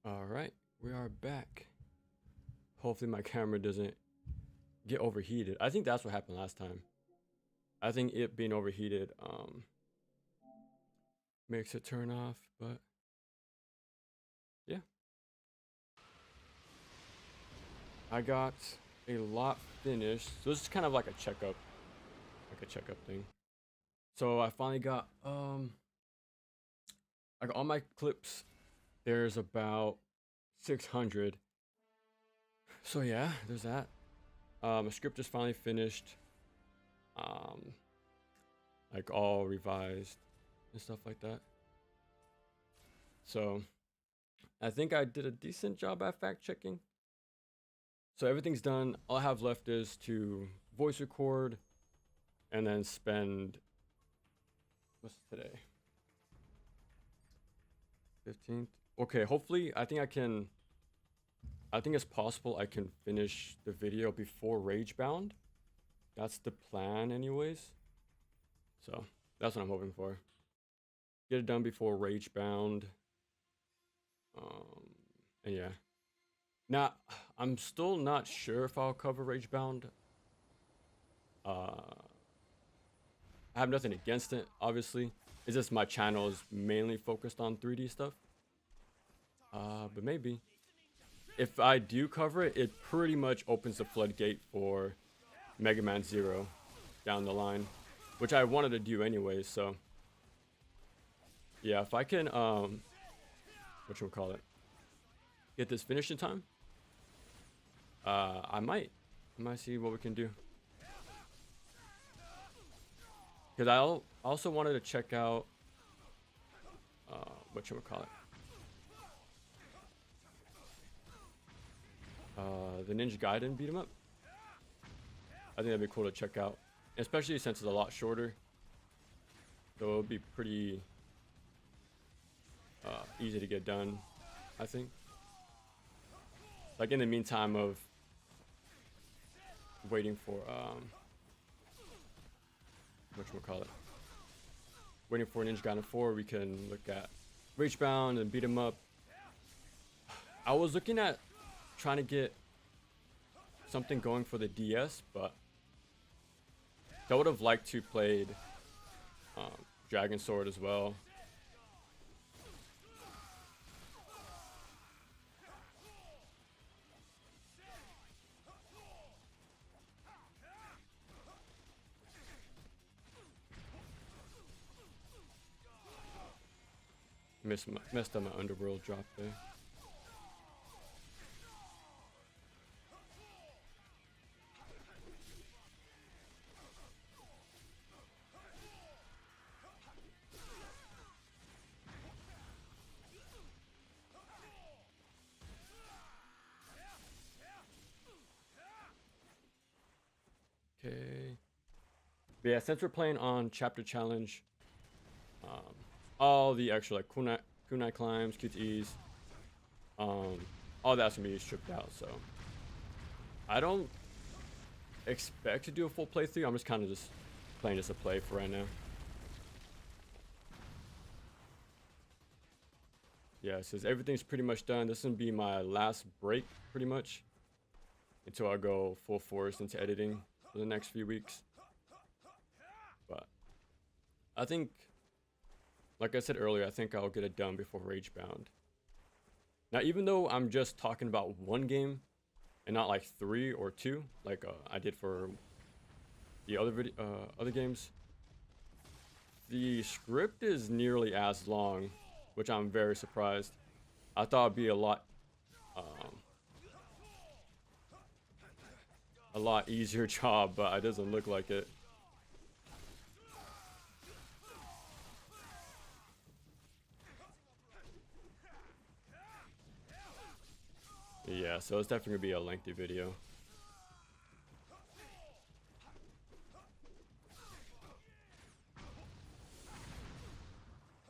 All right, we are back. Hopefully my camera doesn't get overheated. I think that's what happened last time. I think it being overheated makes it turn off, but yeah. I got a lot finished. So this is kind of like a checkup thing. So I finally got all my clips. There's about 600. So yeah, there's that. My script is finally finished. Like all revised and stuff like that. So I think I did a decent job at fact checking. So everything's done. All I have left is to voice record and then spend, what's today? 15th. Okay, hopefully I think it's possible I can finish the video before Ragebound. That's the plan anyways. So that's what I'm hoping for. Get it done before Ragebound. And yeah. Now, I'm still not sure if I'll cover Ragebound. I have nothing against it, obviously. It's just my channel is mainly focused on 3D stuff. But maybe. If I do cover it, it pretty much opens the floodgate for Mega Man 0 down the line, which I wanted to do anyways, so. Yeah, if I can, whatchamacallit, get this finished in time, I might see what we can do. Because I also wanted to check out, whatchamacallit, the Ninja Gaiden beat 'em up. I think that'd be cool to check out, especially since it's a lot shorter. So it'll be pretty easy to get done, I think. Like in the meantime of waiting for whatchamacallit, waiting for Ninja Gaiden 4, we can look at Ragebound and beat 'em up. I was looking at trying to get something going for the DS, but I would have liked to played Dragon Sword as well. Messed up my underworld drop there. Okay. But yeah, since we're playing on chapter challenge, all the extra like kunai climbs, QTEs, all that's gonna be stripped out. So I don't expect to do a full playthrough. I'm just kind of just playing just a play for right now. Yeah, since everything's pretty much done, this is gonna be my last break pretty much until I go full force into editing for the next few weeks. But I think, like I said earlier, I think I'll get it done before Ragebound. Now, even though I'm just talking about one game and not like 3 or 2, like I did for the other games, the script is nearly as long, which I'm very surprised. I thought it'd be a lot easier job, but it doesn't look like it. Yeah, so it's definitely gonna be a lengthy video.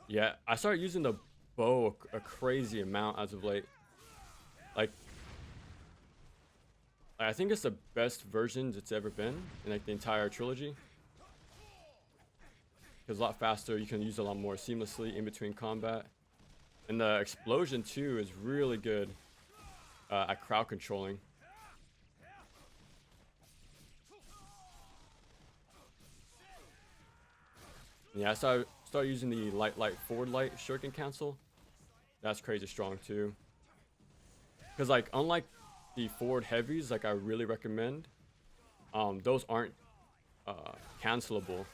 Yeah, I started using the bow a crazy amount as of late. Like, I think it's the best version it's ever been in like the entire trilogy. Because a lot faster, you can use it a lot more seamlessly in between combat. And the explosion too is really good at crowd controlling. Yeah, I start using the light forward light shuriken cancel. That's crazy strong too. Cause like unlike the forward heavies, like I really recommend, those aren't cancelable.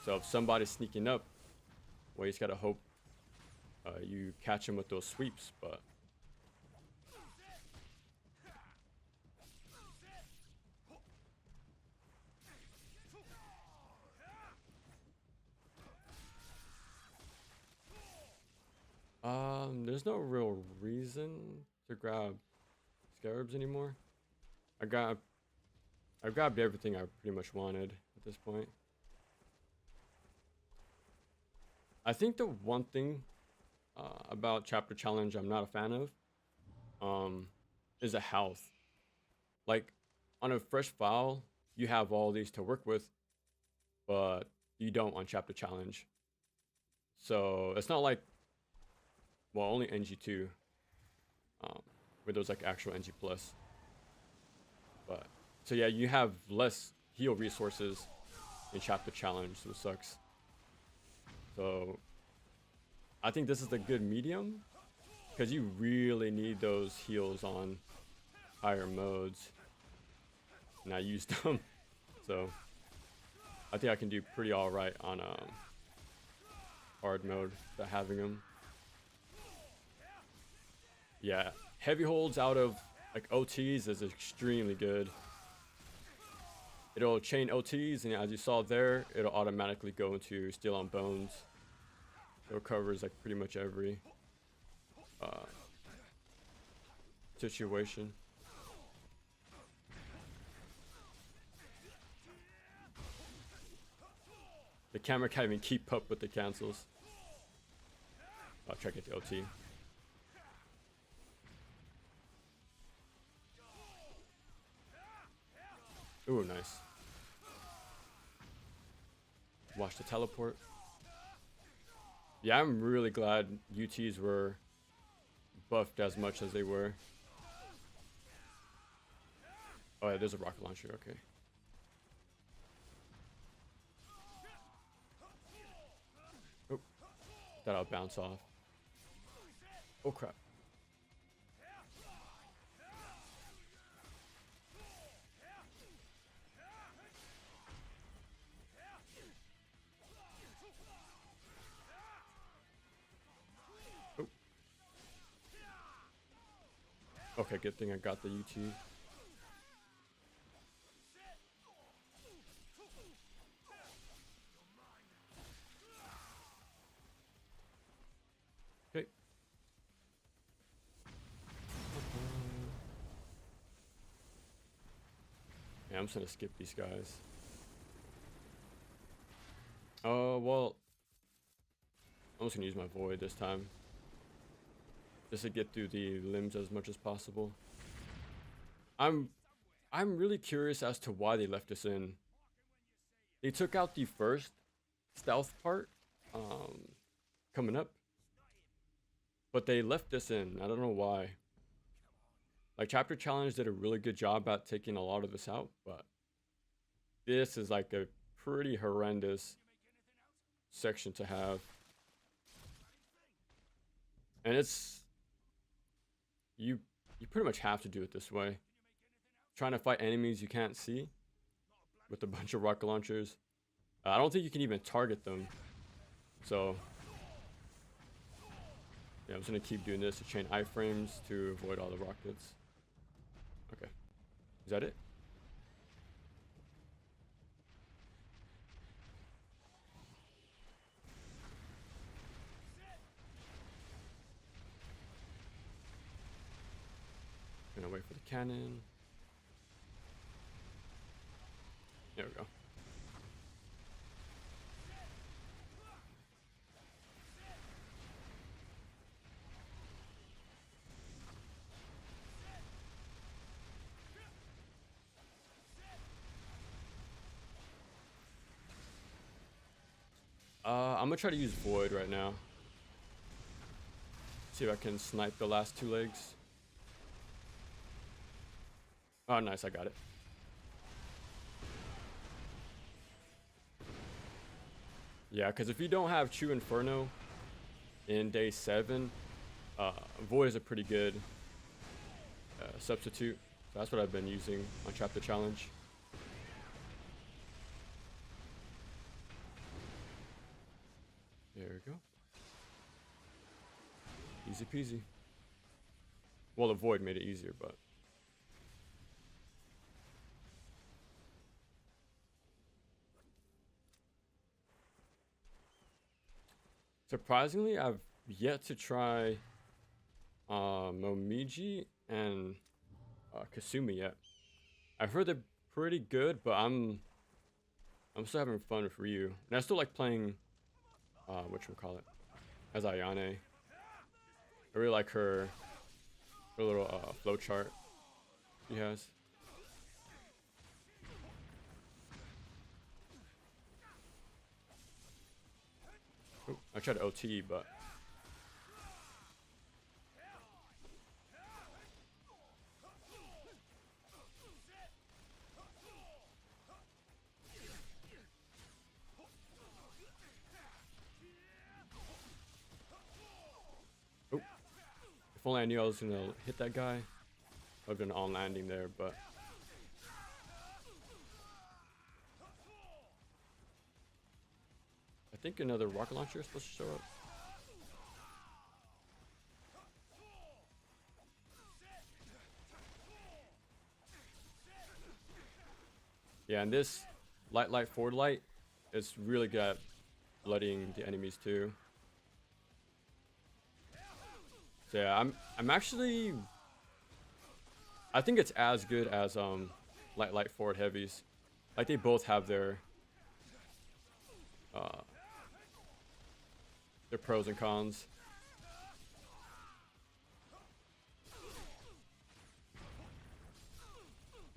So if somebody's sneaking up, well, you just gotta hope you catch him with those sweeps. But there's no real reason to grab scarabs anymore. I've grabbed everything I pretty much wanted at this point. I think the one thing about chapter challenge I'm not a fan of is the health. Like on a fresh file, you have all these to work with, but you don't on chapter challenge. So it's not like, well, only NG2, where there's like actual NG plus. But so yeah, you have less heal resources in chapter challenge, so it sucks. So I think this is the good medium, because you really need those heals on higher modes, and I used them. So I think I can do pretty all right on hard mode without having them. Yeah, heavy holds out of like OTs is extremely good. It'll chain OTs, and as you saw there, it'll automatically go into Steel on Bones. It covers like pretty much every situation. The camera can't even keep up with the cancels. I'll check it to OT. Ooh, nice. Watch the teleport. Yeah, I'm really glad UTs were buffed as much as they were. Oh yeah, there's a rocket launcher, okay. Oh, that'll bounce off. Oh crap. Oh. Okay, good thing I got the UT. Okay. Yeah, I'm just gonna skip these guys. Oh, well, I'm just gonna use my void this time, just to get through the limbs as much as possible. I'm really curious as to why they left us in. They took out the first stealth part coming up, but they left this in. I don't know why. Like chapter challenge did a really good job at taking a lot of this out, but this is like a pretty horrendous section to have. And it's you pretty much have to do it this way. Trying to fight enemies you can't see with a bunch of rocket launchers. I don't think you can even target them. So yeah, I'm just gonna keep doing this to chain iframes to avoid all the rockets. Okay, is that it? Gonna wait for the cannon. There we go. I'm gonna try to use Void right now. See if I can snipe the last 2 legs. Oh, nice, I got it. Yeah, because if you don't have True Inferno in day 7, Void is a pretty good substitute. So that's what I've been using on Chapter Challenge. There we go. Easy peasy. Well, the Void made it easier, but... Surprisingly, I've yet to try Momiji and Kasumi yet. I've heard they're pretty good, but I'm still having fun with Ryu. And I still like playing, whatchamacallit, as Ayane. I really like her little flow chart she has. Ooh, I tried to OT, but... Ooh. If only I knew I was gonna hit that guy. I would've been on landing there, but... I think another rocket launcher is supposed to show up. Yeah, and this light forward light is really good at bloodying the enemies too. So yeah, I'm actually, I think it's as good as light forward heavies. Like they both have their pros and cons.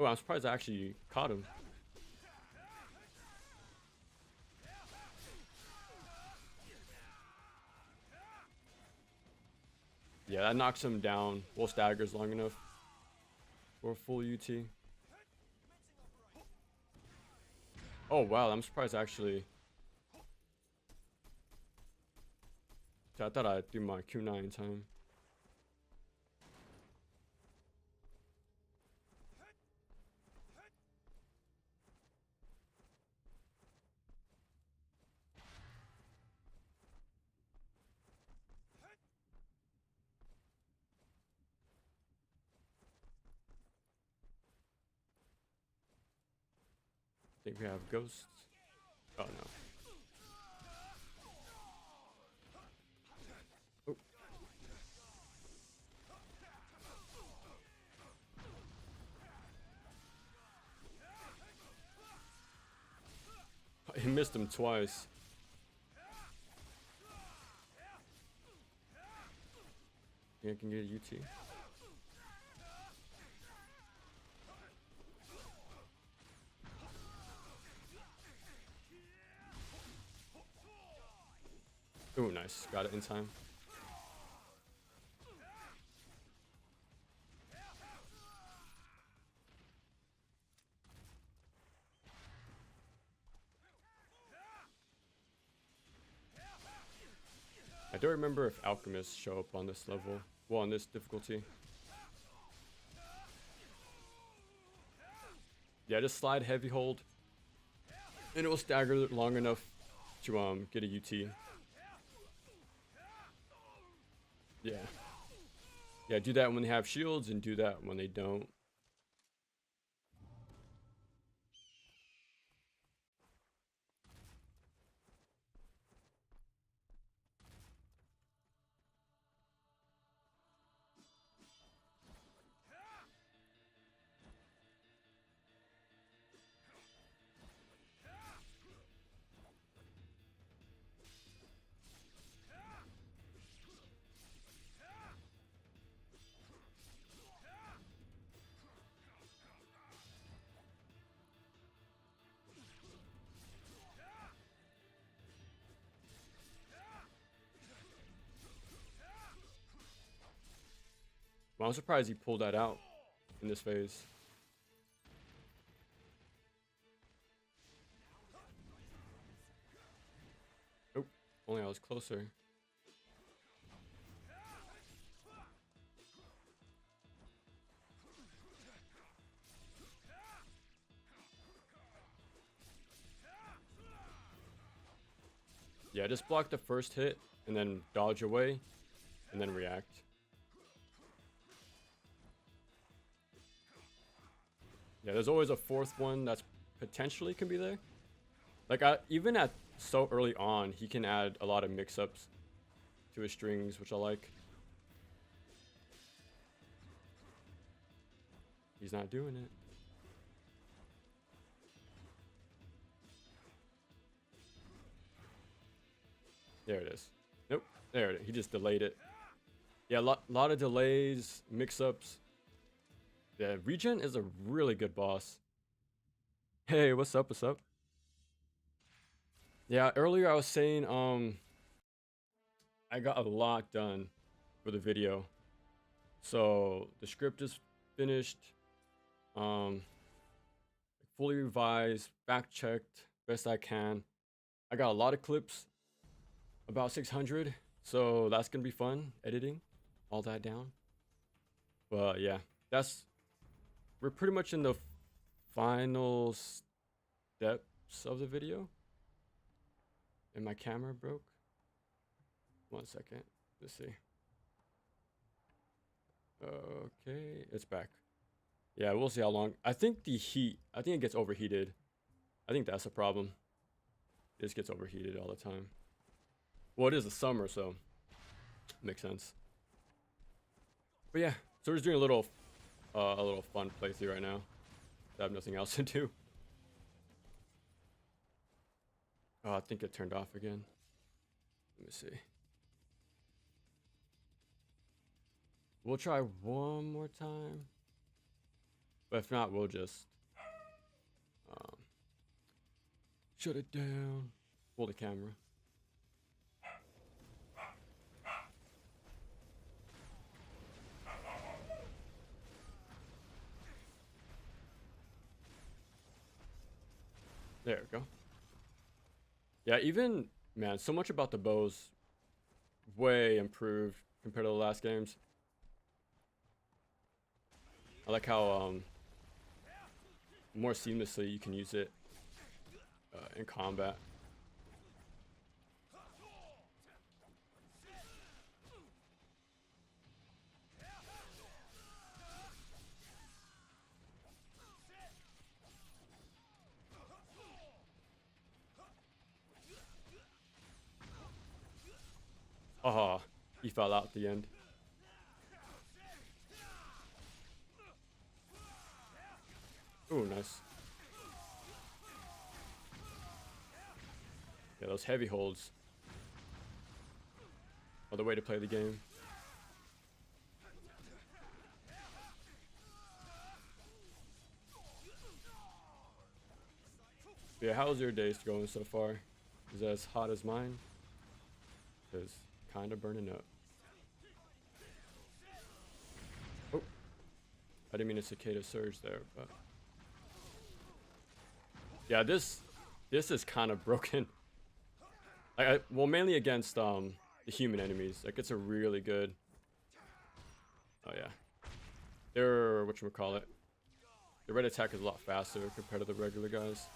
Oh, I'm surprised I actually caught him. Yeah, that knocks him down. Well, staggers long enough for a full UT. Oh wow, I'm surprised actually. I thought I threw my Q9 in time. I think we have ghosts. Oh no. Oh. He missed him twice. Think I can get a UT? Oh, nice. Got it in time. I don't remember if alchemists show up on this level. Well, on this difficulty. Yeah, just slide heavy hold. And it will stagger long enough to get a UT. Yeah. Yeah, do that when they have shields and do that when they don't. I'm surprised he pulled that out in this phase. Oh, only I was closer. Yeah, just block the first hit and then dodge away and then react. Yeah, there's always a fourth one that's potentially can be there. Like, even at so early on, he can add a lot of mix-ups to his strings, which I like. He's not doing it. There it is. Nope. There it is. He just delayed it. Yeah, a lot of delays, mix-ups. Yeah, Regen is a really good boss. Hey, what's up? What's up? Yeah, earlier I was saying I got a lot done for the video. So the script is finished. Fully revised, fact checked best I can. I got a lot of clips, about 600. So that's gonna be fun editing all that down. But yeah, we're pretty much in the final steps of the video. And my camera broke. 1 second. Let's see. Okay, it's back. Yeah, we'll see how long. I think it gets overheated. I think that's a problem. This gets overheated all the time. Well, it is the summer, so makes sense. But yeah, so we're just doing a little fun playthrough right now. I have nothing else to do. Oh, I think it turned off again. Let me see. We'll try one more time. But if not, we'll just shut it down. Pull the camera. There we go. Yeah, even, man, so much about the bows way improved compared to the last games. I like how more seamlessly you can use it in combat. Oh, he fell out at the end. Ooh, nice. Yeah, those heavy holds are the way to play the game. Yeah, how's your days going so far? Is it as hot as mine? It's kind of burning up. Oh, I didn't mean a cicada surge there, but yeah, this is kind of broken. Well, mainly against the human enemies. Like, it's a really good. Oh yeah, they're whatchamacallit. The red attack is a lot faster compared to the regular guys.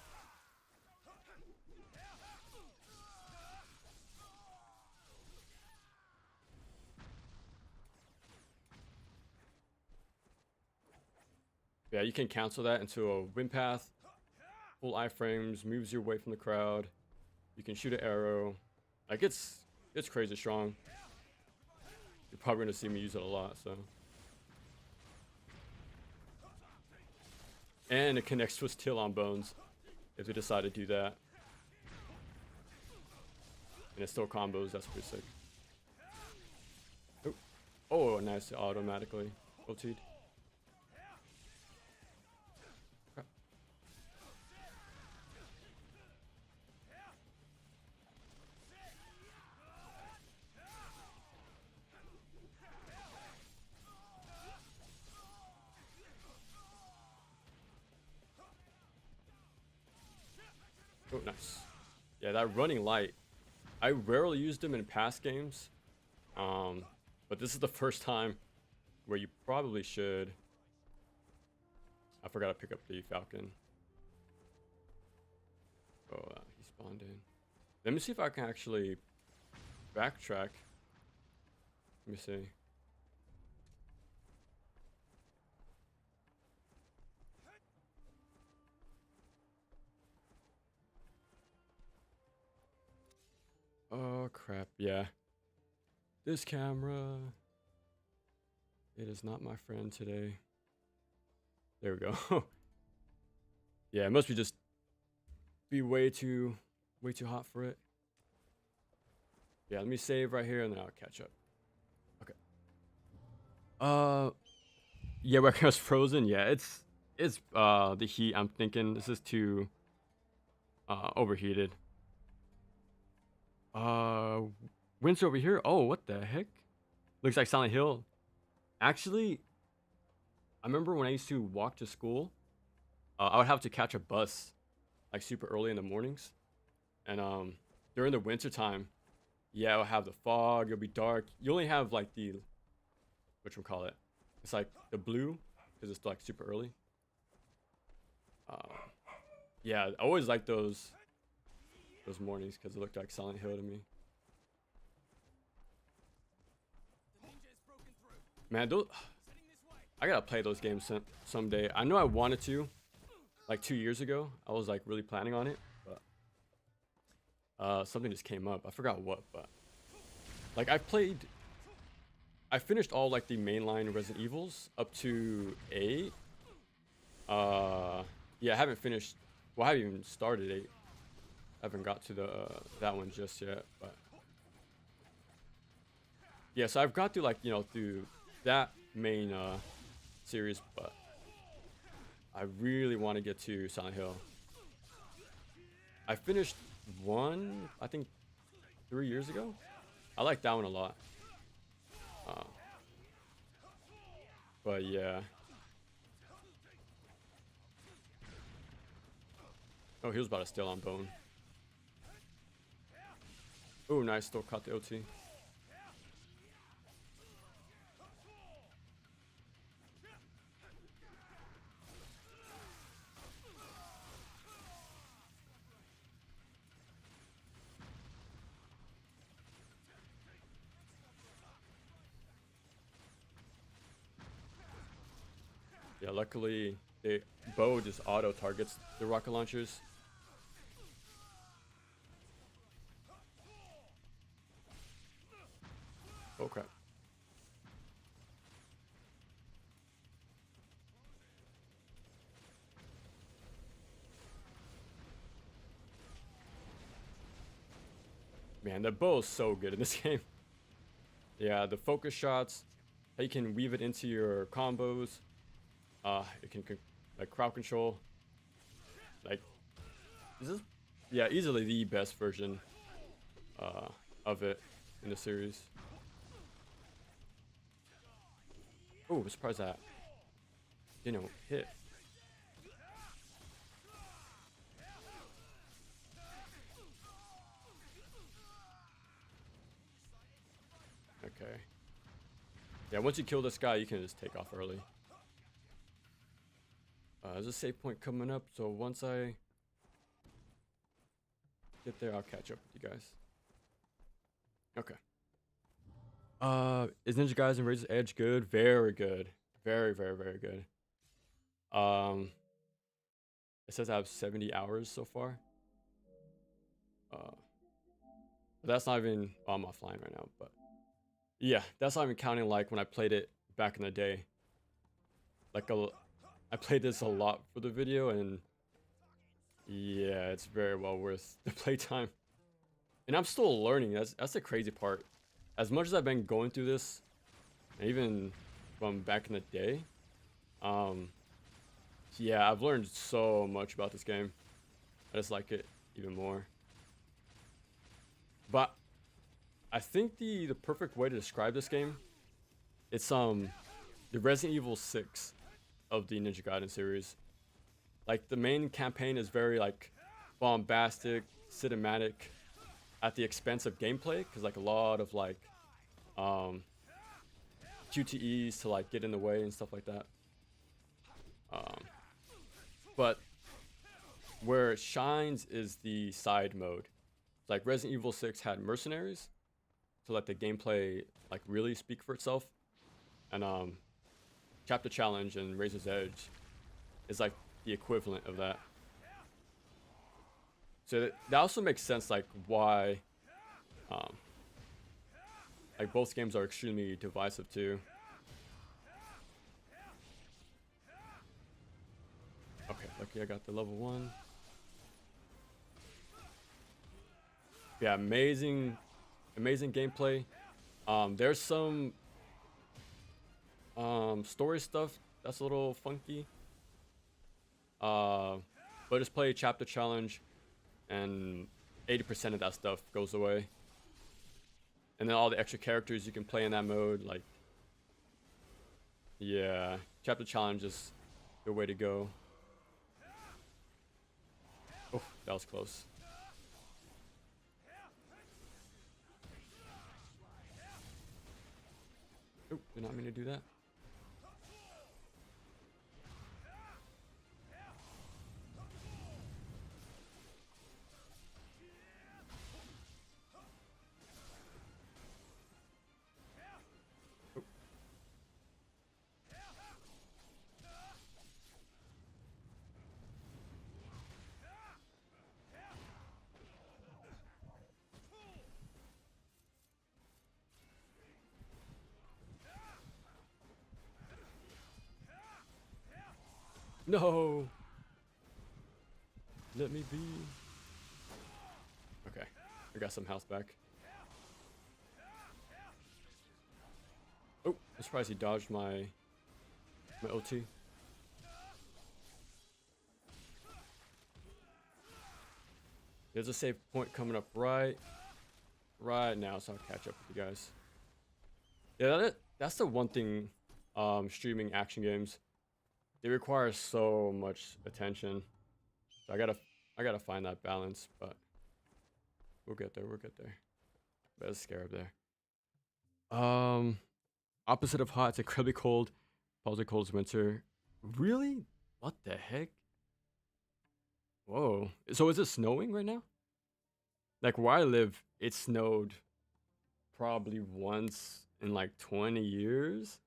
Yeah, you can cancel that into a wind path. Full iframes, moves you away from the crowd. You can shoot an arrow. Like, it's crazy strong. You're probably gonna see me use it a lot, so. And it connects to a steel on bones if they decide to do that. And it still combos, that's pretty sick. Oh, nice, automatically OT'd. Oh, nice. Yeah, that running light. I rarely used them in past games. But this is the first time where you probably should. I forgot to pick up the Falcon. Oh, he spawned in. Let me see if I can actually backtrack. Let me see. Oh crap, yeah. This camera. It is not my friend today. There we go. Yeah, it must be way too hot for it. Yeah, let me save right here and then I'll catch up. Okay. Yeah, where I was frozen. Yeah, it's the heat. I'm thinking this is too overheated. Winter over here. Oh, what the heck? Looks like Silent Hill. Actually, I remember when I used to walk to school, I would have to catch a bus like super early in the mornings. And during the winter time, yeah, it'll have the fog, it'll be dark. You only have like the whatchamacallit. It's like the blue because it's like super early. Yeah, I always like those mornings because it looked like Silent Hill to me. Man, I gotta play those games someday. I know I wanted to, like 2 years ago. I was like really planning on it, but something just came up. I forgot what, but like I finished all like the mainline Resident Evils up to 8. Yeah, I haven't finished. Well, I haven't even started 8. I haven't got to that one just yet, but yeah. So I've got to like through that main series, but I really want to get to Silent Hill. I finished 1, I think 3 years ago. I like that one a lot. But yeah. Oh, he was about to steal on Bone. Oh, nice. Still caught the OT. Yeah, luckily Bow just auto targets the rocket launchers. Oh crap. Man, the bow is so good in this game. Yeah, the focus shots, how you can weave it into your combos. It can like crowd control. Like, this is, yeah, easily the best version of it in the series. Oh, I'm surprised that didn't hit. Okay. Yeah, once you kill this guy, you can just take off early. There's a save point coming up, so once I get there, I'll catch up with you guys. Okay. Is Ninja Gaiden Razor's Edge good? Very good. Very, very, very good. It says I have 70 hours so far. But that's not even, oh, I'm offline right now, but yeah, that's not even counting like when I played it back in the day. Like I played this a lot for the video, and yeah, it's very well worth the playtime. And I'm still learning. That's the crazy part. As much as I've been going through this, and even from back in the day, yeah, I've learned so much about this game. I just like it even more. But I think the perfect way to describe this game, it's the Resident Evil 6 of the Ninja Gaiden series. Like, the main campaign is very like bombastic, cinematic, at the expense of gameplay, because like a lot of like QTEs to like get in the way and stuff like that. But where it shines is the side mode. Like Resident Evil 6 had mercenaries to let the gameplay like really speak for itself, and Chapter Challenge and Razor's Edge is like the equivalent of that. So that also makes sense, like why like both games are extremely divisive too. Okay, lucky I got the level 1. Yeah, amazing gameplay. There's some story stuff that's a little funky. But just play Chapter Challenge and 80% of that stuff goes away. And then all the extra characters you can play in that mode, like, yeah, Chapter Challenge is the way to go. Oh, that was close. Oh, did not mean to do that. No! Let me be. Okay, I got some health back. Oh, I'm surprised he dodged my OT. There's a save point coming up right now, so I'll catch up with you guys. Yeah, that's the one thing, streaming action games, they require so much attention. So I gotta find that balance, but we'll get there. There's a scarab there. Opposite of hot, it's incredibly cold. Probably cold as winter. Really? What the heck? Whoa. So is it snowing right now? Like where I live, it snowed probably once in like 20 years.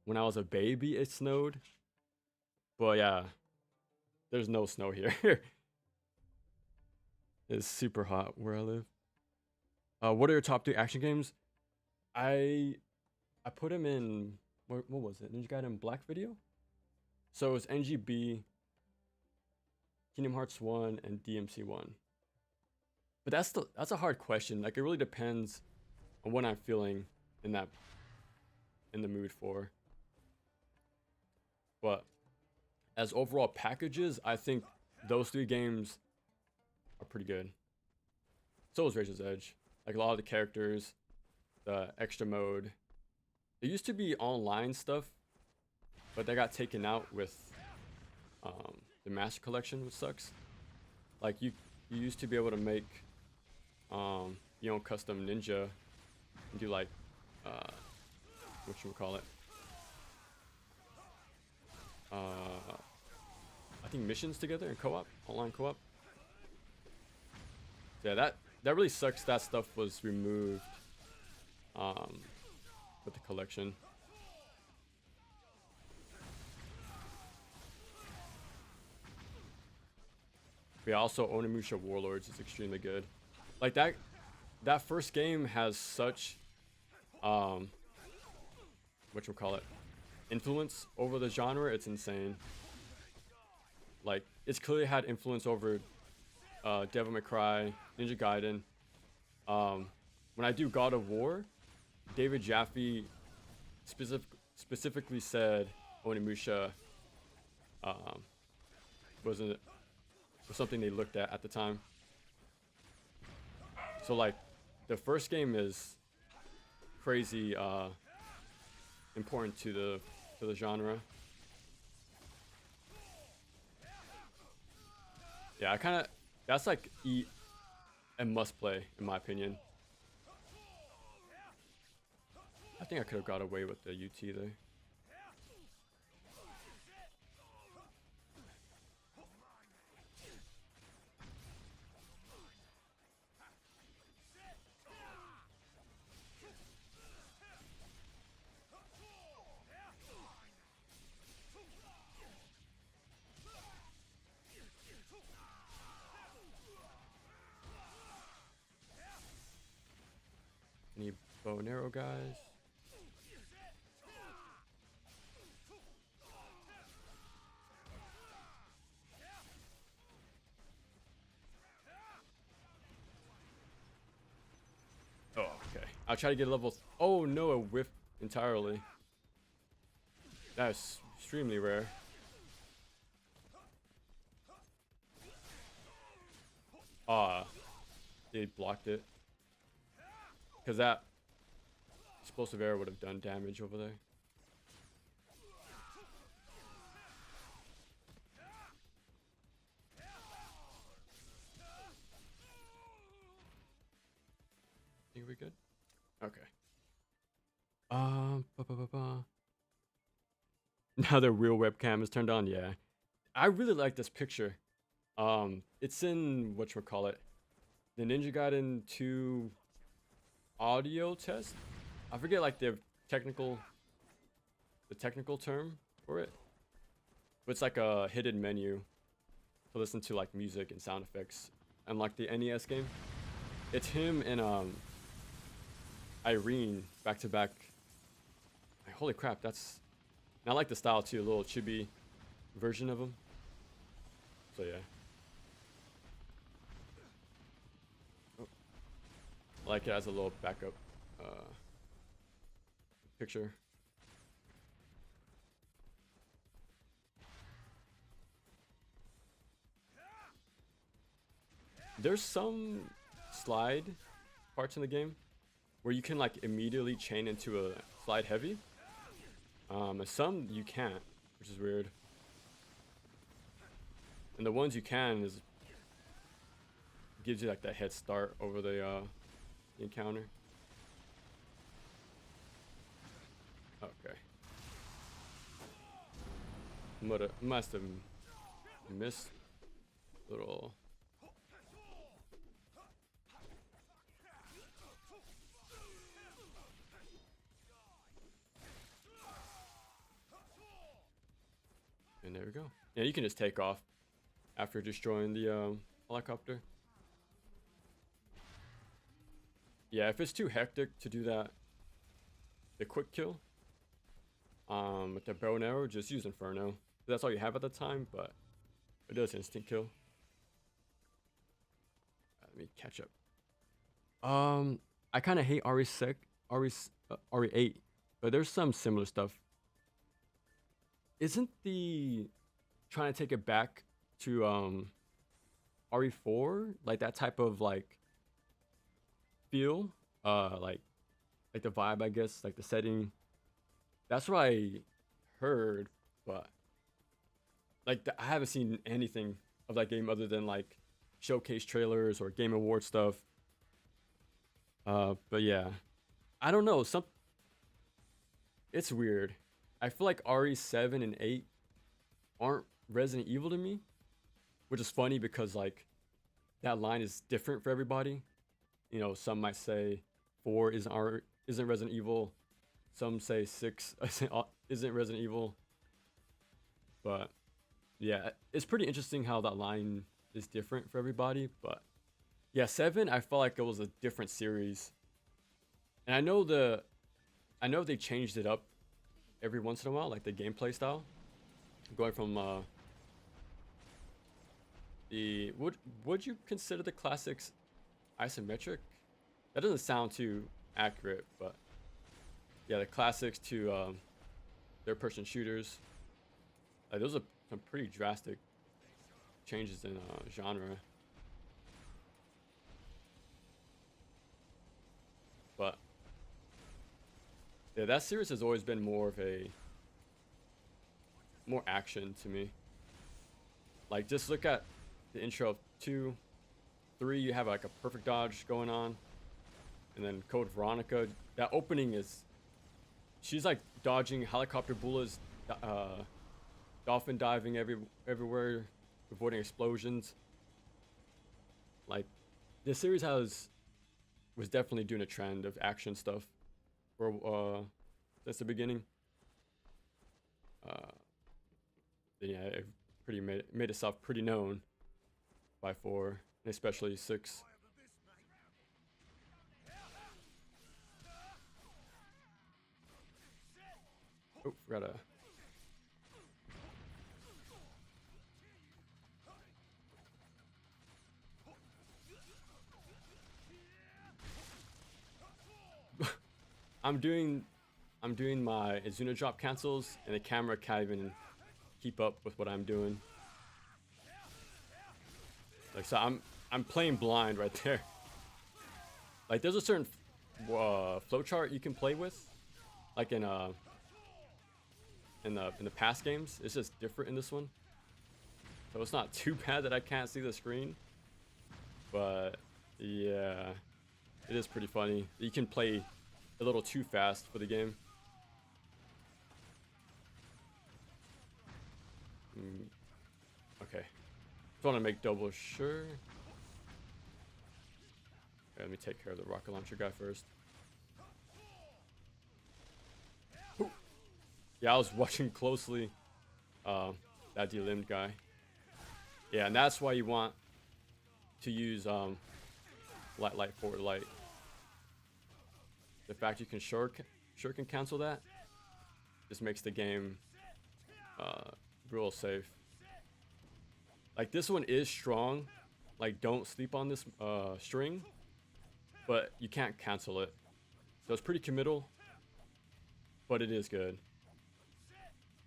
When I was a baby, it snowed. But yeah, there's no snow here. It's super hot where I live. What are your top 3 action games? I put them in, what was it? Ninja Gaiden Black video? So it was NGB, Kingdom Hearts 1, and DMC 1. But that's a hard question. Like it really depends on what I'm feeling in the mood for. But as overall packages, I think those 3 games are pretty good. So is Razor's Edge. Like a lot of the characters, the extra mode. It used to be online stuff, but they got taken out with the Master Collection, which sucks. Like you used to be able to make your own custom ninja and do like whatchamacallit, I think missions together in co-op, online co-op. Yeah, that really sucks. That stuff was removed with the collection. But yeah, also Onimusha Warlords is extremely good. Like that first game has such whatchamacallit, influence over the genre. It's insane. Like it's clearly had influence over Devil May Cry, Ninja Gaiden. When I do God of War, David Jaffe specifically said Onimusha was something they looked at the time. So like the first game is crazy important to the genre. Yeah, That's like a must play in my opinion. I think I could have got away with the UT there. Any bow and arrow guys? Oh, okay. I'll try to get level. Oh no, a whiff entirely. That's extremely rare. They blocked it. Because that explosive arrow would have done damage over there. Think we good? Okay. Now the real webcam is turned on. Yeah, I really like this picture. It's in whatchamacallit, the Ninja Gaiden 2 audio test. I forget like the technical term for it, but it's like a hidden menu to listen to like music and sound effects, and like the NES game. It's him and Irene back to back. Holy crap, that's. And I like the style too, a little chibi version of him. So yeah. Oh. I like it as a little backup picture. There's some slide parts in the game where you can like immediately chain into a slide heavy. And some you can't, which is weird. And the ones you can is gives you like that head start over the encounter. Okay. Must have missed little. And there we go. Yeah, you can just take off after destroying the helicopter. Yeah, if it's too hectic to do that, the quick kill, with the bow and arrow, just use Inferno. That's all you have at the time, but it does instant kill. Let me catch up. I kind of hate RE8, but there's some similar stuff. Isn't the trying to take it back to RE4 like that type of like feel, like the vibe, I guess, like the setting? That's what I heard, but like I haven't seen anything of that game other than like showcase trailers or Game Award stuff. But yeah, I don't know. It's weird. I feel like RE7 and 8 aren't Resident Evil to me, which is funny because like that line is different for everybody. You know, some might say 4 isn't Resident Evil. Some say 6 isn't Resident Evil. But yeah, it's pretty interesting how that line is different for everybody. But yeah, 7, I felt like it was a different series. And I know they changed it up every once in a while, like the gameplay style. Going from would you consider the classics isometric? That doesn't sound too accurate, but yeah, the classics to third-person shooters. Like those are some pretty drastic changes in genre. But yeah, that series has always been more action to me. Like just look at the intro of 2, 3, you have like a perfect dodge going on. And then Code Veronica, that opening is, she's like dodging helicopter bullets, dolphin diving everywhere, avoiding explosions. Like, this series was definitely doing a trend of action stuff for since the beginning. Yeah, it pretty made itself pretty known by 4, and especially 6. Oh, forgot I'm doing my Izuna drop cancels, and the camera can't even keep up with what I'm doing. Like, so I'm playing blind right there. Like, there's a certain flowchart you can play with, like in the past games. It's just different in this one. So it's not too bad that I can't see the screen, but yeah, it is pretty funny. You can play a little too fast for the game. Okay, just want to make double sure. Okay, let me take care of the rocket launcher guy first. Ooh. Yeah, I was watching closely that delimbed guy. Yeah, and that's why you want to use light forward light. The fact you can shuriken cancel that just makes the game real safe. Like, this one is strong. Like, don't sleep on this string, but you can't cancel it. So it's pretty committal, but it is good.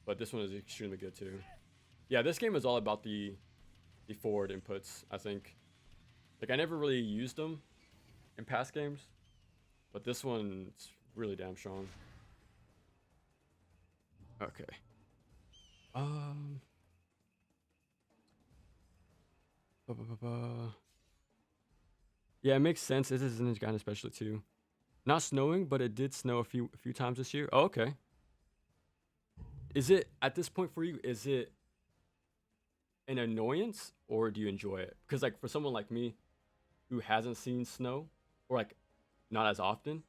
But this one is extremely good too. Yeah, this game is all about the forward inputs, I think. Like, I never really used them in past games, but this one's really damn strong. Okay. Yeah, it makes sense. This is in Gaiden especially too. Not snowing, but it did snow a few times this year. Oh, okay. Is it, at this point for you, is it an annoyance or do you enjoy it? Because, like, for someone like me who hasn't seen snow, or like not as often,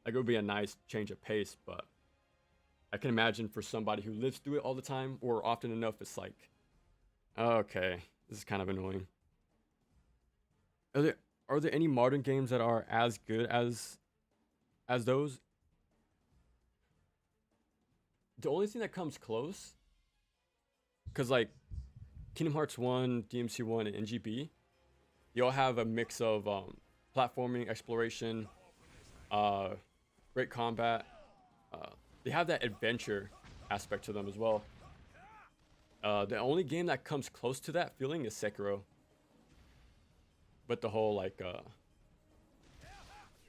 like, it would be a nice change of pace, but I can imagine for somebody who lives through it all the time or often enough, it's like, okay, this is kind of annoying. Are there any modern games that are as good as those? The only thing that comes close, because, like, Kingdom Hearts 1, DMC 1, and NGB, you all have a mix of platforming, exploration, great combat. They have that adventure aspect to them as well. The only game that comes close to that feeling is Sekiro. But the whole, like,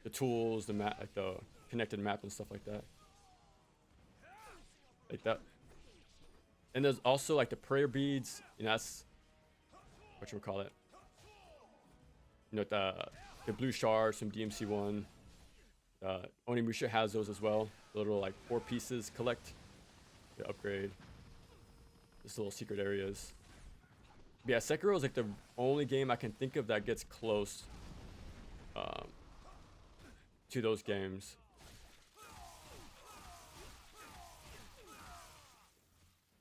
the tools, the map, like the connected map and stuff like that. Like that. And there's also, like, the prayer beads, you know, that's what you would call it. You know, the blue shards from DMC 1. Onimusha has those as well. The little, like, 4 pieces collect to upgrade this little secret areas. But yeah, Sekiro is, like, the only game I can think of that gets close to those games.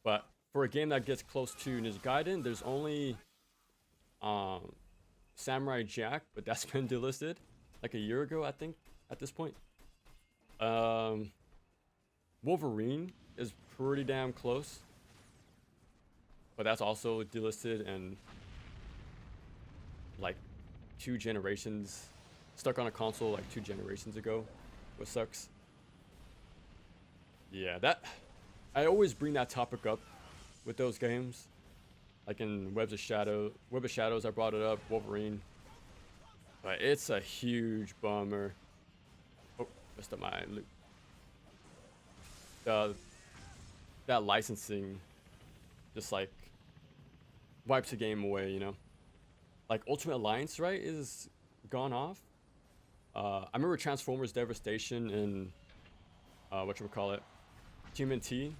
But for a game that gets close to Ninja Gaiden, there's only Samurai Jack, but that's been delisted like a year ago, I think, at this point. Wolverine is pretty damn close, but that's also delisted and, like, 2 generations stuck on a console, like, 2 generations ago, which sucks. Yeah, that I always bring that topic up with those games. Like in Web of Shadows, I brought it up, Wolverine. But it's a huge bummer. Oh, messed up my loot. That licensing just, like, wipes the game away, you know? like Ultimate Alliance, right, is gone off. I remember Transformers Devastation and whatchamacallit, TMNT,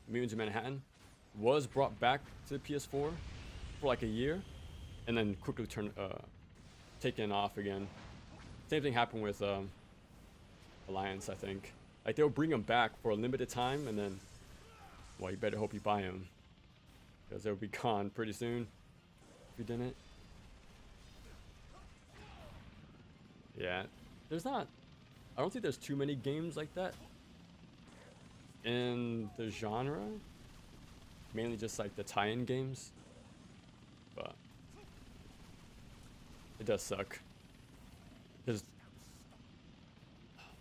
Mutants in Manhattan, was brought back to the PS4 for like a year, and then quickly taken off again. Same thing happened with Alliance, I think. Like they'll bring them back for a limited time, and then, well, you better hope you buy them, because they'll be gone pretty soon if you didn't. Yeah, there's not. I don't think there's too many games like that in the genre. Mainly just like the tie-in games, but it does suck because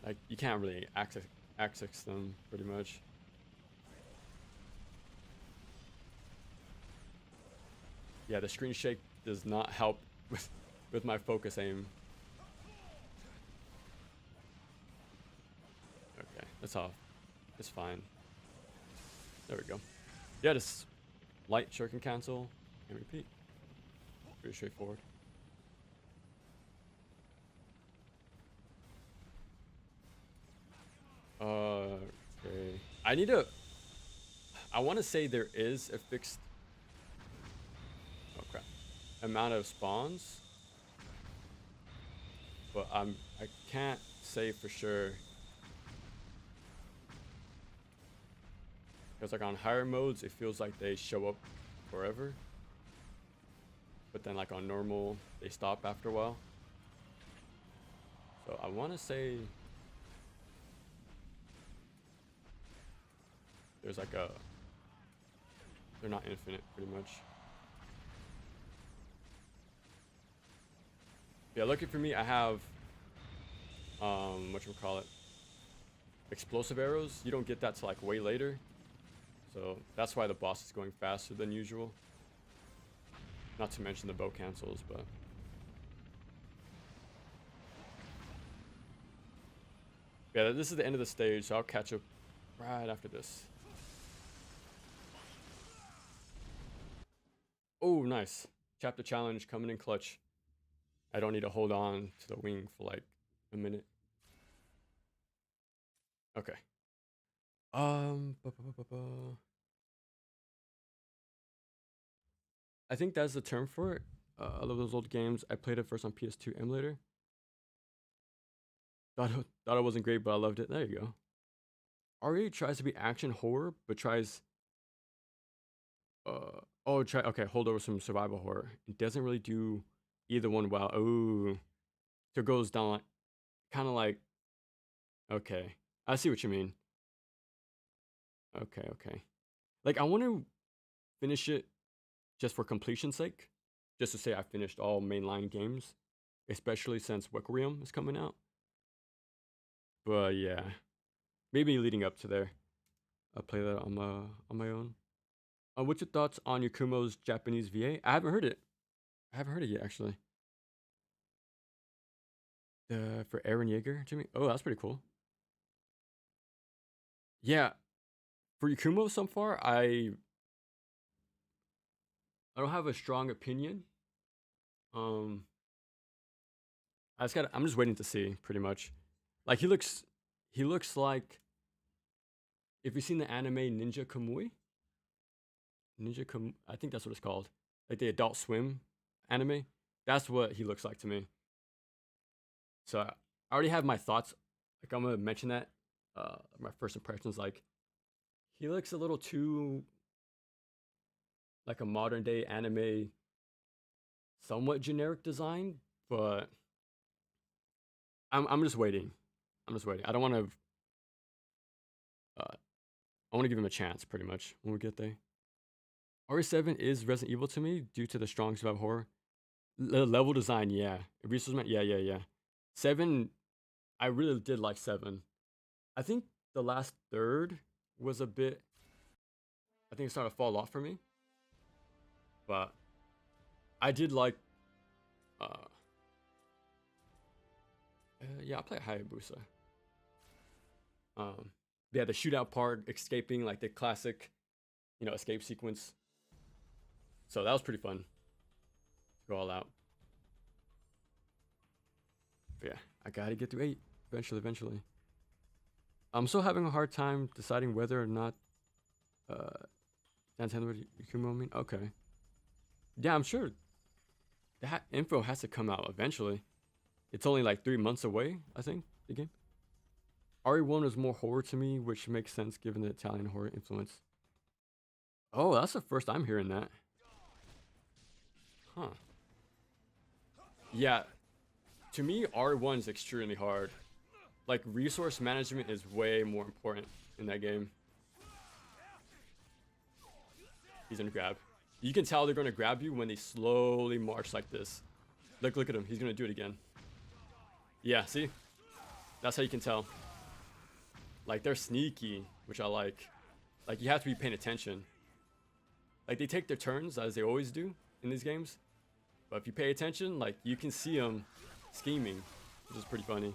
like you can't really access them pretty much. Yeah, the screen shake does not help with my focus aim. Okay, that's all. It's fine. There we go. Yeah, just light, shuriken cancel, and repeat. Pretty straightforward. Okay. I want to say there is a fixed, oh crap, amount of spawns, but I can't say for sure. Because like on higher modes, it feels like they show up forever. But then like on normal, they stop after a while. So I want to say there's like they're not infinite pretty much. Yeah, lucky for me, I have, whatchamacallit, explosive arrows. You don't get that till like way later. So that's why the boss is going faster than usual. Not to mention the bow cancels, but yeah, this is the end of the stage, so I'll catch up right after this. Oh, nice. Chapter challenge coming in clutch. I don't need to hold on to the wing for like a minute. Okay. I think that's the term for it. I love those old games. I played it first on PS2 emulator. Thought it wasn't great, but I loved it. There you go. RE tries to be action horror, but tries okay, hold over some survival horror. It doesn't really do either one well. Oh, so it goes down like kind of like, okay, I see what you mean. Okay. Like I want to finish it just for completion's sake, just to say I finished all mainline games, especially since Requiem is coming out. But yeah, maybe leading up to there, I'll play that on my own. What's your thoughts on Yakumo's Japanese VA? I haven't heard it. I haven't heard it yet, actually. For Aaron Yeager, Jimmy. Oh, that's pretty cool. Yeah, for Yakumo so far, I don't have a strong opinion. Um, I'm just waiting to see, pretty much. Like he looks like, if you've seen the anime Ninja Kamui, I think that's what it's called, like the Adult Swim anime. That's what he looks like to me. So I already have my thoughts. Like I'm gonna mention that. My first impressions, like he looks a little too like a modern day anime, somewhat generic design, but I'm just waiting. I'm just waiting. I don't want to. I want to give him a chance, pretty much, when we get there. RE7 is Resident Evil to me due to the strong survival horror. Level design, yeah. Resource man, yeah. 7, I really did like 7. I think the last third was a bit. I think it started to fall off for me. But I did like. Uh, yeah, I play Hayabusa. Yeah, the shootout part, escaping, like the classic, escape sequence. So that was pretty fun. Go all out. But yeah, I gotta get through 8 eventually. I'm still having a hard time deciding whether or not Nintendo Yukimo. Okay. Yeah, I'm sure that info has to come out eventually. It's only like 3 months away, I think, the game. RE1 is more horror to me, which makes sense given the Italian horror influence. Oh, that's the first I'm hearing that. Huh. Yeah, to me, RE1 is extremely hard. Like, resource management is way more important in that game. He's gonna grab. You can tell they're gonna grab you when they slowly march like this. Look at him. He's gonna do it again. Yeah, see? That's how you can tell. Like, they're sneaky, which I like. Like, you have to be paying attention. Like, they take their turns, as they always do in these games. But if you pay attention, like, you can see them scheming, which is pretty funny.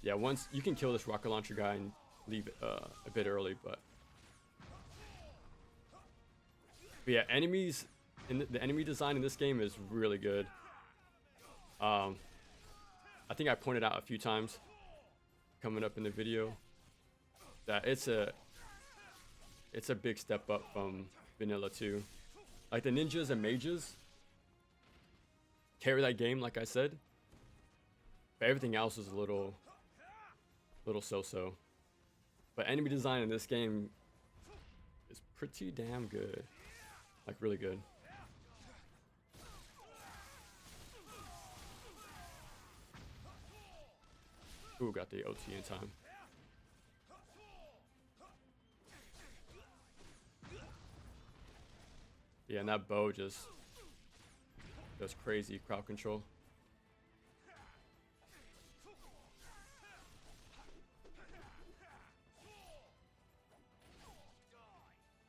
Yeah, once you can kill this rocket launcher guy and leave it a bit early, but yeah, enemies in the enemy design in this game is really good. I think I pointed out a few times coming up in the video that it's a big step up from Vanilla 2. Like, the ninjas and mages carry that game, like I said, but everything else is a little so-so. But enemy design in this game is pretty damn good. Like, really good. Ooh, got the OT in time. Yeah, and that bow just does crazy crowd control.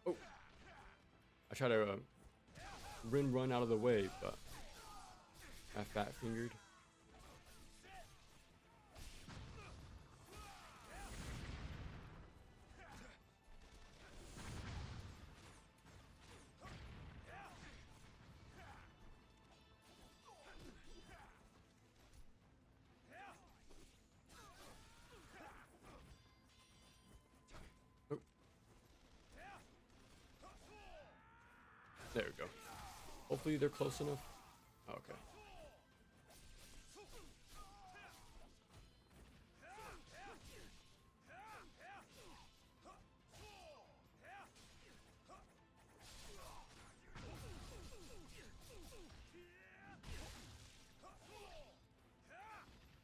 Oh, I try to run out of the way, but I fat fingered. There we go. Hopefully they're close enough. Oh, okay.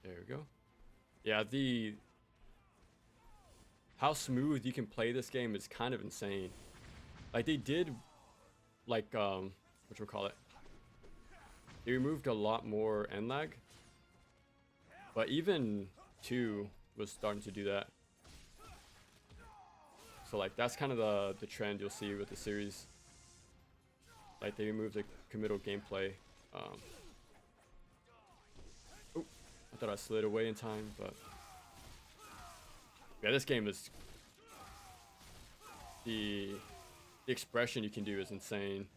There we go. Yeah, how smooth you can play this game is kind of insane. Like, they did, like, whatchamacallit, they removed a lot more end lag, but even 2 was starting to do that. So, like, that's kind of the trend you'll see with the series. Like, they removed the committal gameplay. Oh, I thought I slid away in time, but yeah, this game is, the expression you can do is insane.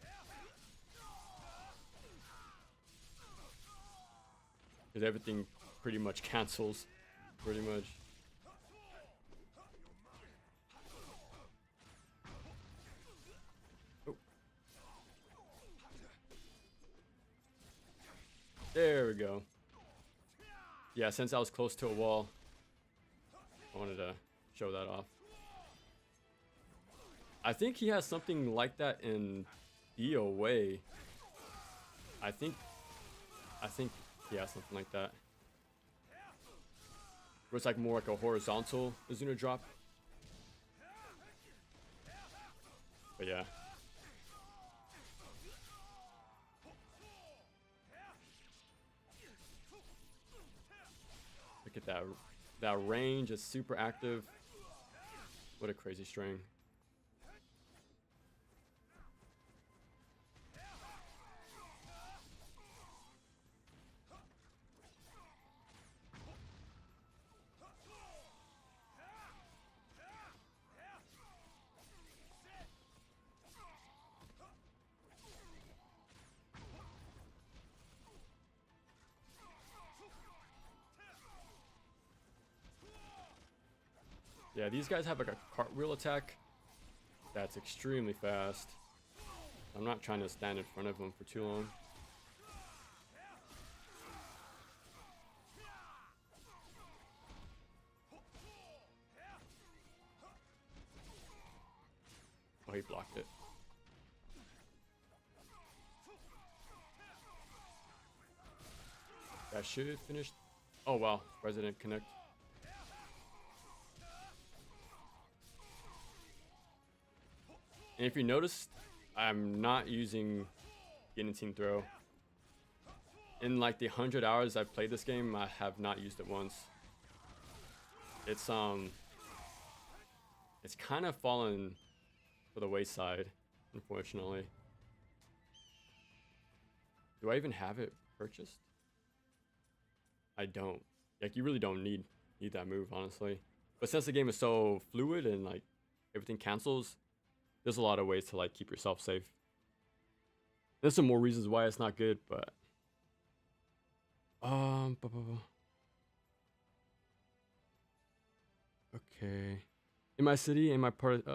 Because everything pretty much cancels, pretty much. Oh. There we go. Yeah, since I was close to a wall, I wanted to show that off. I think he has something like that in DOA. I think he has something like that. Where it's like more like a horizontal Izuna drop. But yeah. Look at that. That range is super active. What a crazy string. Yeah, these guys have like a cartwheel attack that's extremely fast. I'm not trying to stand in front of them for too long. Oh, he blocked it. That should have finished. Oh wow, President Connect. And if you notice, I'm not using guillotine throw. In like the 100 hours I've played this game, I have not used it once. It's kind of fallen for the wayside, unfortunately. Do I even have it purchased? I don't. Like, you really don't need that move, honestly. But since the game is so fluid and like everything cancels, there's a lot of ways to like keep yourself safe. There's some more reasons why it's not good, but okay. In my city, in my part,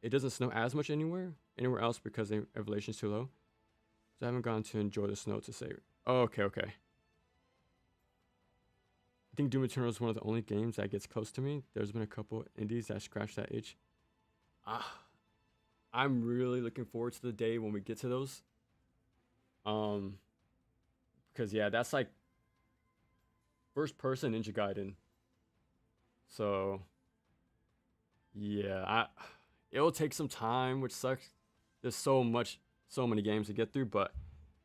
it doesn't snow as much anywhere else because the elevation's too low. So I haven't gone to enjoy the snow to save it. Oh, okay. I think Doom Eternal is one of the only games that gets close to me. There's been a couple indies that scratch that itch. I'm really looking forward to the day when we get to those. Because yeah, that's like first person Ninja Gaiden. So yeah, it'll take some time, which sucks. There's so many games to get through, but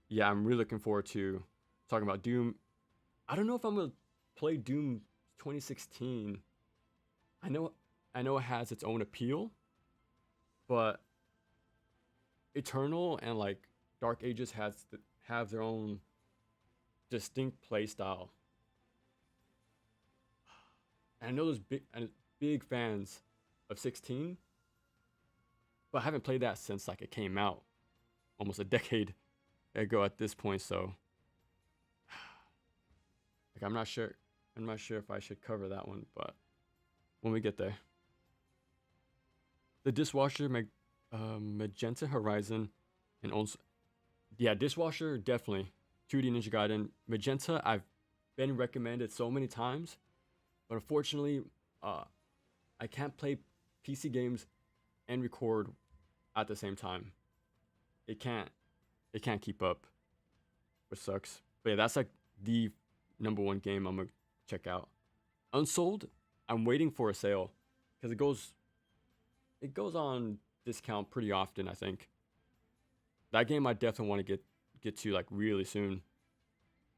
yeah, I'm really looking forward to talking about Doom. I don't know if I'm gonna play Doom 2016. I know it has its own appeal, but Eternal and like Dark Ages have their own distinct play style. And I know there's big fans of 16, but I haven't played that since like it came out almost a decade ago at this point. So like I'm not sure if I should cover that one, but when we get there. The Dishwasher, Magenta Horizon, and also, yeah, Dishwasher definitely. 2D Ninja Gaiden. Magenta, I've been recommended so many times, but unfortunately, I can't play PC games and record at the same time. It can't keep up, which sucks. But yeah, that's like the #1 game I'm gonna check out. Unsold, I'm waiting for a sale because it goes on discount pretty often, I think. That game I definitely want to get to like really soon.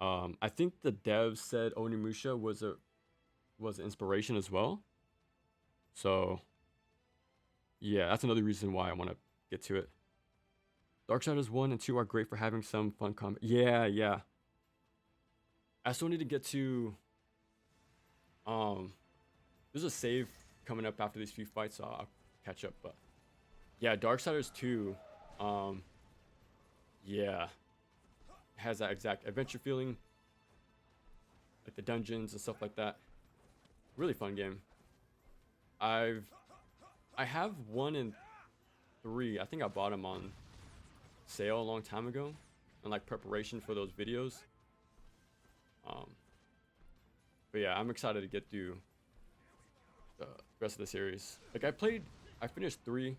I think the devs said Onimusha was an inspiration as well. So yeah, that's another reason why I want to get to it. Darksiders 1 and 2 are great for having some fun combat. Yeah. I still need to get to there's a save coming up after these few fights, so I'll catch up. But yeah, Darksiders 2 yeah, has that exact adventure feeling, like the dungeons and stuff like that. Really fun game. I have 1 and 3. I think I bought them on sale a long time ago, in like preparation for those videos. But yeah, I'm excited to get through the rest of the series. Like I finished 3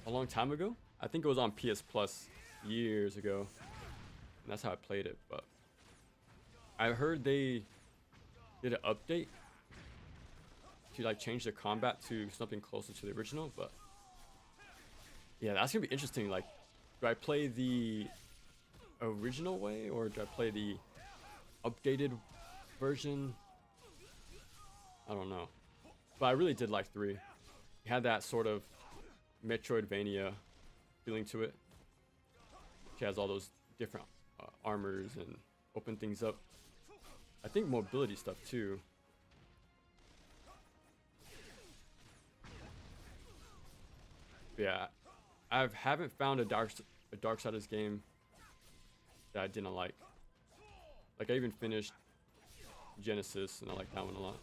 a long time ago. I think it was on PS Plus years ago, and that's how I played it. But I heard they did an update to like change the combat to something closer to the original. But yeah, that's gonna be interesting. Like, do I play the original way or do I play the updated version? I don't know, but I really did like 3. It had that sort of Metroidvania feeling to it. She has all those different armors and open things up. I think mobility stuff too. But yeah, I haven't found a Darksiders game that I didn't like. Like I even finished Genesis and I like that one a lot.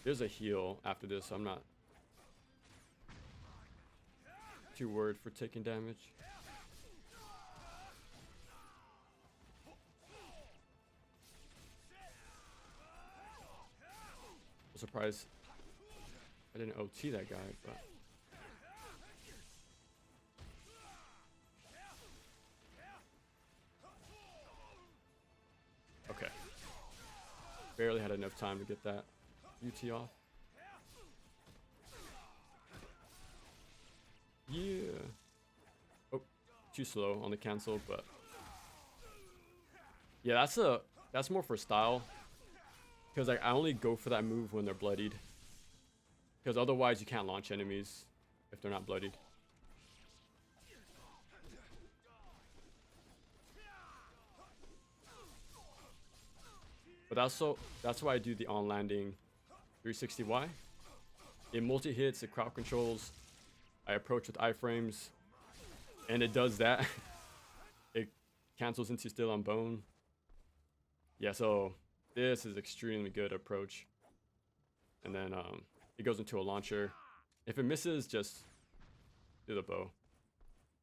There's a heal after this, so I'm not too worried for taking damage. I'm surprised I didn't OT that guy, but okay. Barely had enough time to get that UT off. Yeah. Oh, too slow on the cancel, but yeah, that's more for style. Because I only go for that move when they're bloodied. Because otherwise you can't launch enemies if they're not bloodied. But that's why I do the on landing 360Y. It multi hits, it crowd controls. I approach with iframes, and it does that. It cancels into still on bone. Yeah, so this is extremely good approach. And then it goes into a launcher. If it misses, just do the bow,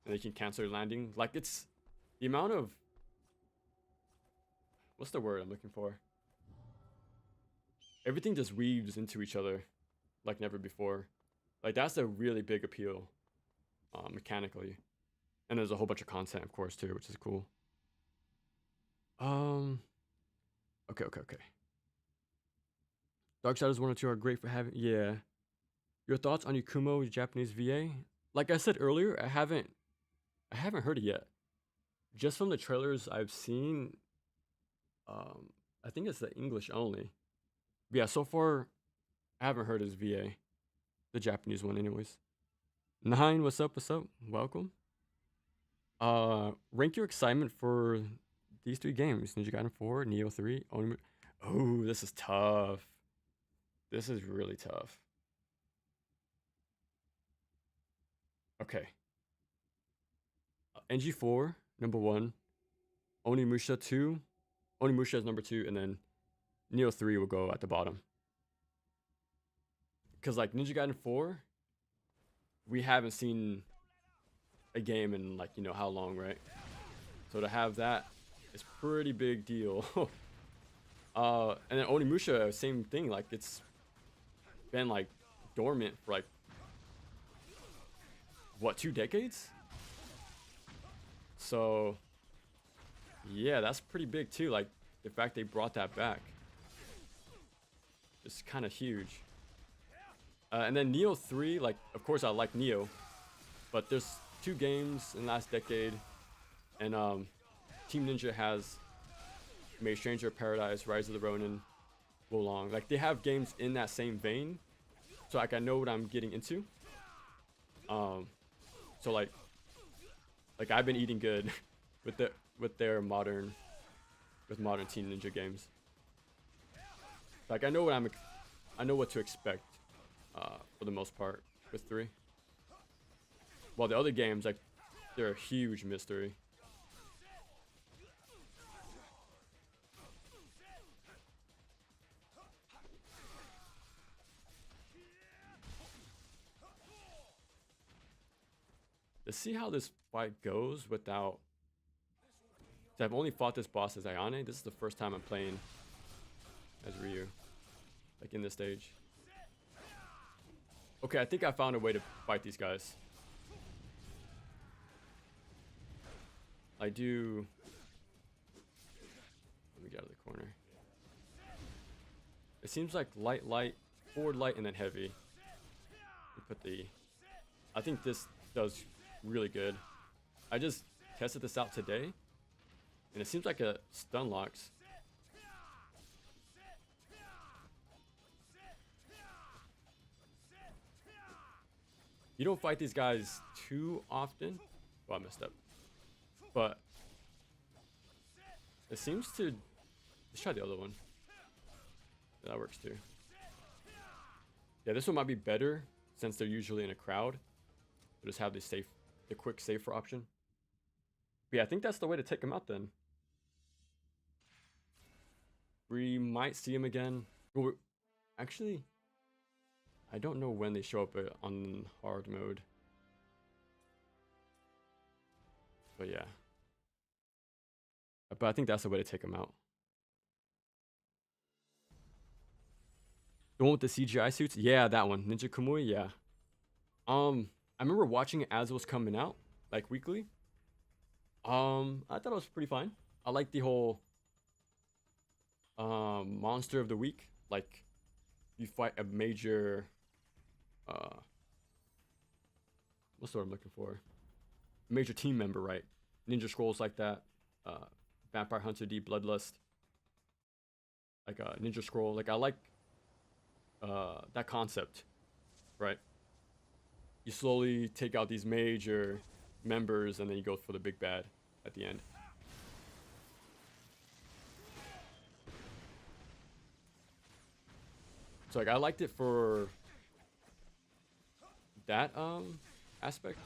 and you can cancel your landing. Like, it's the amount of, what's the word I'm looking for? Everything just weaves into each other like never before. Like, that's a really big appeal mechanically. And there's a whole bunch of content, of course, too, which is cool. Okay. Darksiders 1 and 2 are great for having, yeah. Your thoughts on Yakumo Japanese VA? Like I said earlier, I haven't heard it yet. Just from the trailers I've seen, I think it's the English only. But yeah, so far, I haven't heard his VA. The Japanese one anyways. 9, what's up? Welcome. Rank your excitement for these 3 games. Ninja Gaiden 4, Neo 3, Onimusha. Oh, this is tough. This is really tough. Okay. NG4, number 1. Onimusha 2. Onimusha is number 2, and then Neo 3 will go at the bottom. Because, like, Ninja Gaiden 4, we haven't seen a game in, like, you know how long, right? So to have that is pretty big deal. And then Onimusha, same thing. Like, it's been, like, dormant for, like, what, 2 decades? So yeah, that's pretty big too. Like, the fact they brought that back is kind of huge. And then Neo 3, like, of course I like Neo, but there's 2 games in the last decade, and Team Ninja has made Stranger of Paradise, Rise of the Ronin, Wolong. Like, they have games in that same vein, so like I know what I'm getting into. So like I've been eating good with their modern Team Ninja games. Like, I know what to expect for the most part with 3. While the other games, like, they're a huge mystery. To see how this fight goes without... So I've only fought this boss as Ayane. This is the first time I'm playing as Ryu, like, in this stage. Okay, I think I found a way to fight these guys. Let me get out of the corner. It seems like light, forward light, and then heavy. I think this does really good. I just tested this out today, and it seems like a stun locks. You don't fight these guys too often. Oh, I messed up. But it seems to... Let's try the other one. Yeah, that works too. Yeah, this one might be better since they're usually in a crowd. We'll just have the quick safer option. But yeah, I think that's the way to take him out then. We might see him again. Well, actually, I don't know when they show up on hard mode. But yeah. But I think that's the way to take them out. The one with the CGI suits? Yeah, that one. Ninja Kamui, yeah. I remember watching it as it was coming out, like weekly. I thought it was pretty fine. I like the whole monster of the week. Like you fight a major what's the word I'm looking for? A major team member, right? Ninja Scrolls like that. Vampire Hunter D Bloodlust. Like a Ninja Scroll. Like I like that concept, right? You slowly take out these major members and then you go for the big bad at the end. So like I liked it for that aspect,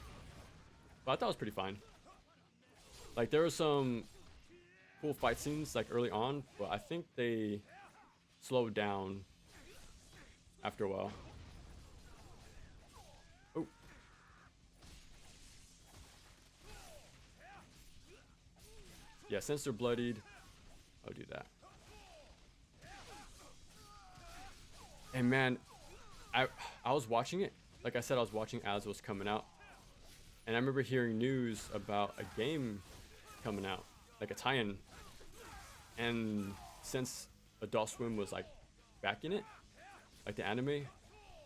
but I thought it was pretty fine. Like there were some cool fight scenes like early on, but I think they slowed down after a while. Oh. Yeah, since they're bloodied, I'll do that. And man, I was watching it. Like I said, I was watching as it was coming out. And I remember hearing news about a game coming out, like a tie-in. And since Adult Swim was like backing it, like the anime,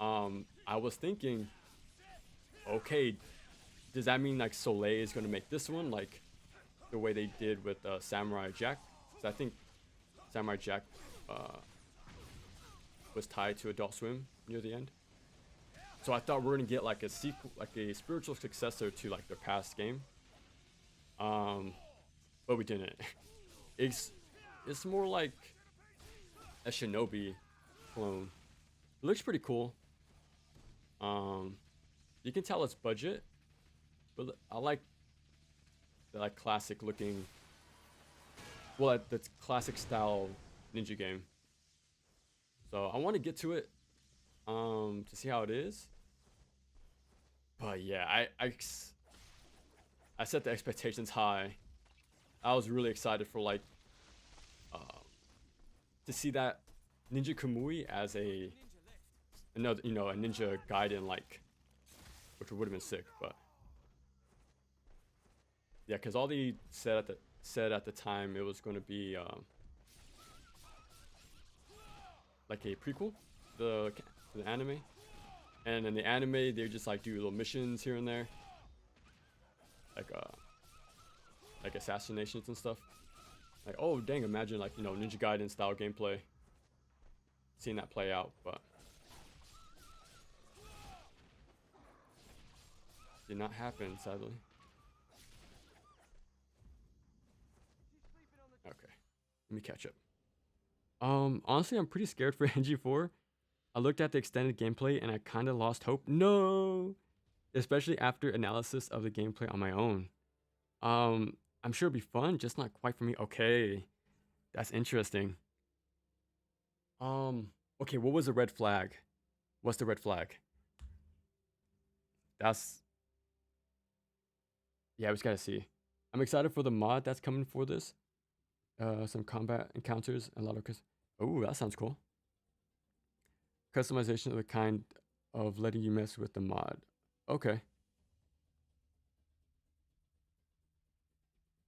I was thinking, okay, does that mean like Soleil is gonna make this one like the way they did with Samurai Jack? So I think Samurai Jack was tied to Adult Swim near the end. So I thought we were gonna get like a sequel, like a spiritual successor to like their past game. But we didn't. It's more like a Shinobi clone. It looks pretty cool. You can tell it's budget, but I like the like classic looking, well, the classic style ninja game. So I want to get to it, to see how it is. But yeah, I set the expectations high. I was really excited for like to see that Ninja Kamui as another, you know, a Ninja Gaiden like, which would have been sick. But yeah, because all they said at the time it was going to be like a prequel to the anime, and in the anime they just like do little missions here and there, like assassinations and stuff. Like, oh dang, imagine like, you know, Ninja Gaiden style gameplay, seeing that play out, but did not happen, sadly. Okay, let me catch up. Honestly, I'm pretty scared for NG4. I looked at the extended gameplay and I kind of lost hope. No, especially after analysis of the gameplay on my own. I'm sure it'll be fun, just not quite for me. Okay, that's interesting. Okay, what was the red flag? What's the red flag? That's, yeah, we just gotta see. I'm excited for the mod that's coming for this. Some combat encounters and a lot of oh, that sounds cool. Customization of the kind of letting you mess with the mod. Okay.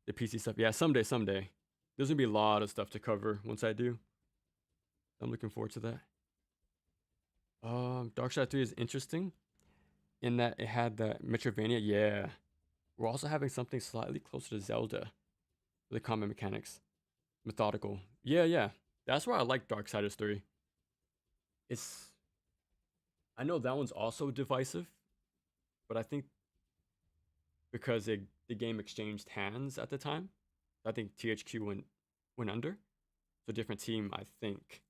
The PC stuff. Yeah, someday. There's gonna be a lot of stuff to cover once I do. I'm looking forward to that. Darkseid 3 is interesting in that it had that Metroidvania. Yeah. We're also having something slightly closer to Zelda with the combat mechanics. Methodical. Yeah. That's why I like Darksiders 3. I know that one's also divisive, but I think because the game exchanged hands at the time, I think THQ went under. So different team, I think.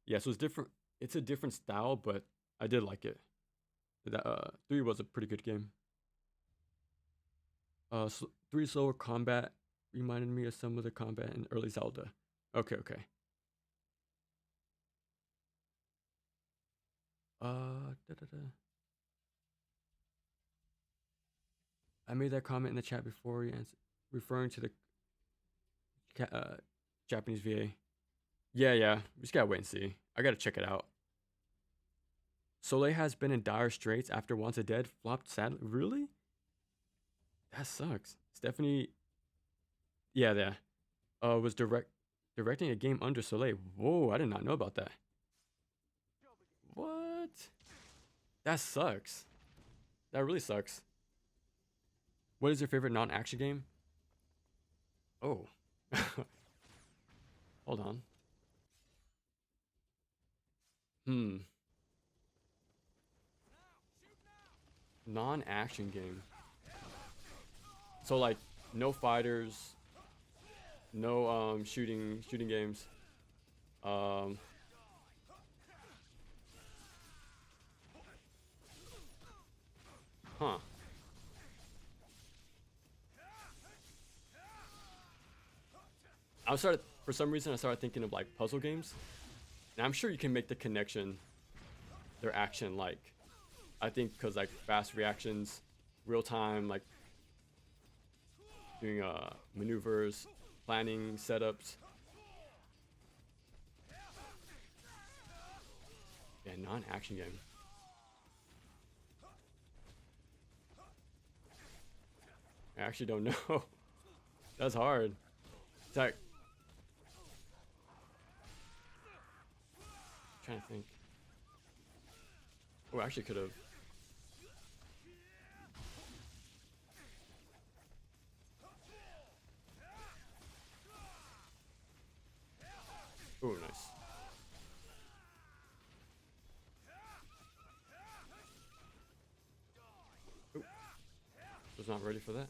Yeah, so it's different. It's a different style, but I did like it. That 3 was a pretty good game. 3 slower combat reminded me of some of the combat in early Zelda. Okay. I made that comment in the chat before, referring to the Japanese VA. Yeah. We just gotta wait and see. I gotta check it out. Soleil has been in dire straits after Wanted Dead flopped sadly. Really? That sucks. Stephanie. Yeah. Was directing a game under Soleil. Whoa, I did not know about that. What? That sucks. That really sucks. What is your favorite non-action game? Oh. Hold on. Non-action game. So like no fighters, no shooting games. Huh. For some reason I started thinking of like puzzle games. And I'm sure you can make the connection. Their action like I think because like fast reactions, real time, like doing maneuvers, planning, setups. Yeah, non-action game. I actually don't know. That's hard. It's like trying to think. Oh, I actually could have. Oh, nice. Oh, was not ready for that.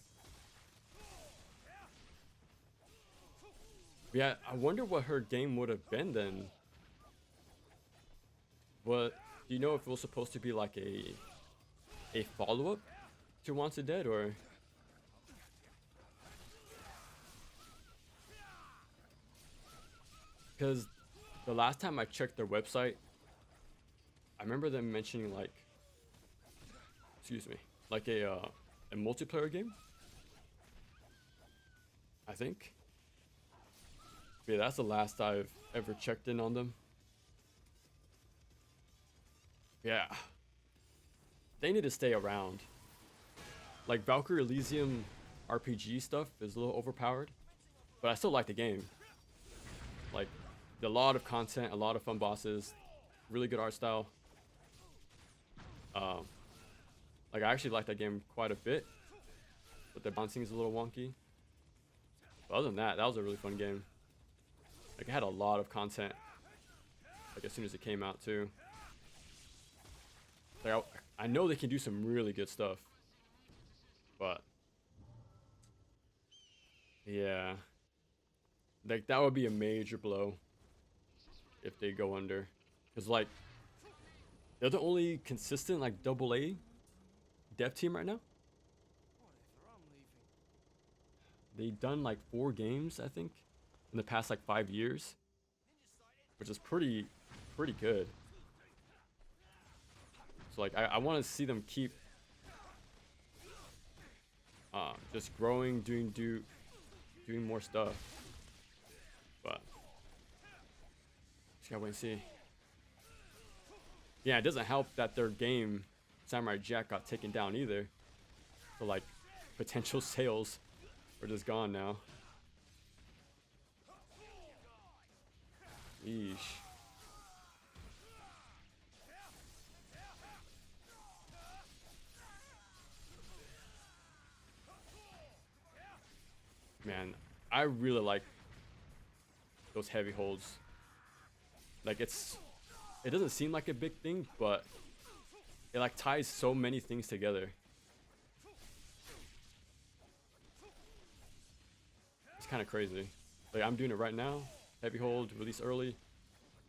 Yeah, I wonder what her game would have been then. What do you know if it was supposed to be like a follow-up to Wanted Dead or? Because the last time I checked their website, I remember them mentioning like, excuse me, like a multiplayer game. I think. Yeah, that's the last I've ever checked in on them. Yeah. They need to stay around. Like Valkyrie Elysium RPG stuff is a little overpowered, but I still like the game. Like, a lot of content, a lot of fun bosses, really good art style. Like I actually like that game quite a bit, but the bouncing is a little wonky. But other than that, that was a really fun game. Like it had a lot of content. Like as soon as it came out too. Like I know they can do some really good stuff, but yeah, like that would be a major blow if they go under, because like they're the only consistent like AA dev team right now. They've done like 4 games, I think, in the past like 5 years, which is pretty good. So like I want to see them keep just growing, doing more stuff. But just gotta wait and see. Yeah, it doesn't help that their game Samurai Jack got taken down either. So like potential sales are just gone now. Yeesh. Man, I really like those heavy holds. Like it doesn't seem like a big thing, but it like ties so many things together. It's kind of crazy. Like I'm doing it right now. Heavy hold, release early.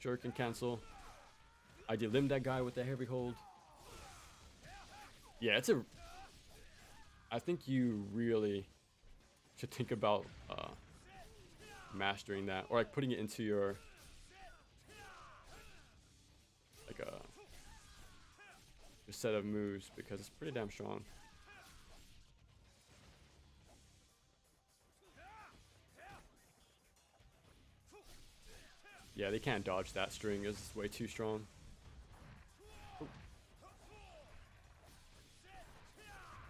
Shuriken cancel. I delimb that guy with the heavy hold. Yeah, I think you really should think about mastering that, or like putting it into your like set of moves because it's pretty damn strong. Yeah, they can't dodge that string. It's way too strong. Ooh.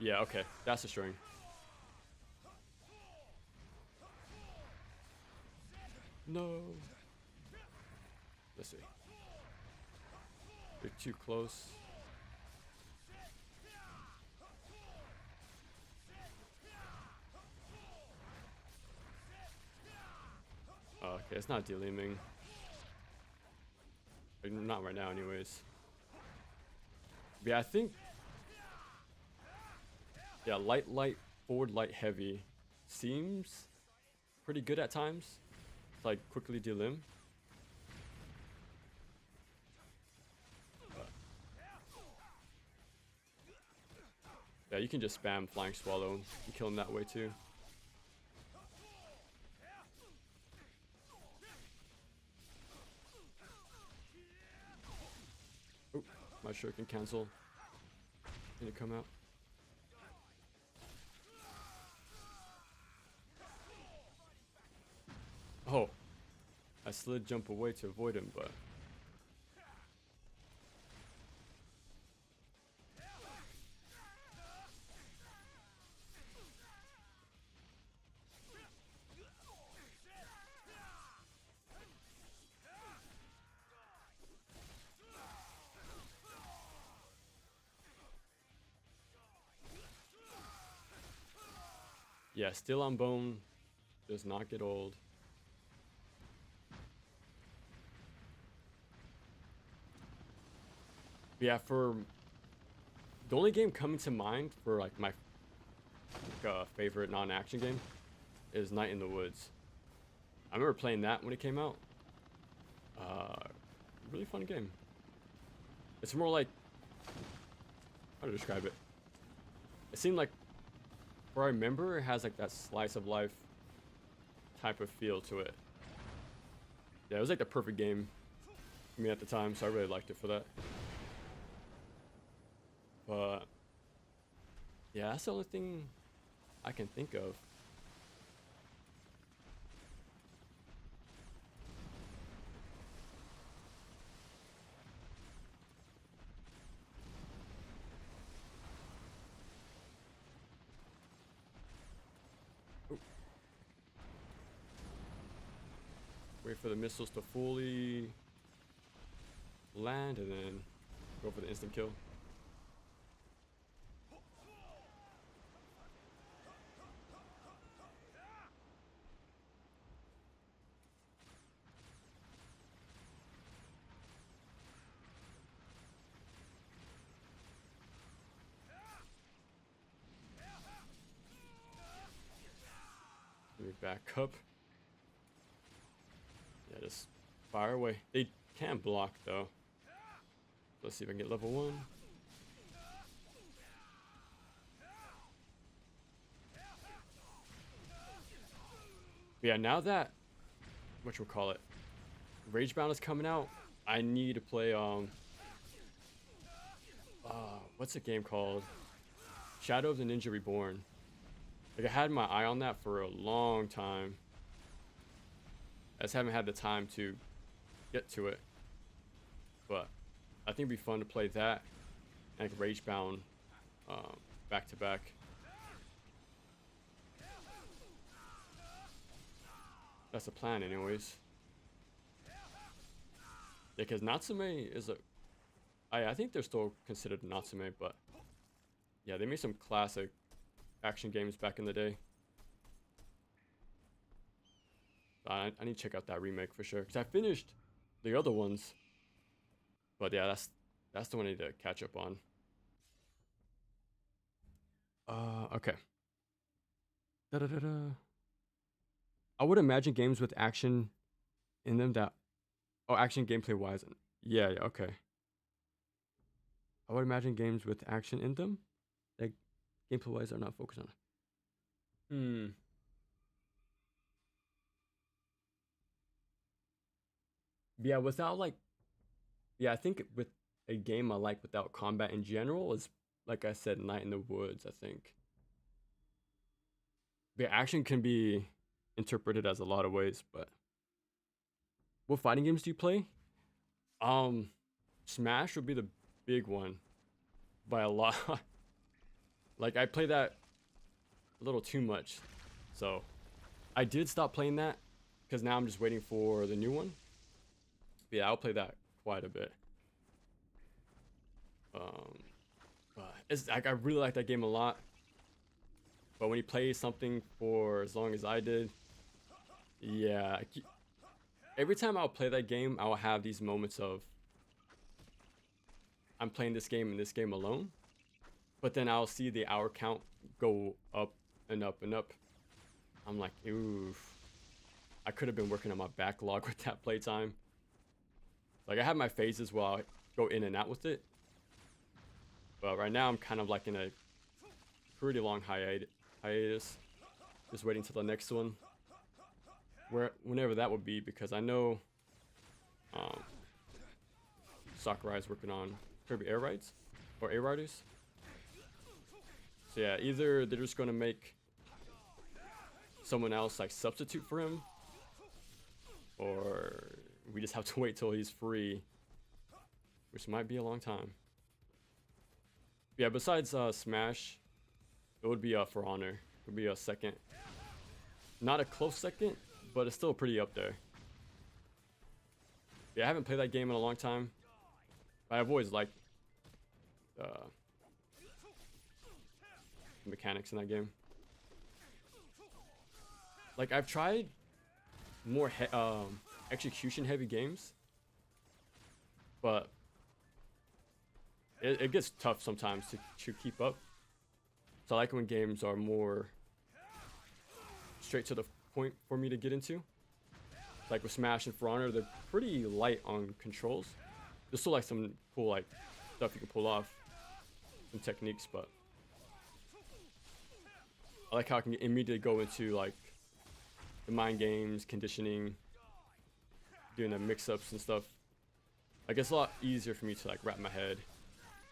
Yeah, okay. That's a string. No. Let's see. They're too close. Oh, okay, it's not deliming. Not right now, anyways. But yeah, I think. Yeah, light, forward, light, heavy seems pretty good at times. It's like quickly delim. Yeah, you can just spam flying swallow and kill him that way too. Oh, my shuriken cancel. Gonna come out. Oh, I slid jump away to avoid him, but yeah, still on bone. Does not get old. Yeah, for the only game coming to mind for like my favorite non-action game is Night in the Woods. I remember playing that when it came out. Really fun game. It's more like, how to describe it? It seemed like, where I remember, it has like that slice of life type of feel to it. Yeah, it was like the perfect game for me at the time, so I really liked it for that. But yeah, that's the only thing I can think of. Ooh. Wait for the missiles to fully land and then go for the instant kill. Let me back up. Yeah, just fire away. They can block though. Let's see if I can get level 1. But yeah, now that whatchamacallit, Ragebound is coming out, I need to play what's the game called? Shadow of the Ninja Reborn. Like I had my eye on that for a long time. I just haven't had the time to get to it. But I think it'd be fun to play that and like Ragebound back to back. That's the plan anyways. Yeah, because Natsume is a... I think they're still considered Natsume, but... Yeah, they made some classic action games back in the day. I need to check out that remake for sure. Because I finished the other ones. But yeah, that's the one I need to catch up on. Okay. Da-da-da-da. I would imagine games with action in them that... Oh, action gameplay wise. Yeah, yeah, okay. I would imagine games with action in them that gameplay wise are not focused on. Yeah, without like... Yeah, I think with a game I like without combat in general is, like I said, Night in the Woods, I think. The action can be interpreted as a lot of ways, but what fighting games do you play? Um, Smash would be the big one by a lot. Like I play that a little too much, so I did stop playing that because now I'm just waiting for the new one. But yeah, I'll play that quite a bit. But it's like I really like that game a lot. But when you play something for as long as I did, yeah, every time I'll play that game, I'll have these moments of I'm playing this game and this game alone. But then I'll see the hour count go up and up and up. I'm like, oof. I could have been working on my backlog with that playtime. Like I have my phases where I go in and out with it. But right now I'm kind of like in a pretty long hiatus. Just waiting till the next one. Whenever that would be, because I know Sakurai is working on Kirby Air Rides or Air Riders. So yeah, either they're just gonna make someone else like substitute for him, or we just have to wait till he's free, which might be a long time. Yeah, besides Smash, it would be For Honor. It would be a second. Not a close second, but it's still pretty up there. Yeah, I haven't played that game in a long time. But I've always liked the mechanics in that game. Like, I've tried more execution heavy games, but it gets tough sometimes to keep up. So I like when games are more straight to the point for me to get into. Like with Smash and For Honor, they're pretty light on controls. There's still like some cool like stuff you can pull off, some techniques, but I like how I can immediately go into like the mind games, conditioning, doing the mix-ups and stuff. Like it's a lot easier for me to like wrap my head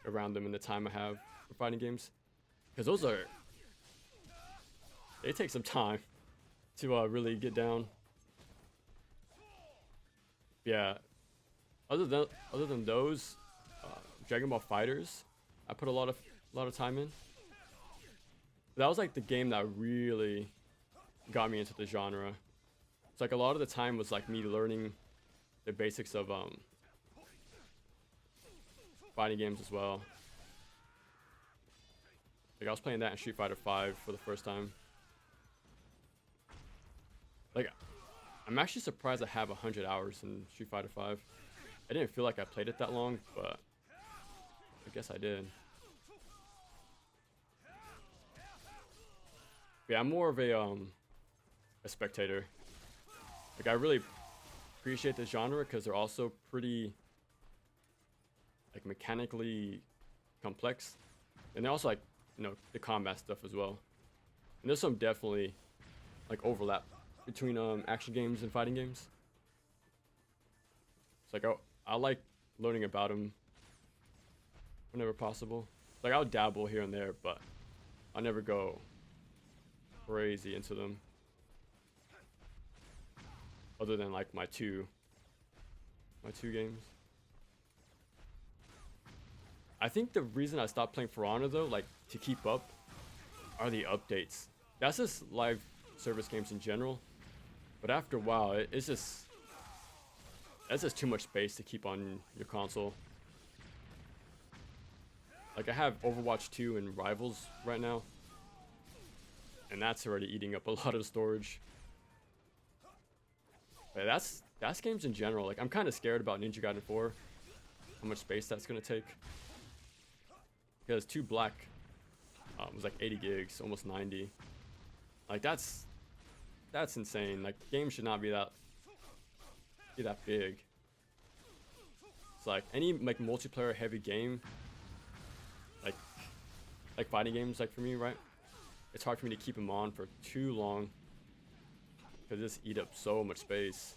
around them in the time I have for fighting games, because those are, they take some time to really get down. Yeah, other than those, Dragon Ball Fighters, I put a lot of time in. That was like the game that really got me into the genre. It's like a lot of the time was like me learning the basics of fighting games as well. Like I was playing that in Street Fighter 5 for the first time. Like I'm actually surprised I have 100 hours in Street Fighter 5. I didn't feel like I played it that long, but I guess I did. Yeah, I'm more of a spectator. Like I really appreciate the genre because they're also pretty like mechanically complex, and they're also like, you know, the combat stuff as well. And there's some definitely like overlap between action games and fighting games. It's like I like learning about them whenever possible. Like I'll dabble here and there, but I'll never go crazy into them. Other than like my two games. I think the reason I stopped playing For Honor though, like to keep up, are the updates. That's just live service games in general. But after a while, it's just, that's just too much space to keep on your console. Like I have Overwatch 2 and Rivals right now, and that's already eating up a lot of storage. But that's games in general. Like I'm kind of scared about Ninja Gaiden 4, how much space that's gonna take. Because 2 Black was like 80 gigs, almost 90. Like that's insane. Like games should not be that big. It's like any like multiplayer heavy game, like fighting games, like for me, right? It's hard for me to keep them on for too long because they just eat up so much space.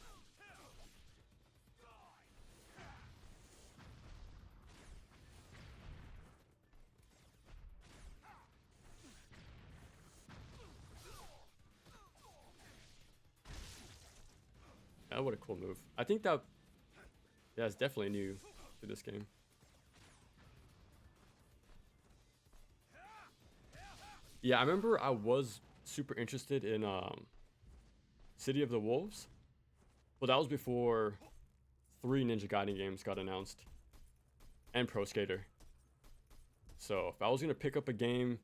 Yeah, what a cool move. I think that, yeah, it's definitely new to this game. Yeah, I remember I was super interested in City of the Wolves, but that was before 3 Ninja Gaiden games got announced and Pro Skater. So if I was gonna pick up a game,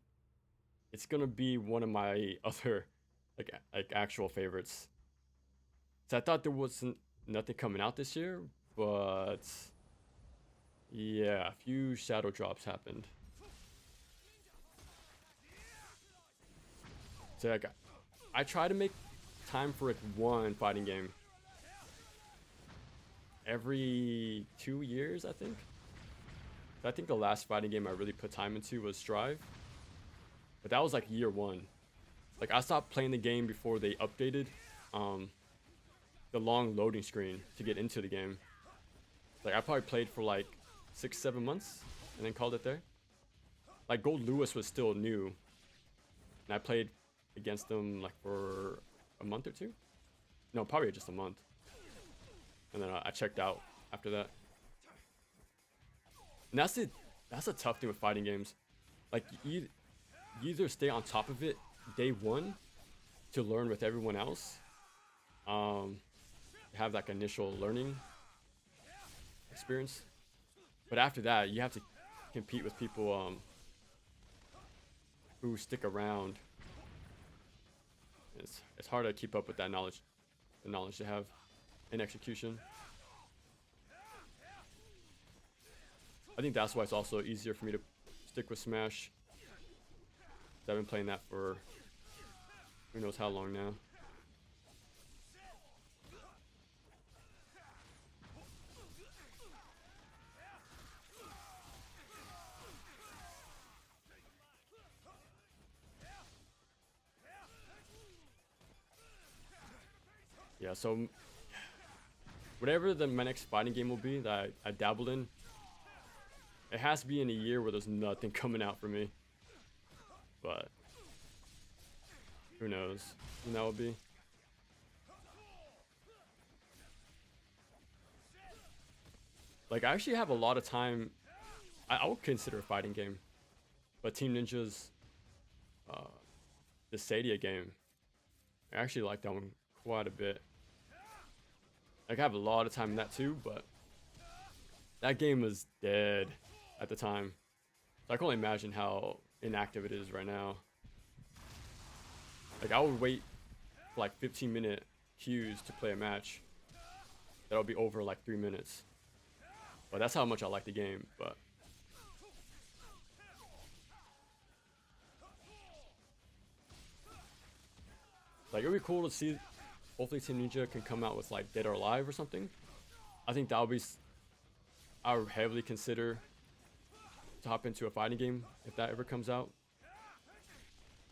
it's gonna be one of my other like actual favorites. So I thought there wasn't nothing coming out this year, but yeah, a few shadow drops happened. So like, I try to make time for like one fighting game every 2 years, I think. I think the last fighting game I really put time into was Strive, but that was like year 1. Like I stopped playing the game before they updated the long loading screen to get into the game. Like I probably played for like 6-7 months and then called it there. Like Gold Lewis was still new, and I played against them like for a month or 2. No, probably just a month, and then I checked out after that. And that's the tough thing with fighting games. Like you either stay on top of it day 1 to learn with everyone else, have like initial learning experience, but after that you have to compete with people who stick around. It's hard to keep up with that knowledge, the knowledge they have in execution. I think that's why it's also easier for me to stick with Smash. I've been playing that for who knows how long now. Yeah, so whatever my next fighting game will be that I dabbled in, it has to be in a year where there's nothing coming out for me. But who knows when that will be. Like I actually have a lot of time. I would consider a fighting game, but Team Ninja's the Sadia game, I actually like that one quite a bit. Like I have a lot of time in that too, but that game was dead at the time. So I can only imagine how inactive it is right now. Like I would wait for like 15-minute queues to play a match. That'll be over like 3 minutes. But that's how much I like the game, but like it'd be cool to see. Hopefully Team Ninja can come out with like Dead or Alive or something. I think that would be, I would heavily consider to hop into a fighting game if that ever comes out.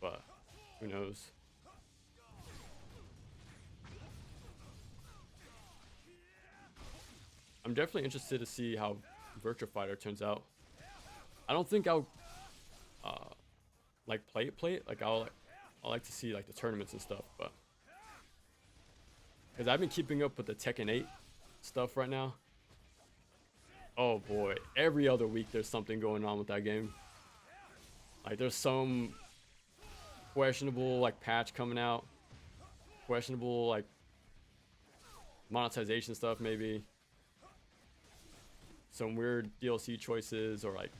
But who knows? I'm definitely interested to see how Virtua Fighter turns out. I don't think I'll like play it. Like I like to see like the tournaments and stuff, but because I've been keeping up with the Tekken 8 stuff right now. Oh boy, every other week there's something going on with that game. Like there's some questionable like patch coming out, questionable like monetization stuff maybe, some weird DLC choices, or like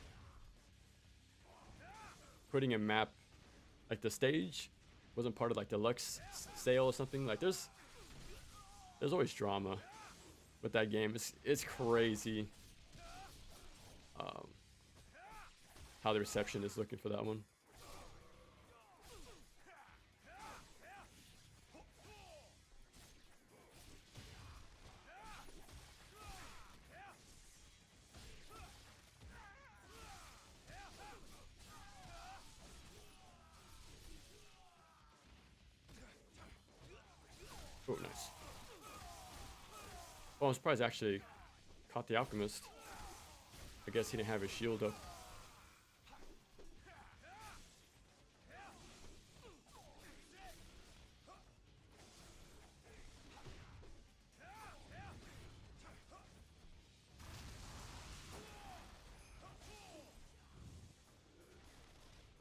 putting a map, like the stage wasn't part of like the Lux sale or something. Like there's always drama with that game. It's crazy how the reception is looking for that one. Oh, nice. Oh, I'm surprised I actually caught the Alchemist. I guess he didn't have his shield up.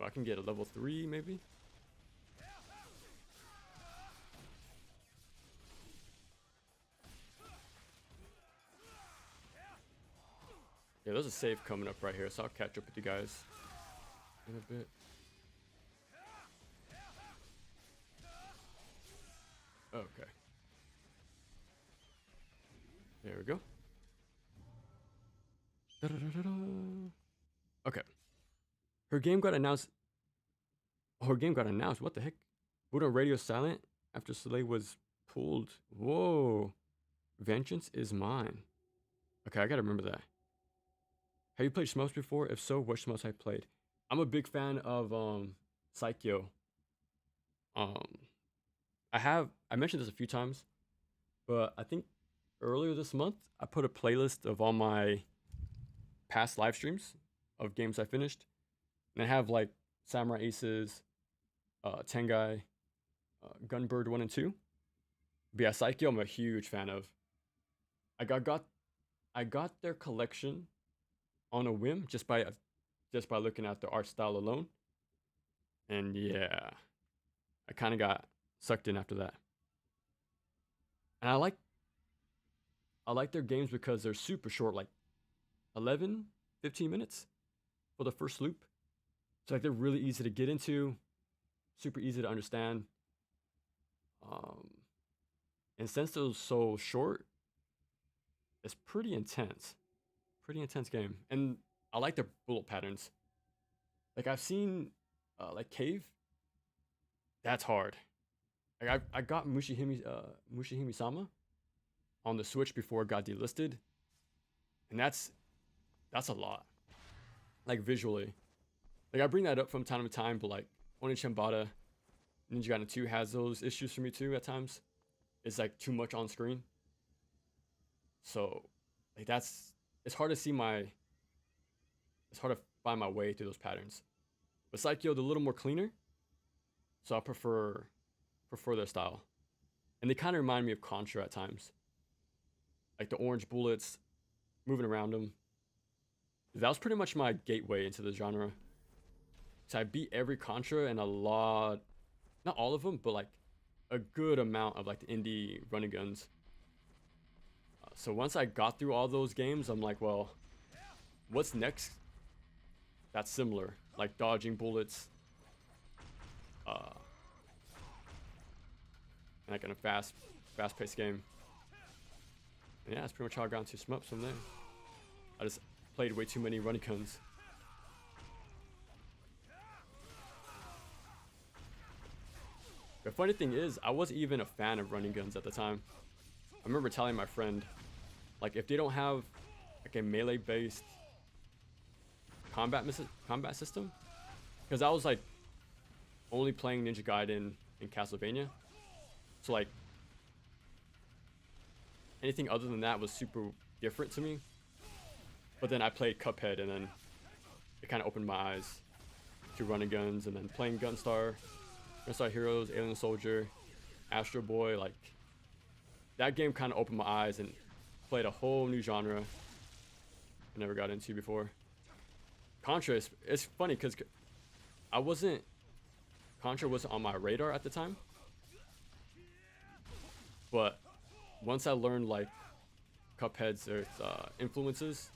I can get a level 3 maybe. Yeah, there's a save coming up right here, so I'll catch up with you guys in a bit. Okay. There we go. Da-da-da-da-da. Okay. Her game got announced. Her game got announced. What the heck? Put on radio silent after Soleil was pulled. Whoa. Vengeance is mine. Okay, I gotta remember that. Have you played shmups before? If so, what shmups I played? I'm a big fan of Psycho. I mentioned this a few times, but I think earlier this month I put a playlist of all my past live streams of games I finished. And I have like Samurai Aces, Tengai, Gunbird 1 and 2. But yeah, Psycho I'm a huge fan of. I got their collection on a whim just by looking at the art style alone. And yeah, I kind of got sucked in after that. And I like their games because they're super short, like 11, 15 minutes for the first loop. So like they're really easy to get into, super easy to understand. And since they're so short, it's pretty intense. Pretty intense game. And I like their bullet patterns. Like I've seen like Cave. That's hard. Like I got Mushihime Sama on the Switch before it got delisted. And that's a lot. Like visually. Like I bring that up from time to time, but like Onichambata Ninja Gaiden 2 has those issues for me too at times. It's like too much on screen. So like it's hard to see it's hard to find my way through those patterns. But Psycho, they're a little more cleaner. So I prefer their style. And they kind of remind me of Contra at times. Like the orange bullets, moving around them. That was pretty much my gateway into the genre. So I beat every Contra and a lot, not all of them, but like a good amount of like the indie running guns. So once I got through all those games, I'm like, well, what's next? That's similar, like dodging bullets, and like in a fast-paced game. And yeah, that's pretty much how I got into shmups from there. I just played way too many running guns. The funny thing is, I wasn't even a fan of running guns at the time. I remember telling my friend, like, if they don't have like a melee-based combat system, because I was like only playing Ninja Gaiden and Castlevania, so like anything other than that was super different to me. But then I played Cuphead, and then it kind of opened my eyes to running guns, and then playing Gunstar Heroes, Alien Soldier, Astro Boy. Like that game kind of opened my eyes and played a whole new genre I never got into before. Contra it's funny because Contra wasn't on my radar at the time, but once I learned like Cuphead's influences,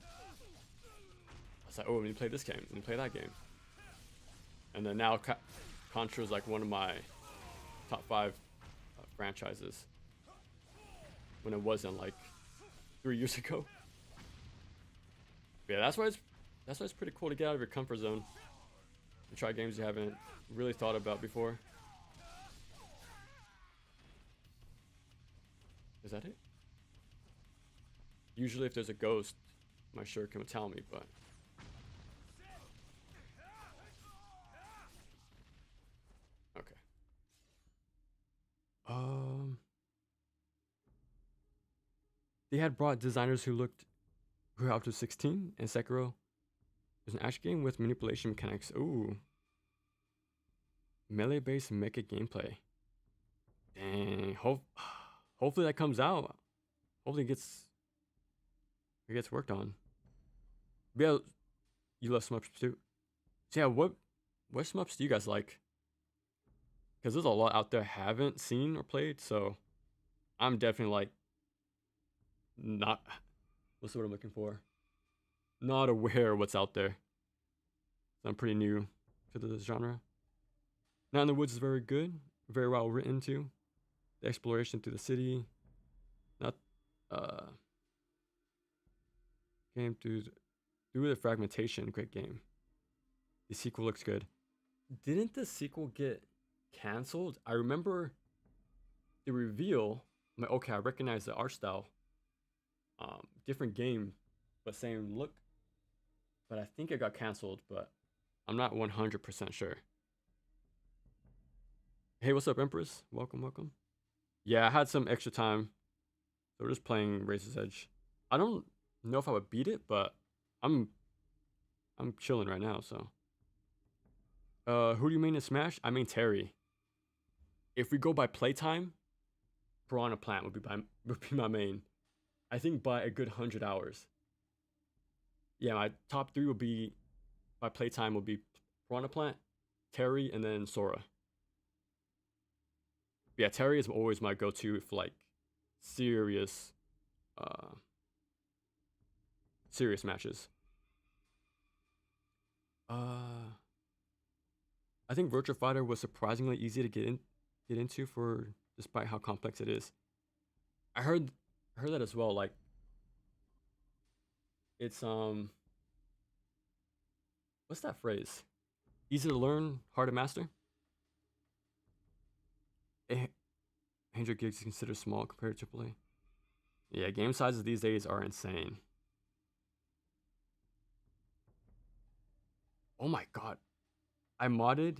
I was like, oh, let me play this game, let me play that game. And then now Contra is like one of my top 5 franchises, when it wasn't like 3 years ago. But yeah, that's why it's pretty cool to get out of your comfort zone and try games you haven't really thought about before. Is that it? Usually if there's a ghost, my shirt can tell me, but okay. They had brought designers who were up to 16, and Sekiro is an action game with manipulation mechanics. Ooh. Melee-based mecha gameplay. Dang. Hopefully that comes out. Hopefully it gets worked on. But yeah, you love shmups too. So yeah, what shmups do you guys like? Because there's a lot out there I haven't seen or played, so I'm definitely like not, what's the word I'm looking for? Not aware of what's out there. I'm pretty new to this genre. Night in the Woods is very good, very well written too. The exploration through the city, not game through the fragmentation, great game. The sequel looks good. Didn't the sequel get canceled? I remember the reveal. I'm like, okay, I recognize the art style. Different game, but same look. But I think it got canceled, but I'm not 100% sure. Hey, what's up, Empress? Welcome, welcome. Yeah, I had some extra time, so we're just playing Razor's Edge. I don't know if I would beat it, but I'm chilling right now. So, who do you mean in Smash? I mean Terry. If we go by playtime, Piranha Plant would be my main. I think by a good 100 hours. Yeah, my top 3 would be by playtime would be Piranha Plant, Terry, and then Sora. Yeah, Terry is always my go-to for like serious matches. I think Virtua Fighter was surprisingly easy to get into for despite how complex it is. I heard that as well. Like it's what's that phrase? Easy to learn, hard to master. 100 gigs is considered small compared to AAA. Yeah, game sizes these days are insane. Oh my god. I modded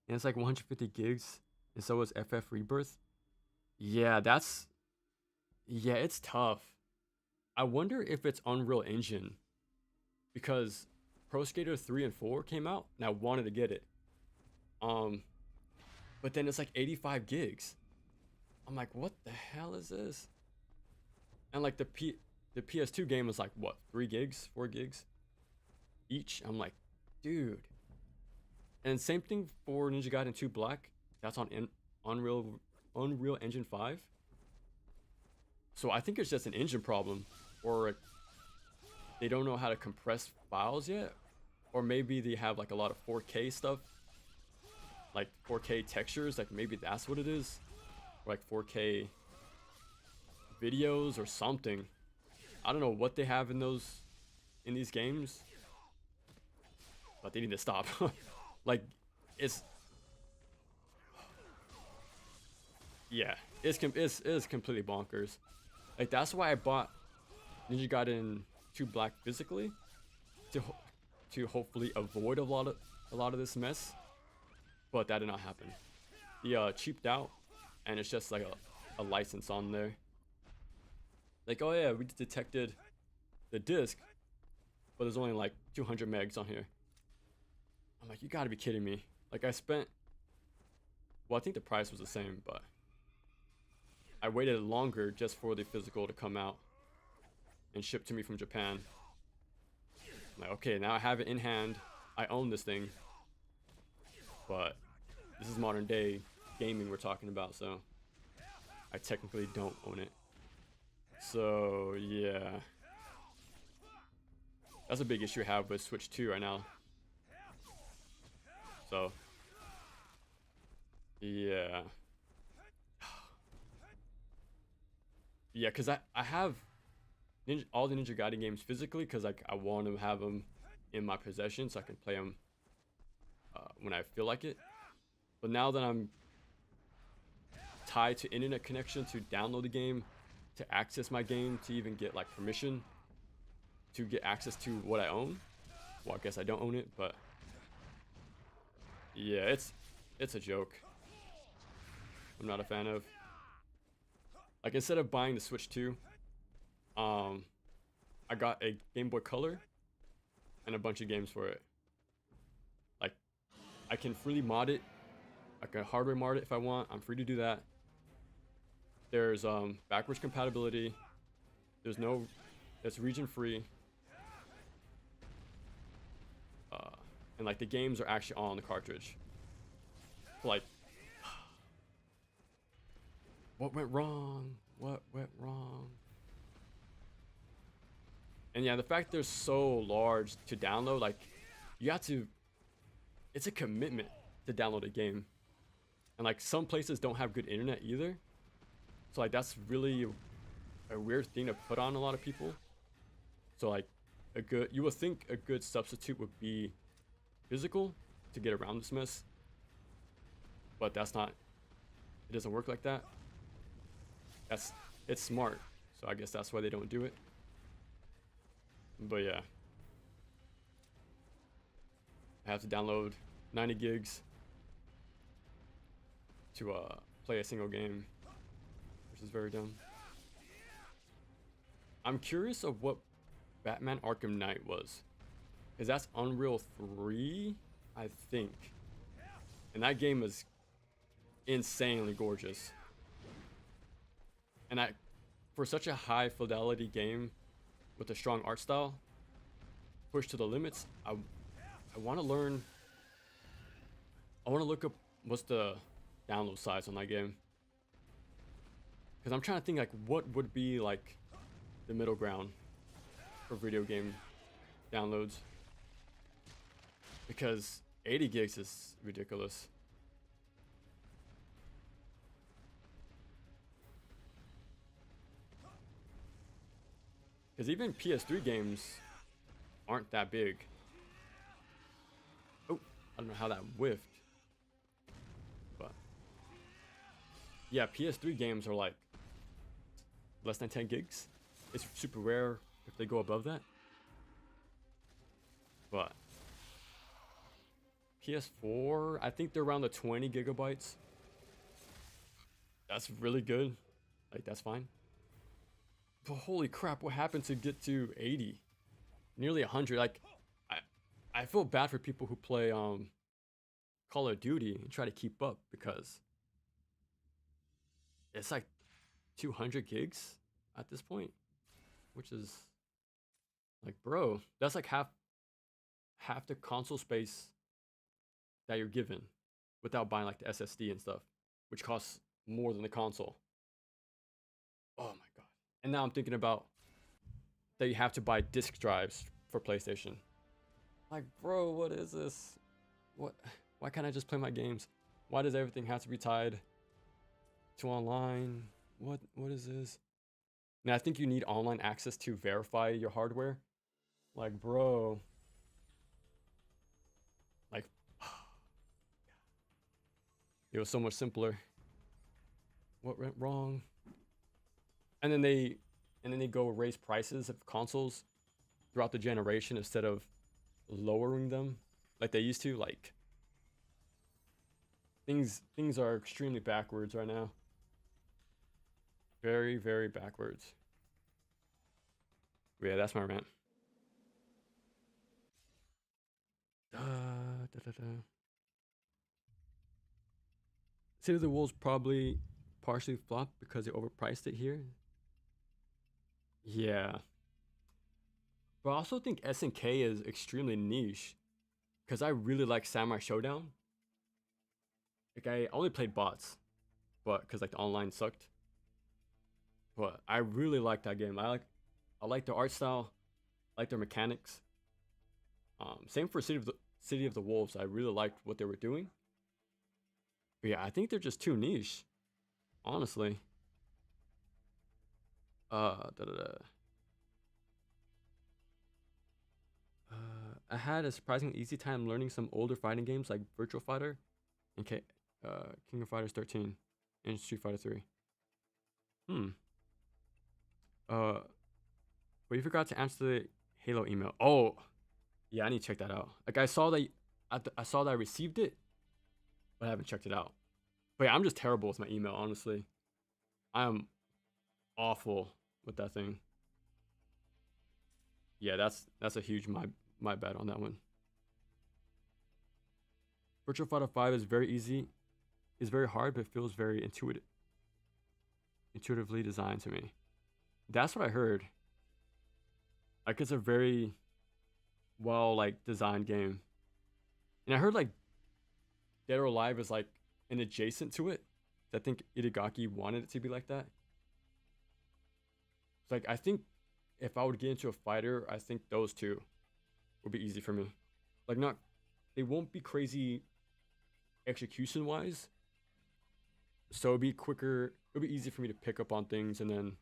and it's like 150 gigs and so is FF Rebirth. Yeah, it's tough. I wonder if it's Unreal Engine because Pro Skater 3 and 4 came out and I wanted to get it. But then it's like 85 gigs. I'm like, what the hell is this? And like the PS2 game was like what, 3 gigs, 4 gigs each? I'm like, dude. And same thing for Ninja Gaiden 2 Black. That's on Unreal Engine 5. So I think it's just an engine problem, or they don't know how to compress files yet, or maybe they have like a lot of 4K stuff, like 4K textures. Like maybe that's what it is, or like 4K videos or something. I don't know what they have in these games, but they need to stop. Like it's completely bonkers. Like that's why I bought Ninja Gaiden 2 Black physically to hopefully avoid a lot of this mess, but that did not happen. The cheaped out, and it's just like a license on there. Like, oh yeah, we detected the disc, but there's only like 200 megs on here. I'm like, you gotta be kidding me. Like I spent, well, I think the price was the same, but I waited longer just for the physical to come out and ship to me from Japan. I'm like, okay, now I have it in hand. I own this thing. But this is modern day gaming we're talking about, so I technically don't own it. So, yeah. That's a big issue I have with Switch 2 right now. So, yeah. Yeah, because I have all the Ninja Gaiden games physically because like I want to have them in my possession so I can play them when I feel like it. But now that I'm tied to internet connection to download the game, to access my game, to even get like permission to get access to what I own. Well, I guess I don't own it, but yeah, it's a joke. I'm not a fan of. Like instead of buying the Switch 2, I got a Game Boy Color and a bunch of games for it. Like I can freely mod it. I can hardware mod it if I want. I'm free to do that. There's backwards compatibility. It's region free. and like the games are actually on the cartridge. Like, what went wrong? What went wrong? And yeah, the fact they're so large to download, like, you have to, it's a commitment to download a game. And like some places don't have good internet either. So like that's really a weird thing to put on a lot of people. So like you would think a good substitute would be physical to get around this mess. But that's not, it doesn't work like that. It's smart. So I guess that's why they don't do it. But yeah. I have to download 90 gigs to play a single game, which is very dumb. I'm curious of what Batman Arkham Knight was, because that's Unreal 3, I think. And that game is insanely gorgeous. And for such a high fidelity game with a strong art style, pushed to the limits, I want to learn. I want to look up what's the download size on that game, because I'm trying to think like what would be like the middle ground for video game downloads, because 80 gigs is ridiculous. Because even PS3 games aren't that big. Oh, I don't know how that whiffed. But yeah, PS3 games are like less than 10 gigs. It's super rare if they go above that. But PS4, I think they're around the 20 gigabytes. That's really good. Like, that's fine. But holy crap, what happened to get to 80? Nearly 100. Like, I feel bad for people who play Call of Duty and try to keep up, because it's like 200 gigs at this point, which is like, bro, that's like half the console space that you're given without buying like the SSD and stuff, which costs more than the console. Oh my god. And now I'm thinking about that you have to buy disc drives for PlayStation. Like, bro, what is this? Why can't I just play my games? Why does everything have to be tied to online? What is this? And I think you need online access to verify your hardware. Like, bro. Like, it was so much simpler. What went wrong? And then they go raise prices of consoles throughout the generation instead of lowering them like they used to. Like, things are extremely backwards right now. Very, very backwards. But yeah, that's my rant. City of the Wolves probably partially flopped because they overpriced it here. Yeah. But I also think SNK is extremely niche, because I really like Samurai Showdown. Like, I only played bots, but because like the online sucked. But I really like that game. I like the art style, I like their mechanics. Same for City of the Wolves. I really liked what they were doing. But yeah, I think they're just too niche, honestly. I had a surprisingly easy time learning some older fighting games like Virtual Fighter and King of Fighters 13 and Street Fighter 3. But you forgot to answer the Halo email. Oh, yeah, I need to check that out. Like, I saw that I received it, but I haven't checked it out. But yeah, I'm just terrible with my email, honestly. I am awful with that thing. Yeah, that's a huge my bad on that one. Virtual Fighter 5 is very easy. It's very hard, but it feels very intuitively designed to me. That's what I heard. Like, it's a very well, like, designed game. And I heard like Dead or Alive is like an adjacent to it. I think Itagaki wanted it to be like that. It's like I think if I would get into a fighter, I think those two would be easy for me. Like not, they won't be crazy execution wise. So it'd be quicker. It'd be easy for me to pick up on things and then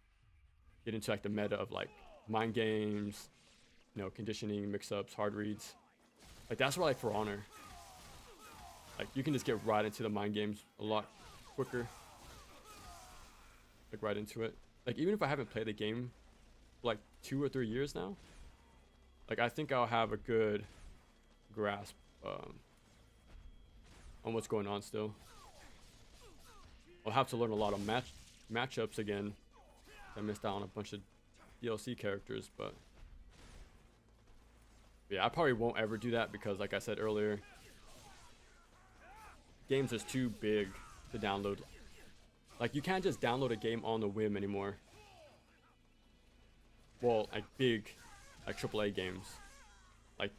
get into like the meta of like mind games, you know, conditioning, mix-ups, hard reads. Like that's where like For Honor. Like you can just get right into the mind games a lot quicker. Like right into it. Like even if I haven't played the game for like 2 or 3 years now, like I think I'll have a good grasp on what's going on still. I'll have to learn a lot of matchups again. I missed out on a bunch of DLC characters, but yeah, I probably won't ever do that because like I said earlier, games is too big to download. Like you can't just download a game on the whim anymore. Well, like big, like AAA games. Like,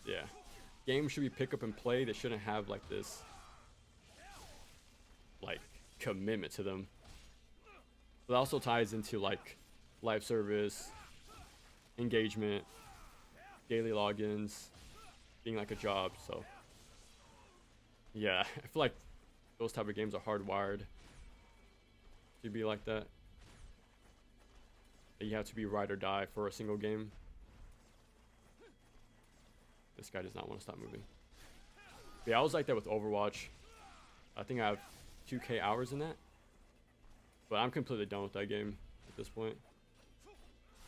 yeah. Games should be pick up and play. They shouldn't have like this, like, commitment to them. But it also ties into like live service, engagement, daily logins, being like a job. So yeah, I feel like those type of games are hardwired to be like that. You have to be ride or die for a single game. This guy does not want to stop moving. But yeah, I was like that with Overwatch. I think I have 2K hours in that. But I'm completely done with that game at this point.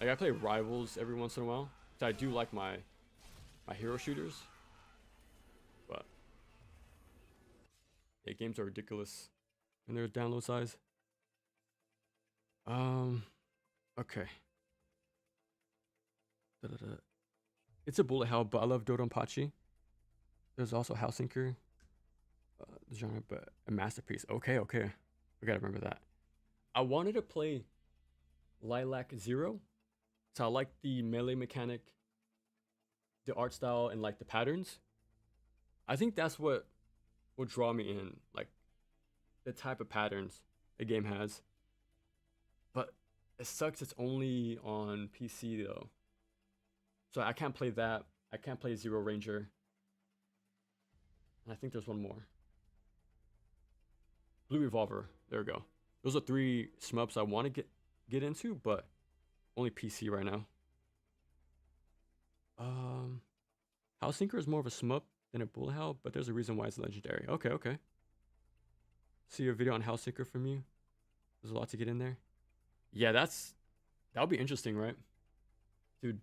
Like I play Rivals every once in a while. So I do like my hero shooters. But yeah, games are ridiculous in their download size. Okay. It's a bullet hell, but I love Dodonpachi. There's also Hellsinker, the genre, but a masterpiece. Okay. We gotta remember that. I wanted to play Lilac Zero, so I like the melee mechanic, the art style, and like the patterns. I think that's what will draw me in, like the type of patterns the game has. But it sucks it's only on PC though. So I can't play that. I can't play Zero Ranger. And I think there's one more. Blue Revolver. There we go. Those are 3 shmups I want to get into, but only PC right now. Hellsinker is more of a shmup than a bullet hell, but there's a reason why it's legendary. Okay. See a video on Hellsinker from you. There's a lot to get in there. Yeah, that'll be interesting, right? Dude,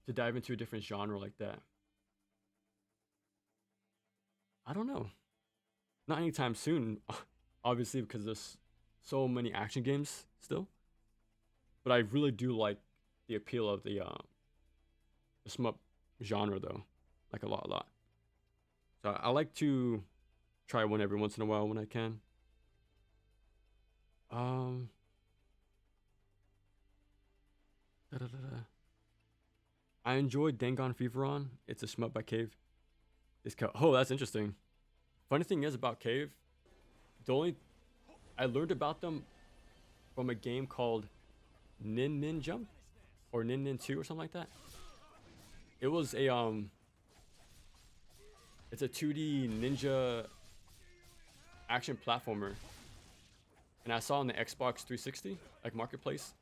to dive into a different genre like that. I don't know. Not anytime soon, obviously, because there's so many action games still. But I really do like the appeal of the shmup genre, though. Like a lot. So I like to try one every once in a while when I can. I enjoyed Dangon Feveron. It's a shmup by Cave. Oh, that's interesting. Funny thing is about Cave, I learned about them from a game called Nin Jump or Nin 2 or something like that. It was it's a 2D ninja action platformer. And I saw on the Xbox 360 like marketplace,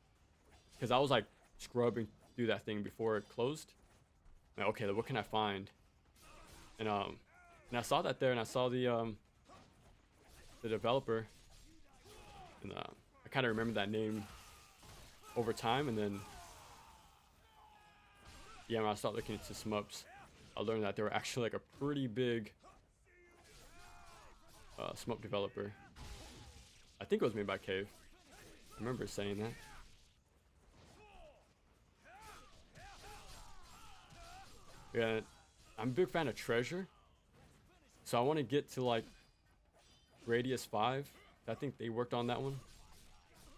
because I was like scrubbing through that thing before it closed. Like, okay, what can I find? And I saw that there, and I saw the developer, and I kind of remember that name over time. And then yeah, when I started looking into shmups, I learned that they were actually like a pretty big shmup developer. I think it was made by Cave. I remember saying that. Yeah, I'm a big fan of Treasure. So I want to get to like Radius 5. I think they worked on that one,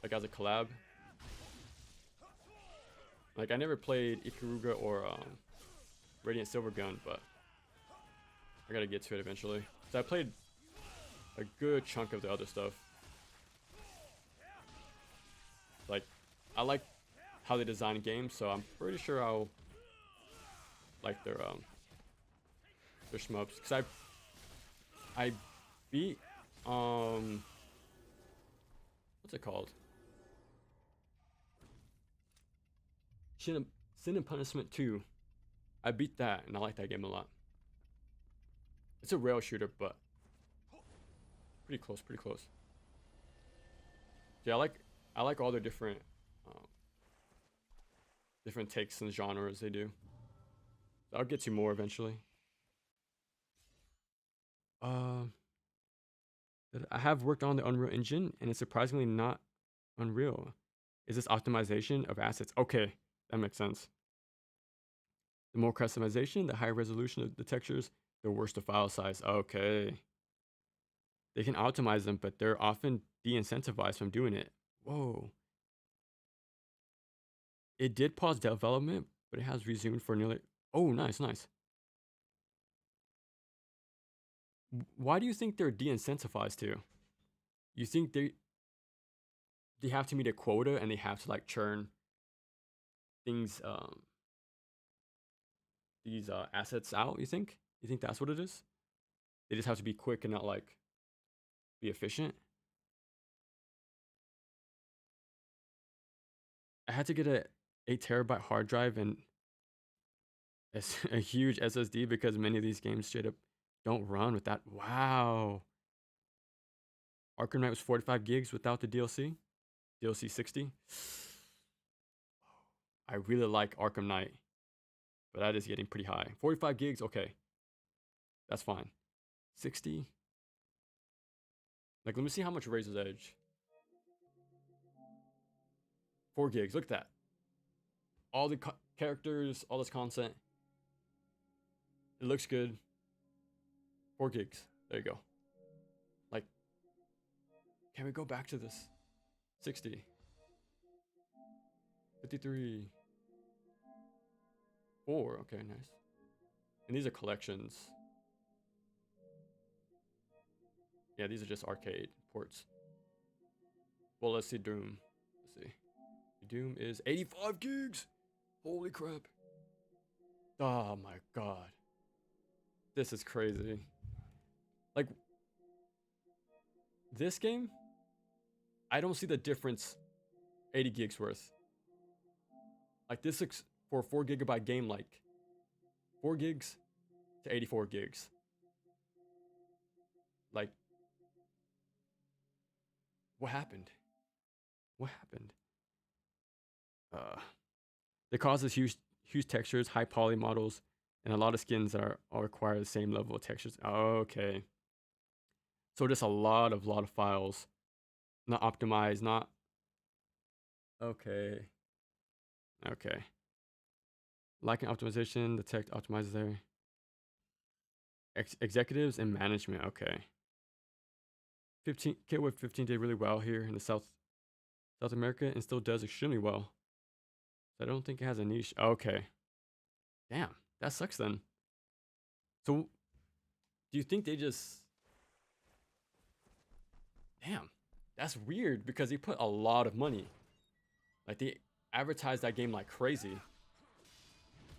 like as a collab. Like I never played Ikaruga or Radiant Silver Gun, but I gotta get to it eventually. So I played a good chunk of the other stuff. Like, I like how they design games, so I'm pretty sure I'll like their shmups. Cause I beat what's it called? Sin and Punishment 2. I beat that, and I like that game a lot. It's a rail shooter, but pretty close, pretty close. Yeah, I like all the different takes and genres they do. So I'll get to more eventually. I have worked on the Unreal Engine, and it's surprisingly not Unreal. Is this optimization of assets? Okay, that makes sense. The more customization, the higher resolution of the textures, the worse the file size. Okay. They can optimize them, but they're often de-incentivized from doing it. Whoa. It did pause development, but it has resumed for nearly... Oh, nice, nice. Why do you think they're de-incentivized to? You think they have to meet a quota and they have to like churn things, these assets out, you think? You think that's what it is? They just have to be quick and not like be efficient? I had to get a 8 terabyte hard drive and a huge SSD because many of these games straight up don't run with that. Wow. Arkham Knight was 45 gigs without the DLC. DLC 60. I really like Arkham Knight, but that is getting pretty high. 45 gigs, okay. That's fine. 60. Like, let me see how much Razor's Edge. 4 gigs, look at that. All the characters, all this content. It looks good. 4 gigs, there you go. Like, can we go back to this? 60. 53. 4, okay, nice. And these are collections. Yeah, these are just arcade ports. Well, let's see Doom. Let's see. Doom is 85 gigs! Holy crap. Oh my god. This is crazy. Like, this game, I don't see the difference 80 gigs worth. Like, this looks for a 4 gigabyte game, like 4 gigs to 84 gigs. Like, what happened? What happened? They causes huge textures, high poly models, and a lot of skins that all require the same level of textures. Okay. So just a lot of files. Not optimized, not... Okay. Okay. Liking optimization, the tech optimizes there. Executives and management, okay. 15 KOF 15 did really well here in the South America and still does extremely well. So I don't think it has a niche. Okay. Damn, that sucks then. So, do you think they just... Damn, that's weird because they put a lot of money. Like, they advertised that game like crazy.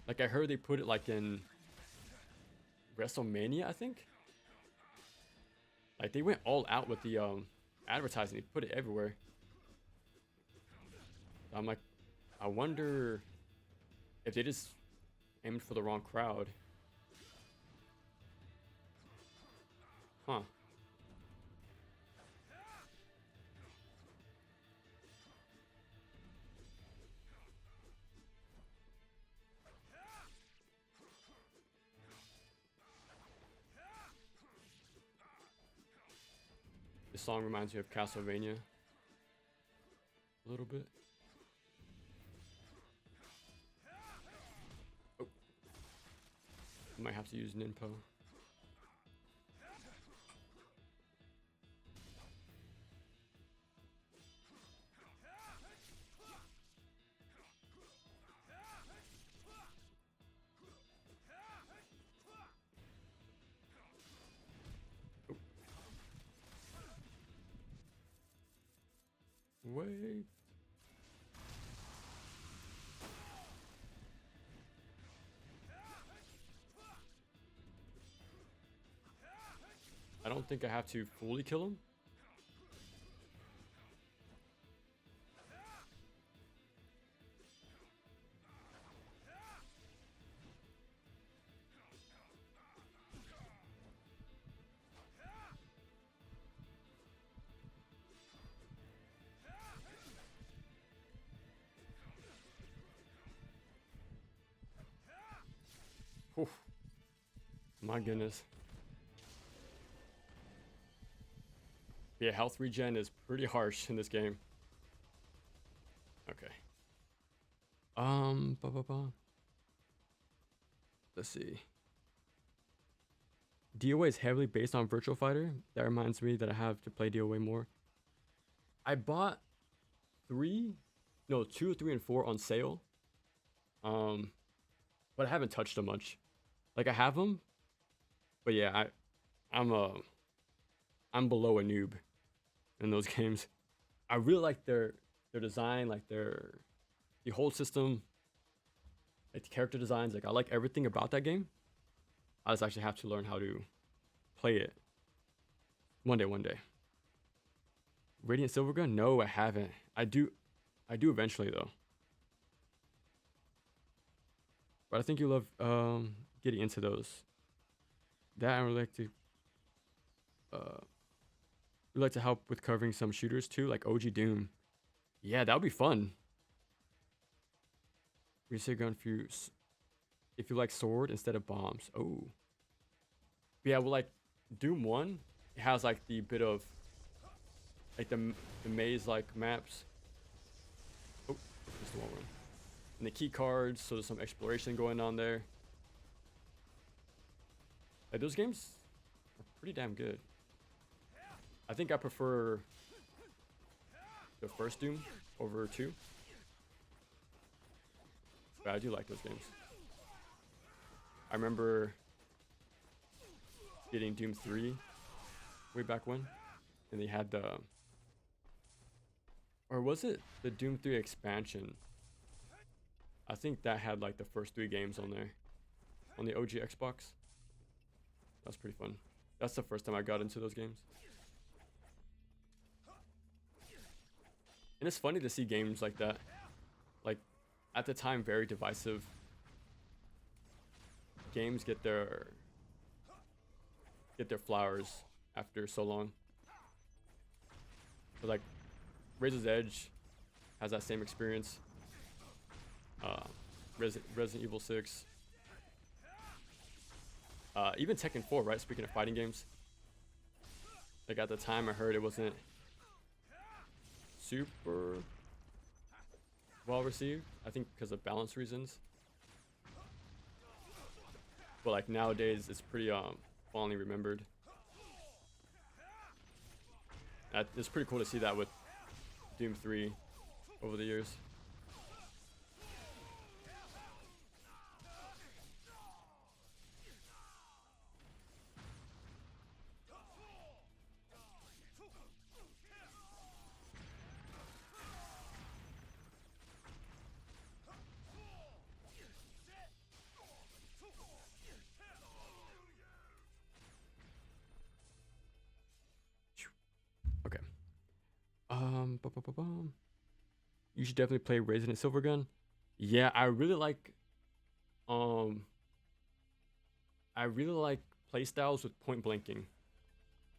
Like, I heard they put it like in WrestleMania, I think. Like, they went all out with the advertising. They put it everywhere. I'm like, I wonder if they just aimed for the wrong crowd. Huh. This song reminds me of Castlevania. A little bit. Oh. I might have to use Ninpo. Wait. I don't think I have to fully kill him. Whew. My goodness. Yeah, health regen is pretty harsh in this game. Okay. Let's see. DOA is heavily based on Virtual Fighter. That reminds me that I have to play DOA more. I bought 2, 3, and 4 on sale. But I haven't touched them much. Like, I have them, but yeah, I'm below a noob in those games. I really like their design, like the whole system, like the character designs. Like, I like everything about that game. I just actually have to learn how to play it. One day. Radiant Silvergun? No, I haven't. I do eventually though. But I think you love getting into those. That I would like to help with covering some shooters too, like OG Doom. Yeah, that would be fun. Reset gun fuse. If you like sword instead of bombs. Oh. But yeah, well, like Doom 1, it has like the bit of like the maze like maps. Oh, that's the wrong one. And the key cards, so there's some exploration going on there. Like, those games are pretty damn good. I think I prefer the first Doom over 2. But I do like those games. I remember getting Doom 3 way back when. And they had the... Or was it the Doom 3 expansion? I think that had like the first 3 games on there. On the OG Xbox. That's pretty fun. That's the first time I got into those games. And it's funny to see games like that. Like, at the time, very divisive. Games get their flowers after so long. But like, Razor's Edge has that same experience. Resident Evil 6. Even Tekken 4, right? Speaking of fighting games. Like, at the time, I heard it wasn't super well received. I think because of balance reasons. But like, nowadays, it's pretty fondly remembered. It's pretty cool to see that with Doom 3 over the years. Okay. You should definitely play Resident Silvergun. Yeah, I really like playstyles with point blanking.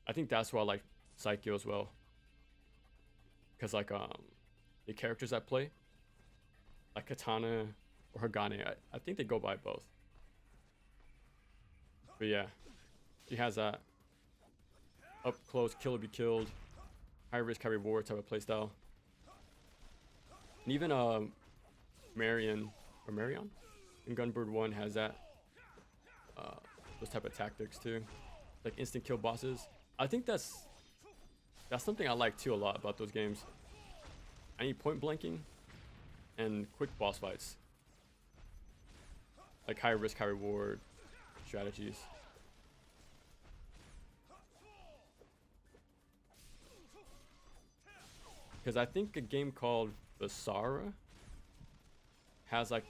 I think that's why I like Psycho as well. Cause like the characters I play, like Katana or Hagane, I think they go by both. But yeah, she has that up close, kill or be killed, high risk, high reward type of playstyle. And even Marion in Gunbird 1 has that those type of tactics too, like instant kill bosses. I think that's something I like too a lot about those games. I need point blanking and quick boss fights, like high risk, high reward strategies. Because I think a game called Basara has like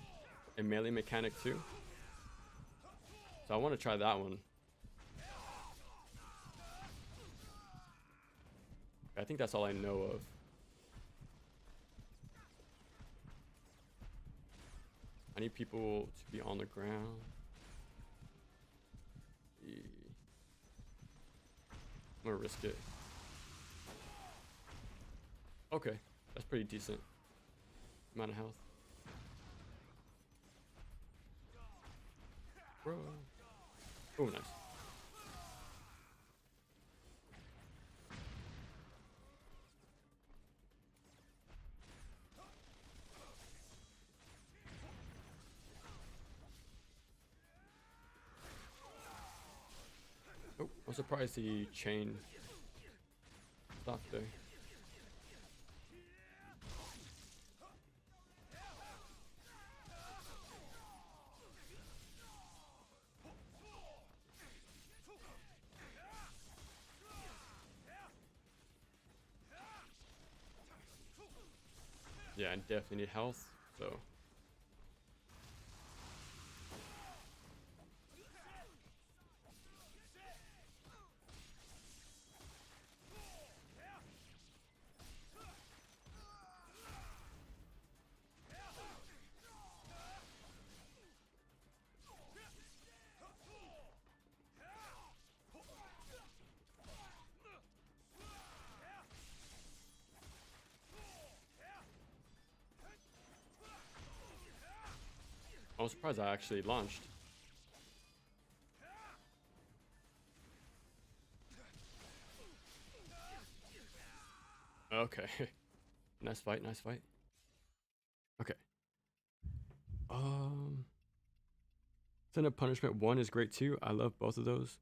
a melee mechanic too. So I want to try that one. I think that's all I know of. I need people to be on the ground. I'm gonna risk it. Okay, that's pretty decent amount of health. Bro. Oh, nice. Oh, I'm surprised the chain stopped there. Yeah, I definitely need health, so. I'm surprised I actually launched. Okay. Nice fight, nice fight. Okay. Sin of Punishment 1 is great too. I love both of those.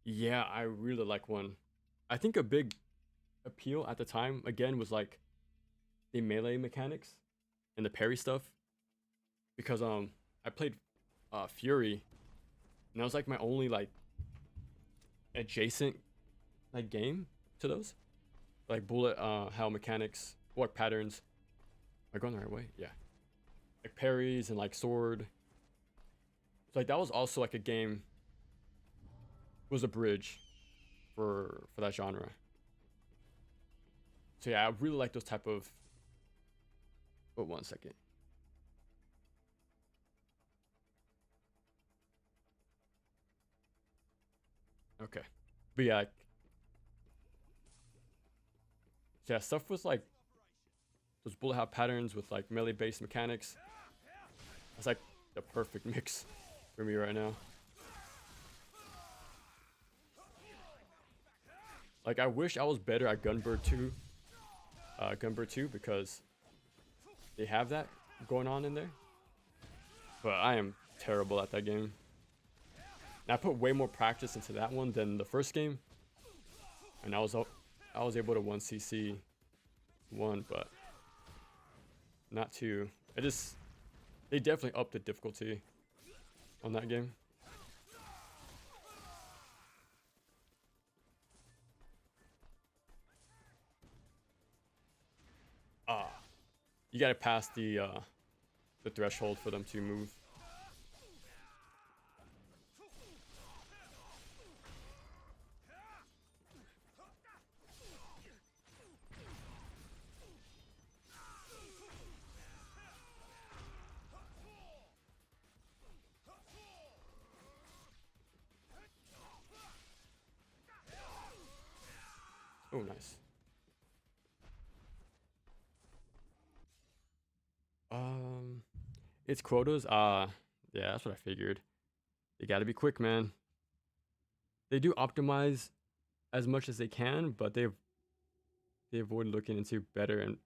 Yeah, I really like 1. I think a big appeal at the time, again, was like the melee mechanics and the parry stuff. Because I played Fury, and that was like my only like adjacent like game to those. Like bullet hell mechanics, or patterns. Am I going the right way? Yeah. Like parries and like sword. So like that was also like a game, was a bridge for that genre. So yeah, I really like those type of. Oh, 1 second. Okay, but yeah, yeah, stuff was like those bullet hell patterns with like melee based mechanics. It's like the perfect mix for me right now. Like I wish I was better at Gunbird 2, because they have that going on in there. But I am terrible at that game. And I put way more practice into that one than the first game. And I was able to 1cc 1, but not 2. They definitely upped the difficulty on that game. You gotta pass the threshold for them to move. Oh, nice. It's quotas. Yeah, that's what I figured. They gotta be quick, man. They do optimize as much as they can, but they avoid looking into better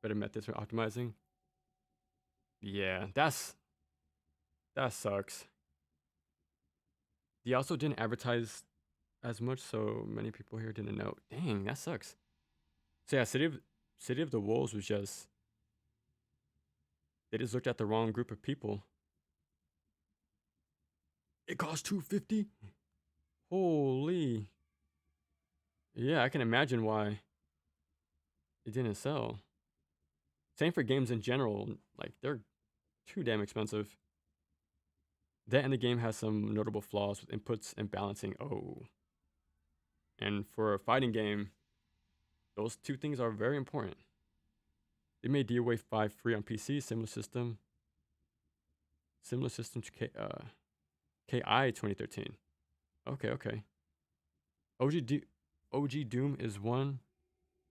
methods for optimizing. Yeah, that sucks. They also didn't advertise as much, so many people here didn't know. Dang, that sucks. So yeah, City of the Wolves was just, they just looked at the wrong group of people. It cost $250. Holy. Yeah, I can imagine why. it didn't sell. Same for games in general. Like, they're too damn expensive. That and the game has some notable flaws with inputs and balancing. Oh. And for a fighting game, those two things are very important. They made DOA 5 free on PC, similar system to KI 2013. Okay, okay. OG, OG Doom is one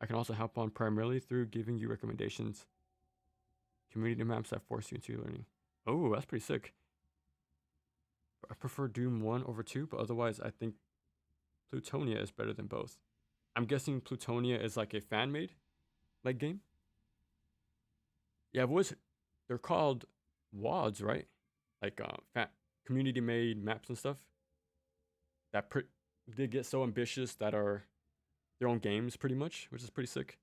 I can also help on primarily through giving you recommendations. Community maps that force you into learning. Oh, that's pretty sick. I prefer Doom 1 over 2, but otherwise I think Plutonia is better than both. I'm guessing Plutonia is like a fan-made like game? Yeah, they're called WODs, right? Like community-made maps and stuff that they get so ambitious that are their own games pretty much, which is pretty sick.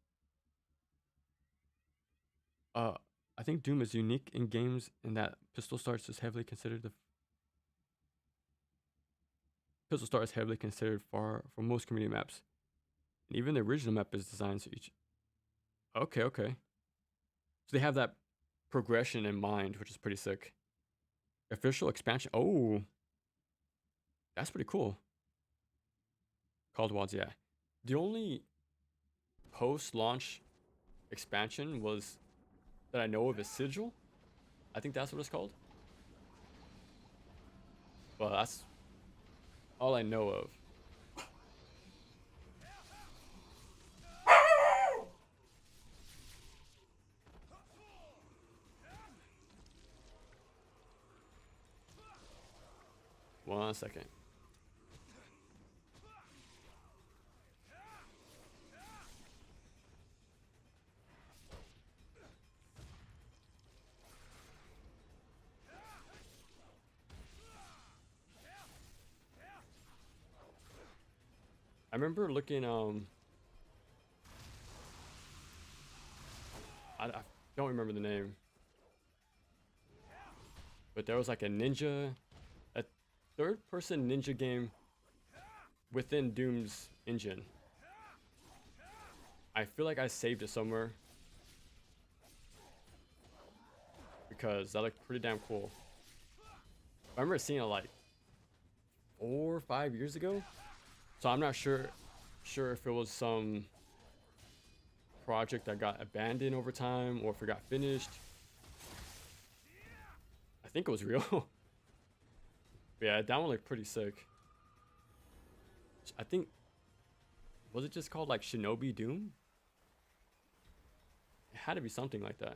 I think Doom is unique in games in that Pistol Start is heavily considered far for most community maps. And even the original map is designed so each. Okay, okay. So they have that progression in mind, which is pretty sick. Official expansion. Oh, that's pretty cool. Called WODs, yeah. The only post-launch expansion was that I know of is Sigil. I think that's what it's called. Well, that's all I know of. One second. I remember looking I don't remember the name, but there was like a third-person ninja game within Doom's engine. I feel like I saved it somewhere because that looked pretty damn cool. I remember seeing it like 4 or 5 years ago, so I'm not sure if it was some project that got abandoned over time or if it got finished. I think it was real. Yeah, that one looked pretty sick. I think, was it just called like Shinobi Doom? It had to be something like that.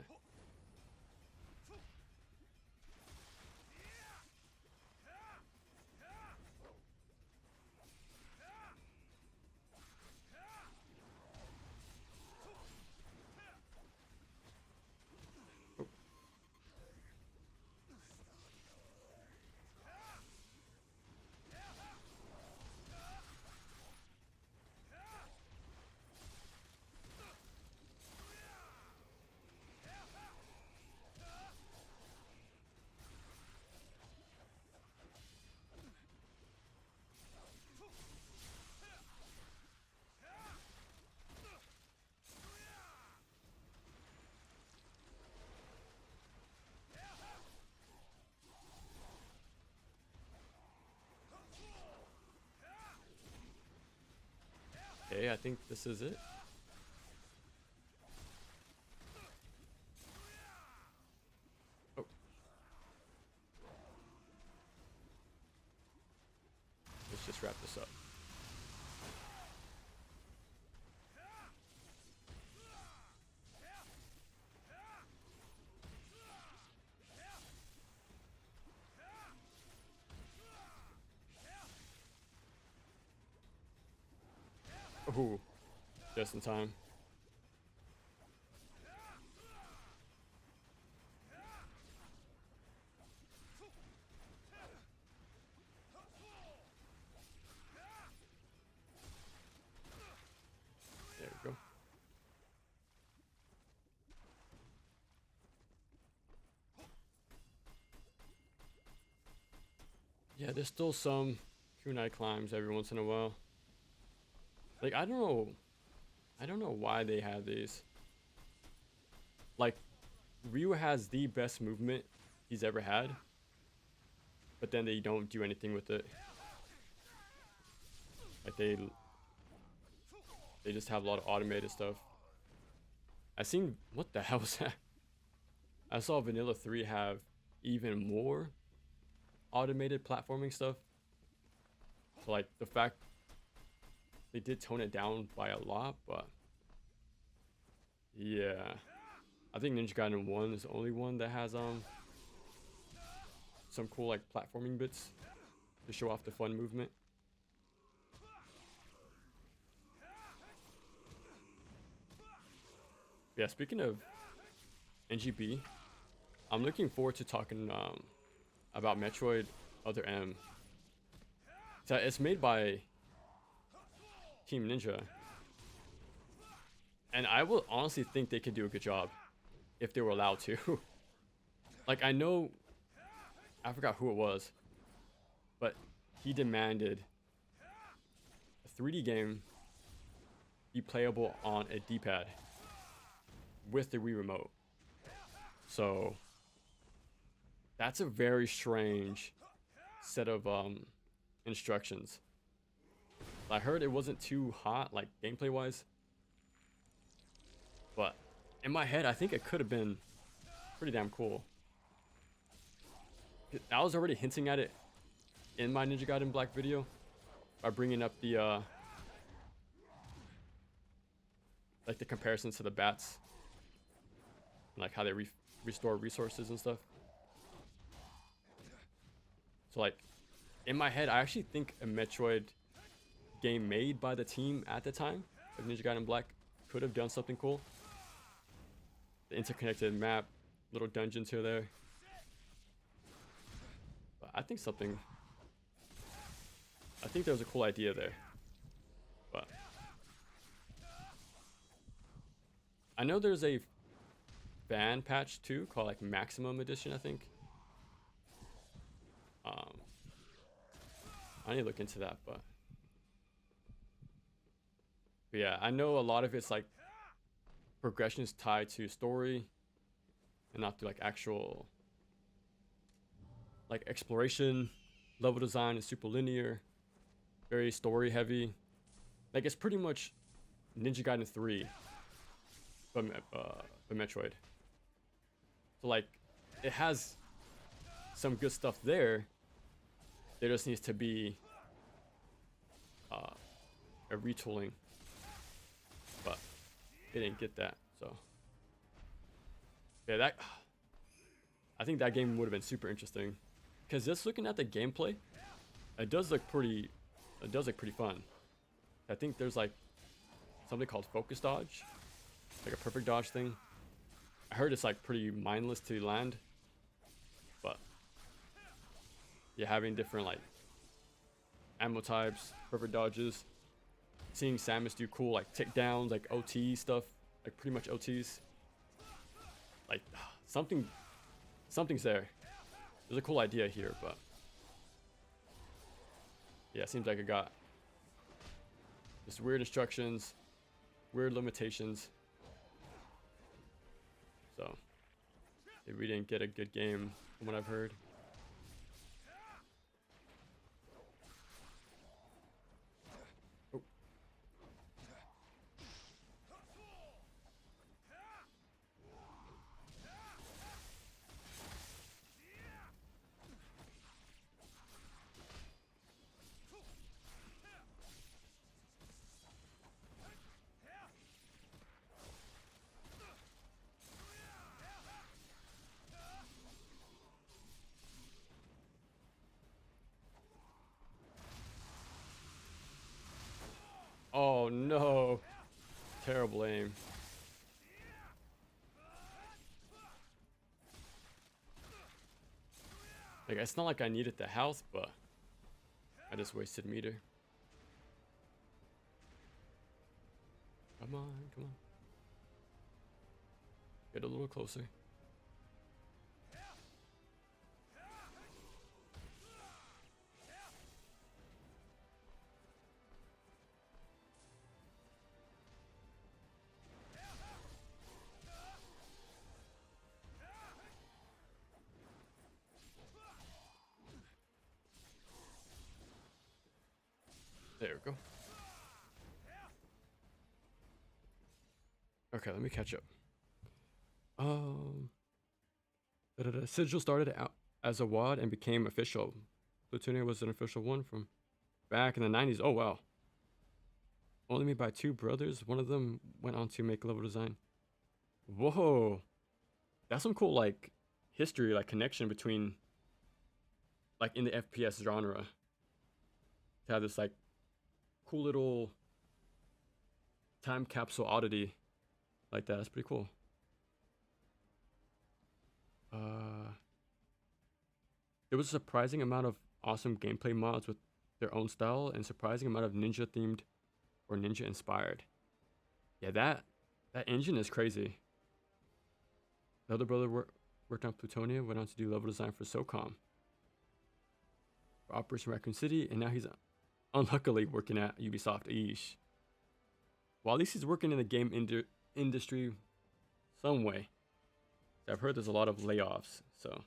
Okay, I think this is it. Oh. Let's just wrap this up. Ooh, just in time. There we go. Yeah, there's still some kunai climbs every once in a while. Like, I don't know I don't know why they have these. Like, Ryu has the best movement he's ever had, but then they don't do anything with it. Like they just have a lot of automated stuff. I seen, what the hell was that? I saw Vanilla 3 have even more automated platforming stuff. So like the fact they did tone it down by a lot, but yeah. I think Ninja Gaiden 1 is the only one that has some cool like platforming bits to show off the fun movement. Yeah, speaking of NGB, I'm looking forward to talking about Metroid Other M. So it's made by Team Ninja, and I will honestly think they could do a good job if they were allowed to. Like, I know, I forgot who it was, but he demanded a 3D game be playable on a D-pad with the Wii remote. So that's a very strange set of instructions. I heard it wasn't too hot, like gameplay wise, but in my head I think it could have been pretty damn cool. I was already hinting at it in my Ninja Gaiden Black video by bringing up the like the comparisons to the bats, like how they restore resources and stuff. So like in my head I actually think a Metroid game made by the team at the time of Ninja Gaiden Black could have done something cool. The interconnected map, little dungeons here there. But I think there was a cool idea there. But I know there's a fan patch too called like Maximum Edition, I think. I need to look into that, but yeah, I know a lot of it's like progressions tied to story and not to like actual like exploration. Level design is super linear, very story heavy. Like it's pretty much Ninja Gaiden 3 from Metroid. So like it has some good stuff there. There just needs to be a retooling, but they didn't get that. So yeah, I think that game would have been super interesting, because just looking at the gameplay, it does look pretty fun. I think there's like something called focus dodge, like a perfect dodge thing. I heard it's like pretty mindless to land, but yeah, having different like ammo types, perfect dodges, seeing Samus do cool like takedowns, like OT stuff, like pretty much OTs. Like something's there. There's a cool idea here, but yeah, it seems like it got just weird instructions, weird limitations. So if we didn't get a good game from what I've heard. Oh no, terrible aim. Like, it's not like I needed the health, but I just wasted meter. Come on, come on. Get a little closer. There we go. Okay, let me catch up. Sigil started out as a WAD and became official. Plutonium was an official one from back in the 90s. Oh, wow. Only made by 2 brothers. One of them went on to make level design. Whoa. That's some cool, like, history, like, connection between, like, in the FPS genre. To have this, like, cool little time capsule oddity like that. That's pretty cool. There was a surprising amount of awesome gameplay mods with their own style and surprising amount of ninja themed or ninja inspired. Yeah, that engine is crazy. The other brother worked on Plutonia, went on to do level design for SOCOM, for Operation Raccoon City, and now he's unluckily working at Ubisoft. Eesh. Well, at least he's working in the game industry some way. I've heard there's a lot of layoffs, so.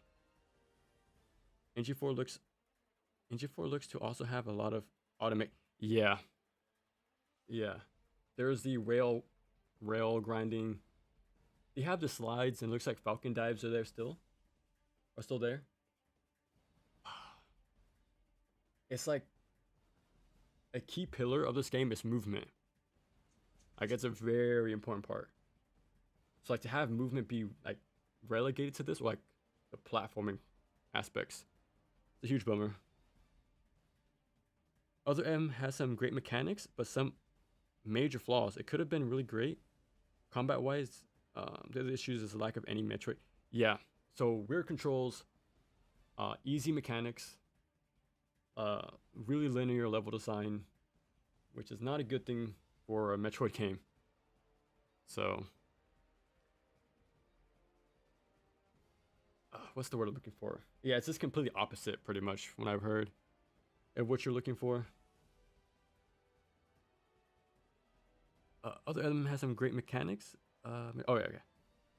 NG4 looks to also have a lot of automate. Yeah. There's the rail grinding. They have the slides, and it looks like Falcon dives are still there. It's like a key pillar of this game is movement. Like, it's a very important part. So, like, to have movement be like relegated to this, or like the platforming aspects, it's a huge bummer. Other M has some great mechanics, but some major flaws. It could have been really great combat wise. The other issues is the lack of any Metroid. Yeah, so weird controls, easy mechanics, really linear level design, which is not a good thing for a Metroid game. So, what's the word I'm looking for? Yeah, it's just completely opposite, pretty much, from what I've heard of what you're looking for. Other element has some great mechanics. Oh yeah, okay.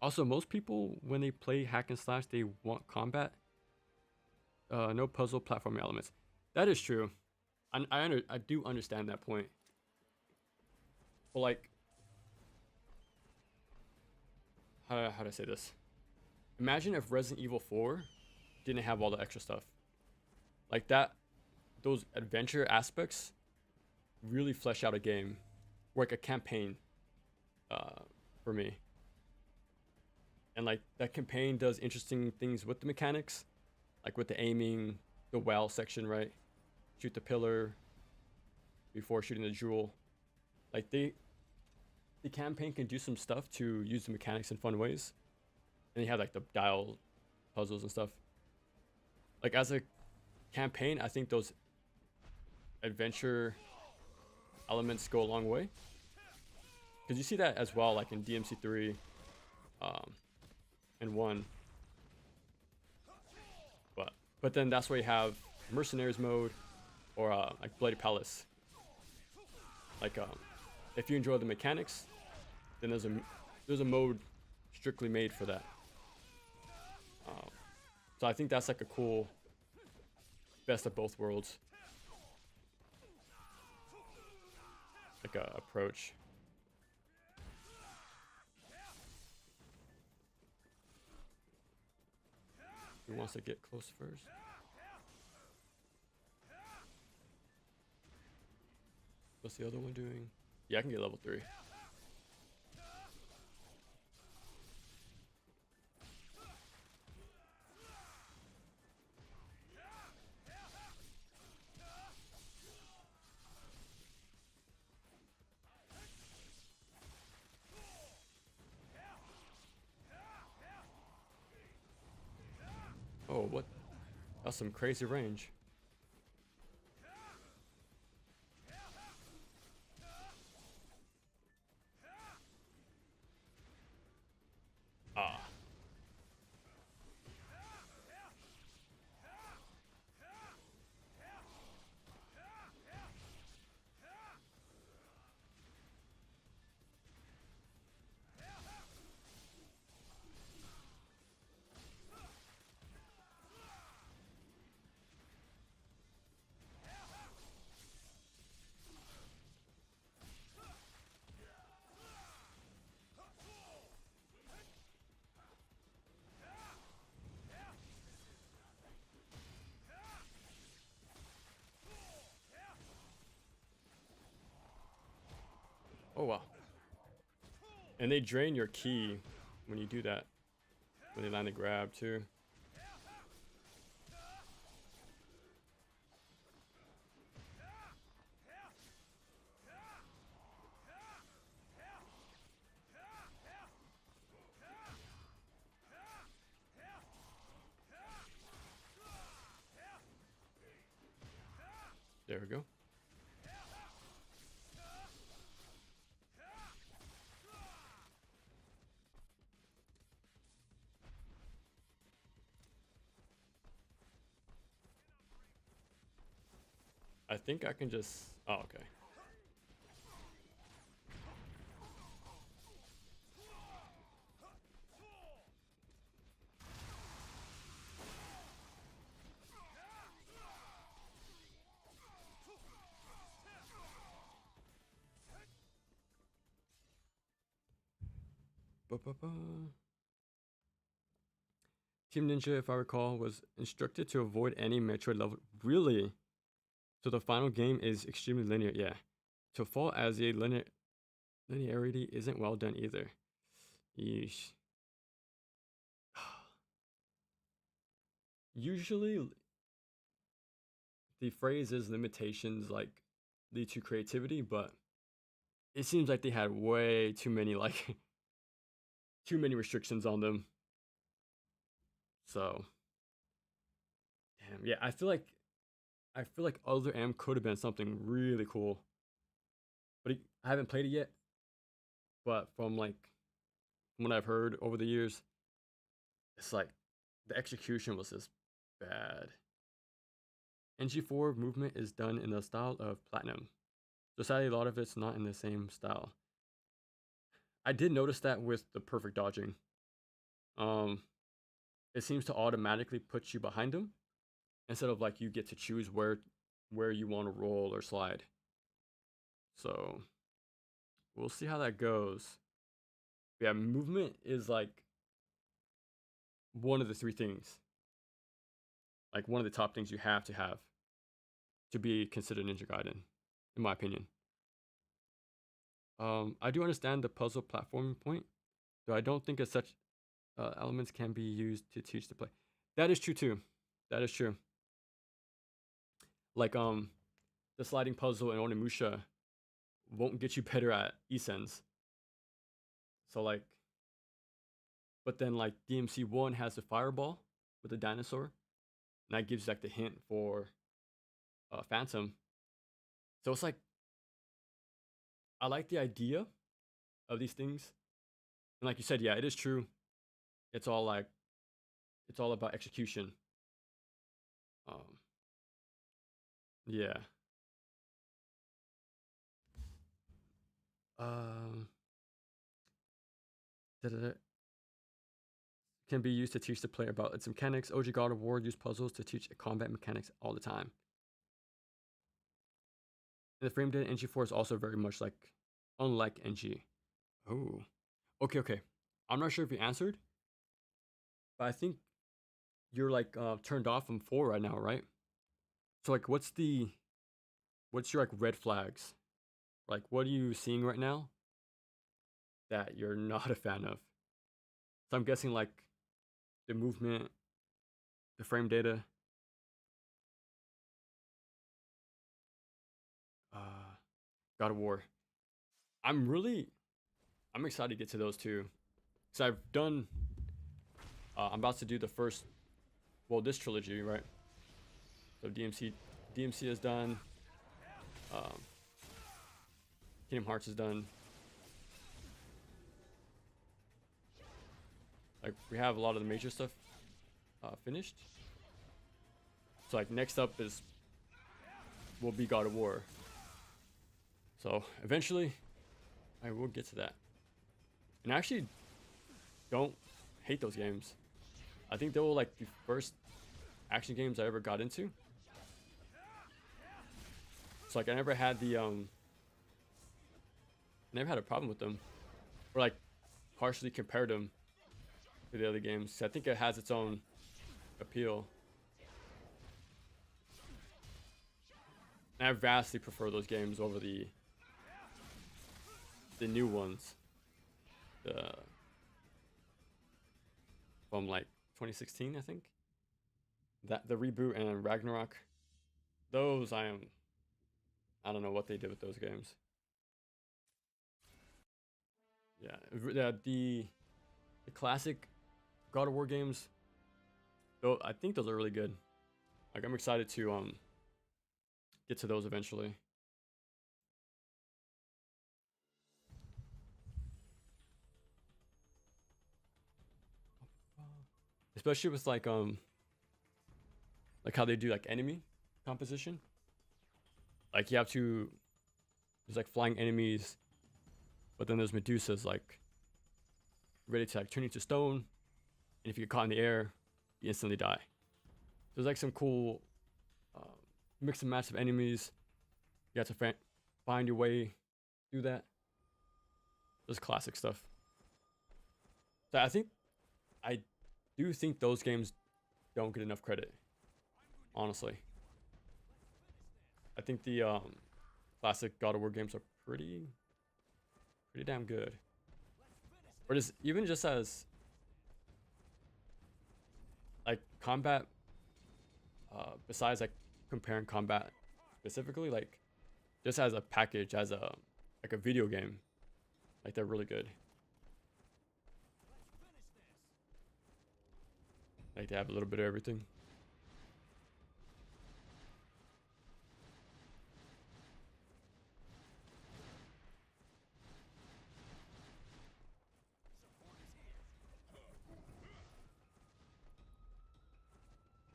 Also, most people when they play hack and slash, they want combat. No puzzle platforming elements. That is true. I do understand that point. But like, how do I say this? Imagine if Resident Evil 4 didn't have all the extra stuff. Like that, those adventure aspects really flesh out a game, or like a campaign, for me. And like that campaign does interesting things with the mechanics, like with the aiming, the well section, right? Shoot the pillar before shooting the jewel. Like the campaign can do some stuff to use the mechanics in fun ways. And you have like the dial puzzles and stuff. Like as a campaign, I think those adventure elements go a long way. Because you see that as well, like in DMC3 and 1. But then that's where you have Mercenaries mode or like Bloody Palace. Like if you enjoy the mechanics, then there's a mode strictly made for that. So I think that's like a cool best of both worlds, like a approach. Who wants to get close first? What's the other one doing? Yeah, I can get level 3. Oh, what? That's some crazy range. Ah. And they drain your ki when you do that. When they land a grab too. There we go. I think I can just... Oh, okay. Ba-ba-ba. Team Ninja, if I recall, was instructed to avoid any Metroid level. Really? So the final game is extremely linear. Yeah. To fall as a linearity isn't well done either. Yeesh. Usually, the phrase is limitations like lead to creativity, but it seems like they had way too many too many restrictions on them. So, damn, yeah, I feel like Other M could have been something really cool, but I haven't played it yet. But from from what I've heard over the years, it's like the execution was just bad. NG4 movement is done in the style of Platinum, so sadly a lot of it's not in the same style. I did notice that with the perfect dodging. Um, it seems to automatically put you behind him instead of like you get to choose where you want to roll or slide. So we'll see how that goes. Yeah, movement is like one of the three things. Like one of the top things you have to be considered Ninja Gaiden, in my opinion. I do understand the puzzle platforming point, though I don't think as such elements can be used to teach the play. That is true too. That is true. Like the sliding puzzle in Onimusha won't get you better at Isens. So like, but then like DMC1 has the fireball with the dinosaur, and that gives like the hint for Phantom. So it's like I like the idea of these things, and like you said, yeah, it is true. It's all it's all about execution. Um, yeah. Um, da-da-da. Can be used to teach the player about its mechanics. OG God of War used puzzles to teach combat mechanics all the time. And the frame data NG4 is also very much unlike NG. Oh, okay, okay. I'm not sure if you answered, but I think you're turned off from 4 right now, right? So like, what's your like red flags? Like, what are you seeing right now that you're not a fan of? So I'm guessing like the movement, the frame data. Uh, God of War. I'm excited to get to those two. So I've done. I'm about to do the first. Well, this trilogy, right? So DMC is done. Um, Kingdom Hearts is done. Like we have a lot of the major stuff finished. So like next up will be God of War. So eventually, I will get to that. And I actually don't hate those games. I think they were like the first action games I ever got into. So like I never had never had a problem with them, or like partially compared them to the other games. So I think it has its own appeal. And I vastly prefer those games over the new ones. the from like 2016, I think. That the reboot and Ragnarok. Those I don't know what they did with those games. Yeah, the classic God of War games. Though I think those are really good. Like I'm excited to get to those eventually. Especially with like how they do like enemy composition. Like you have to there's like flying enemies, but then there's Medusas like ready to like turn you to stone, and if you get caught in the air, you instantly die. There's like some cool mix and match of enemies. You have to find your way through that. There's classic stuff. So I do think those games don't get enough credit. Honestly, I think the classic God of War games are pretty damn good. Or just even just as like combat, besides like comparing combat specifically, like just as a package, as a like a video game, like they're really good. Like they have a little bit of everything.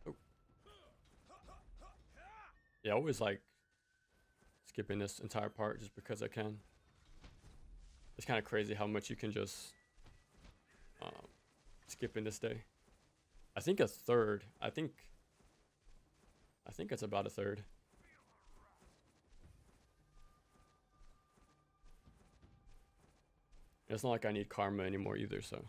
Oh. Yeah, I always like skipping this entire part just because I can. It's kind of crazy how much you can just skip in this day. I think a third. I think it's about a third. It's not like I need karma anymore either, so.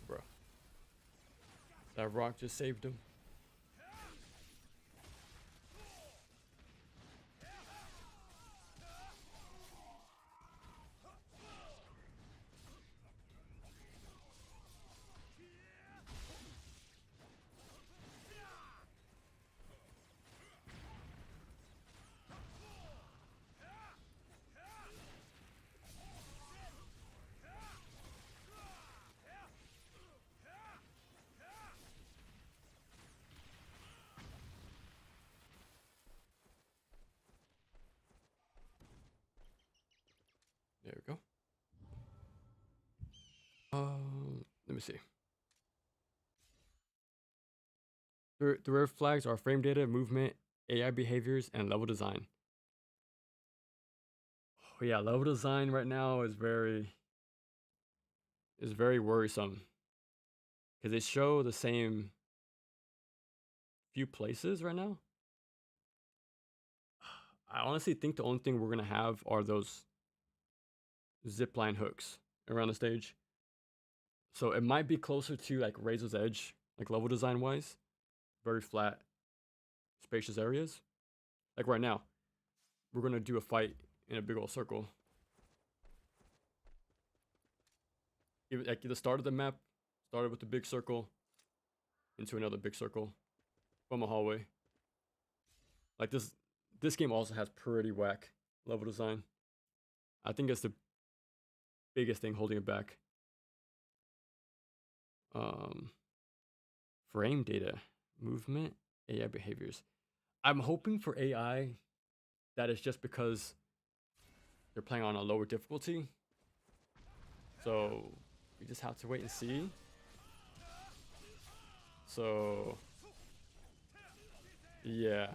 Bro. That rock just saved him. There we go. Let me see. The red flags are frame data, movement, AI behaviors, and level design. Oh yeah, level design right now is very worrisome because they show the same few places right now. I honestly think the only thing we're gonna have are those zipline hooks around the stage. So it might be closer to like Razor's Edge, like level design wise, very flat, spacious areas. Like right now, we're gonna do a fight in a big old circle. Even like the start of the map started with a big circle into another big circle from a hallway. Like this game also has pretty whack level design. I think it's biggest thing holding it back. Frame data, movement, AI behaviors. I'm hoping for AI that is just because they're playing on a lower difficulty. So we just have to wait and see. So yeah,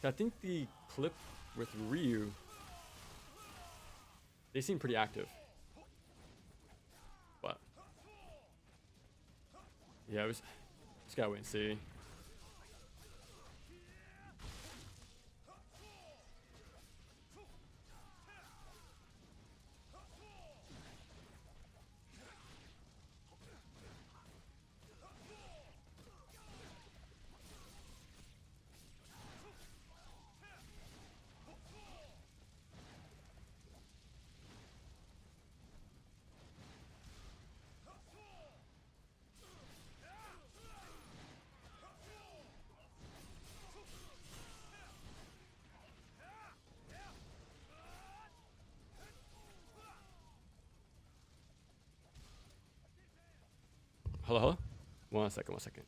I think the clip with Ryu, they seem pretty active. But yeah, just gotta wait and see. Hello, hello? 1 second, 1 second.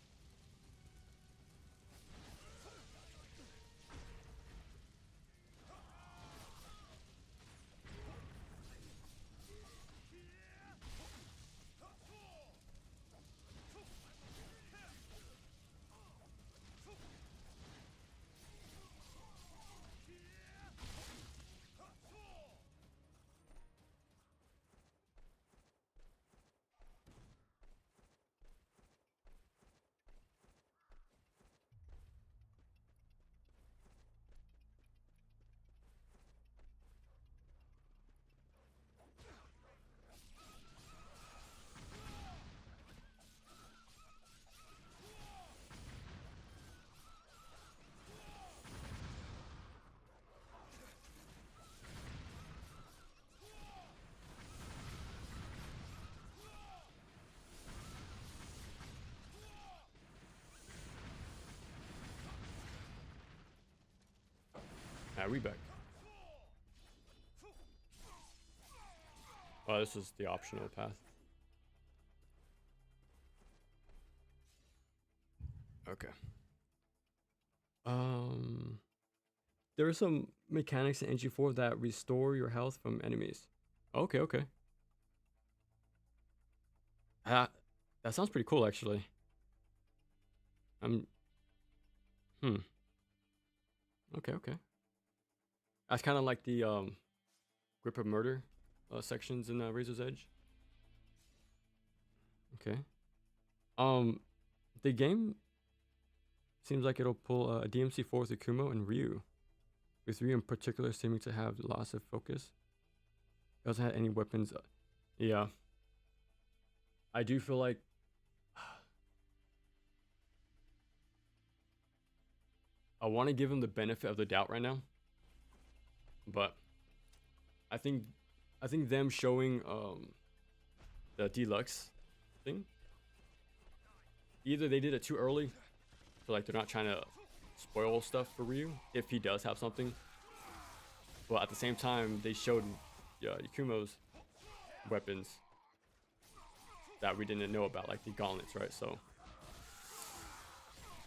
Alright, we back. Oh, this is the optional path. Okay. There are some mechanics in NG4 that restore your health from enemies. Okay, okay. That sounds pretty cool, actually. Okay, okay. That's kind of like the Grip of Murder sections in Razor's Edge. Okay. The game seems like it'll pull a DMC4 with Akumo and Ryu, with Ryu in particular seeming to have loss of focus. It doesn't have any weapons. Yeah. I do feel like I want to give him the benefit of the doubt right now, but I think them showing the deluxe thing, either they did it too early, so like they're not trying to spoil stuff for Ryu if he does have something, but at the same time they showed Yakumo's weapons that we didn't know about, like the gauntlets, right? So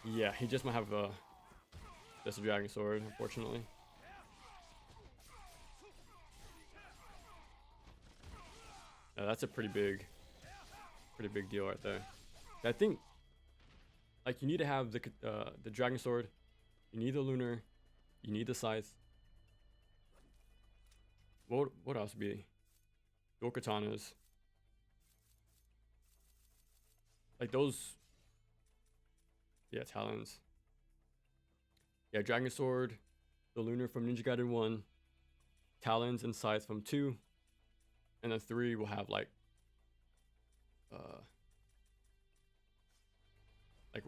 yeah, he just might have just a dragon sword, unfortunately. That's a pretty big deal right there. I think like you need to have the dragon sword, you need the lunar, you need the scythe. What else would be? Dual katanas. Like those. Yeah, talons. Yeah, dragon sword, the lunar from Ninja Gaiden 1, talons and scythe from 2, and then 3 will have like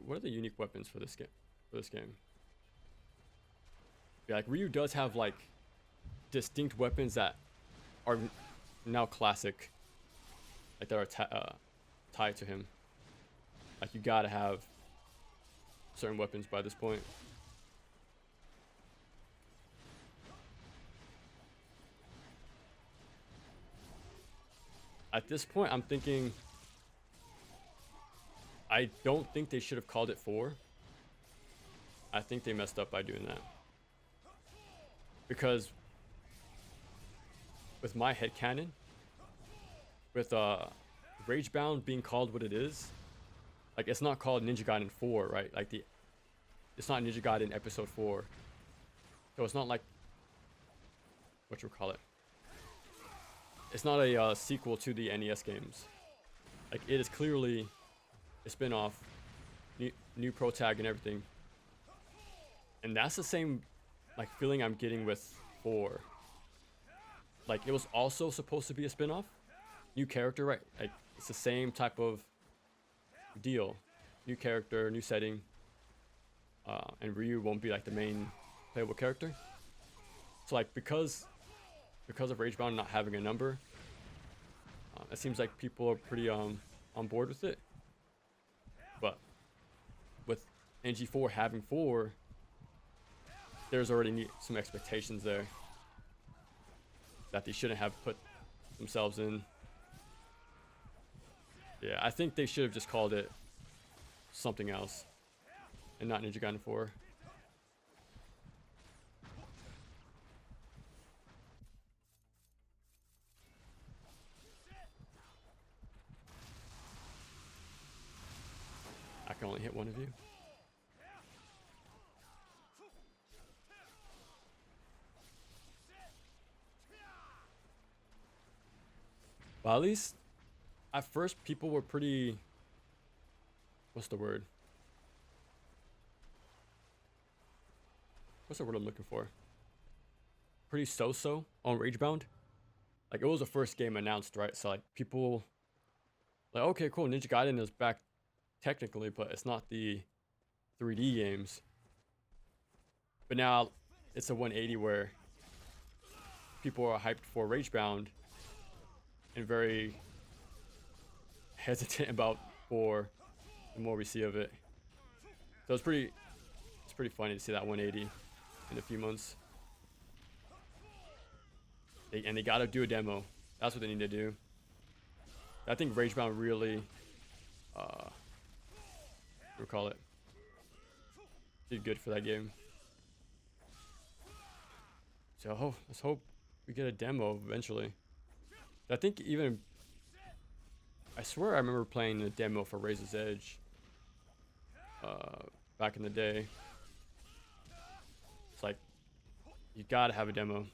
what are the unique weapons for this game? Yeah, like Ryu does have like distinct weapons that are now classic, like that are tied to him. Like you gotta have certain weapons by this point. At this point, I'm thinking I don't think they should have called it 4. I think they messed up by doing that. Because with my headcanon, with Ragebound being called what it is, like it's not called Ninja Gaiden 4, right? Like it's not Ninja Gaiden episode 4. So it's not like what you call it. It's not a sequel to the NES games. Like it is clearly a spin-off, new pro tag and everything. And that's the same like feeling I'm getting with 4. Like it was also supposed to be a spin-off, new character, right? Like it's the same type of deal, new character, new setting, and Ryu won't be like the main playable character. So like because of Ragebound not having a number, it seems like people are pretty on board with it. But with NG4 having 4, there's already some expectations there that they shouldn't have put themselves in. Yeah, I think they should have just called it something else and not Ninja Gaiden 4. I can only hit one of you. Well, at least at first people were pretty, what's the word? What's the word I'm looking for? Pretty so-so on Ragebound. Like it was the first game announced, right? So like people like, okay, cool, Ninja Gaiden is back technically, but it's not the 3D games. But now it's a 180 where people are hyped for Ragebound and very hesitant about 4 the more we see of it. So it's pretty funny to see that 180 in a few months. They gotta do a demo. That's what they need to do. I think Ragebound really what do we call it, did good for that game. So let's hope we get a demo eventually. I think even, I swear I remember playing a demo for Razor's Edge back in the day. It's like, you gotta have a demo.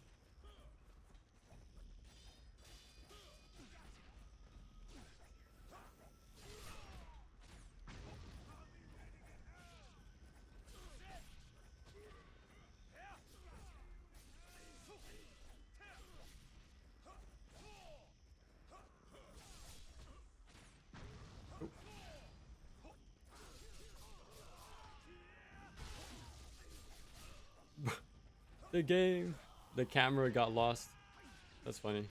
The camera got lost. That's funny.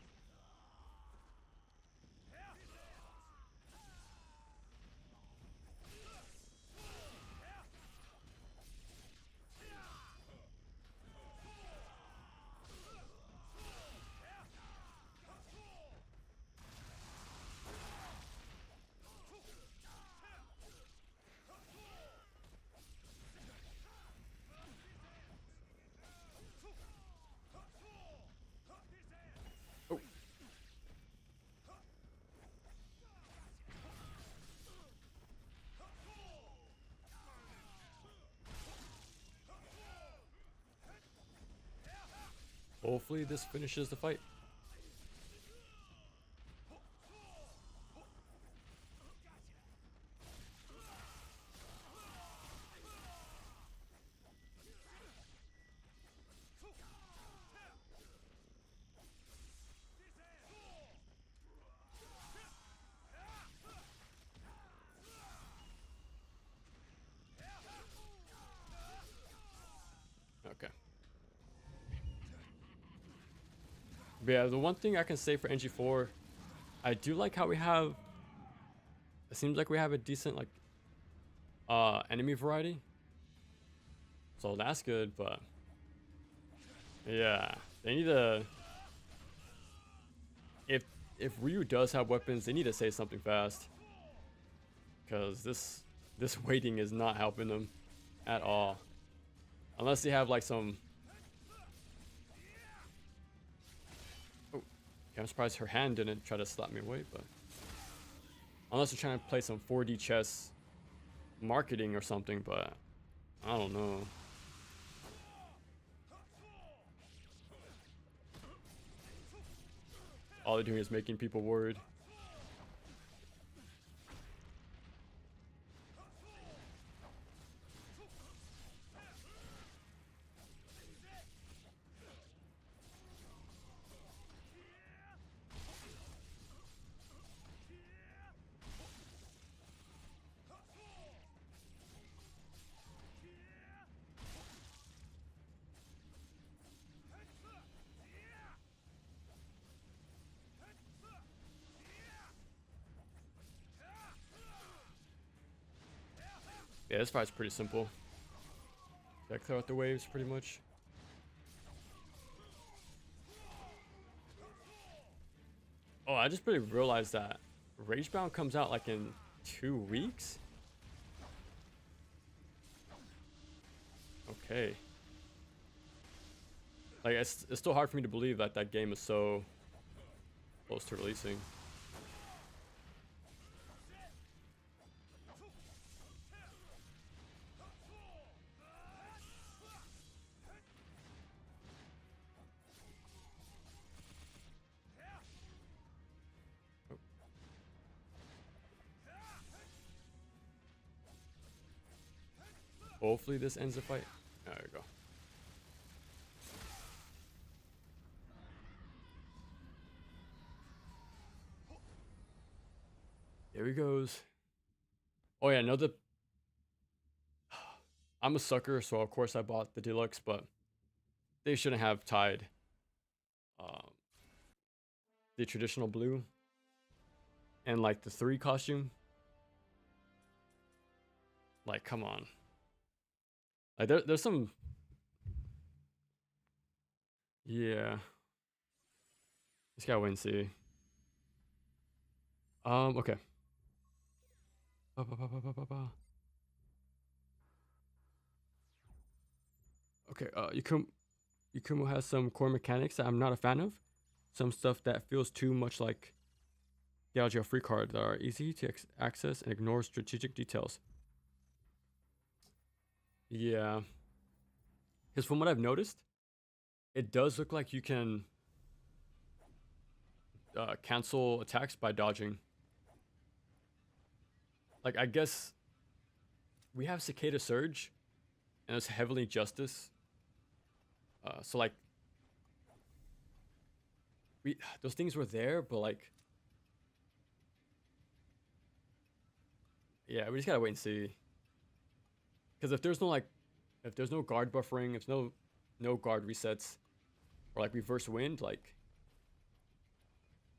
Hopefully this finishes the fight. Okay. But yeah, the one thing I can say for NG4, I do like how we have, it seems like we have a decent like enemy variety. So that's good, but yeah, they need to, if if Ryu does have weapons, they need to say something fast. Because this waiting is not helping them at all. Unless they have like some... Oh, okay, I'm surprised her hand didn't try to slap me away, but... Unless they're trying to play some 4D chess marketing or something, but... I don't know. All they're doing is making people worried. Yeah, this fight's pretty simple. Gotta clear out the waves pretty much. Oh, I just really realized that Ragebound comes out like in 2 weeks? Okay. Like, it's still hard for me to believe that that game is so close to releasing. Hopefully this ends the fight. There we go. Here he goes. Oh yeah, another... I'm a sucker, so of course I bought the deluxe, but they shouldn't have tied the traditional blue and like the 3 costume. Like, come on. Like there's some... Yeah. Just gotta wait and see. Okay. Okay, Yakumo has some core mechanics that I'm not a fan of. Some stuff that feels too much like the LGL free card that are easy to access and ignore strategic details. Yeah. Because from what I've noticed, it does look like you can cancel attacks by dodging. Like, I guess we have Cicada Surge, and it's heavily Justice. So, like, those things were there, but, like... Yeah, we just gotta wait and see. Because if there's no, like... If there's no guard buffering, if no guard resets, or, like, reverse wind, like...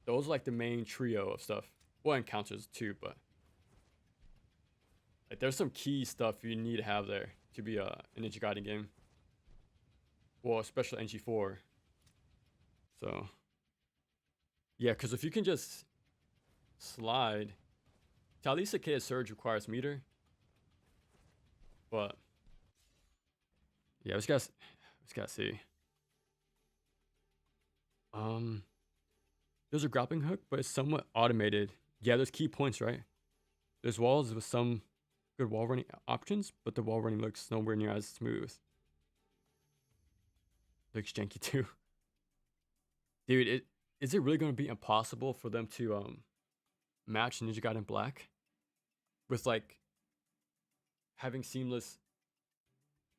Those are, like, the main trio of stuff. Well, and counters, too, but... Like, there's some key stuff you need to have there to be a Ninja Gaiden game. Well, especially NG4. So, yeah, because if you can just slide, at least Cicada Surge requires meter. But yeah, we just gotta see. There's a grappling hook, but it's somewhat automated. Yeah, there's key points, right? There's walls with some good wall running options, but the wall running looks nowhere near as smooth. Looks janky too. Dude, is it really going to be impossible for them to match Ninja Gaiden Black with like having seamless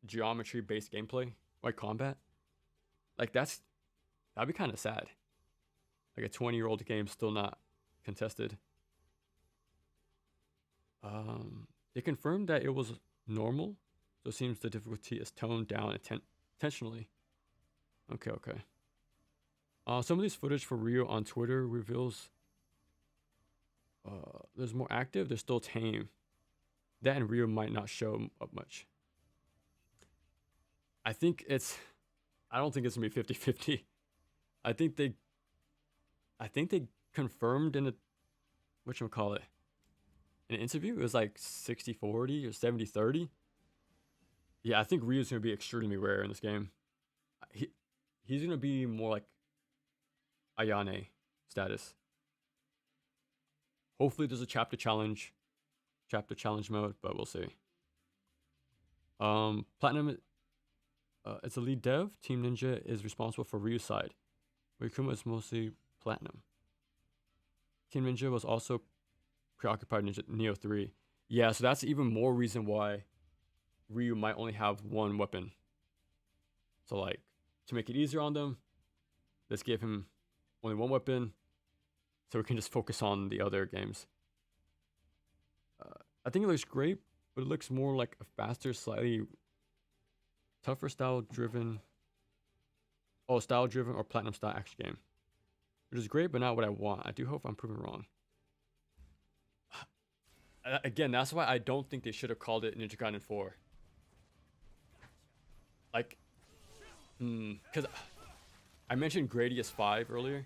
geometry based gameplay like combat? Like that'd be kind of sad. Like a 20-year-old game still not contested. They confirmed that it was normal, so it seems the difficulty is toned down intentionally. Okay. Some of these footage for Rio on Twitter reveals there's more active, they're still tame. That and Rio might not show up much. I don't think it's gonna be 50-50. I think they confirmed in a whatchamacallit, in an interview. It was like 60-40 or 70-30. Yeah, I think Ryu's gonna be extremely rare in this game. He he's gonna be more like Ayane status. Hopefully there's a chapter challenge mode, but we'll see. Platinum, it's a lead dev. Team Ninja is responsible for Ryu's side. Rikuma is mostly Platinum. Team Ninja was also preoccupied in Neo 3. Yeah, so that's even more reason why Ryu might only have one weapon. So like, to make it easier on them, let's give him only one weapon, so we can just focus on the other games. I think it looks great, but it looks more like a faster, slightly tougher style-driven or platinum style action game. Which is great, but not what I want. I do hope I'm proven wrong. Again, that's why I don't think they should have called it Ninja Gaiden 4. Like, because I mentioned Gradius 5 earlier,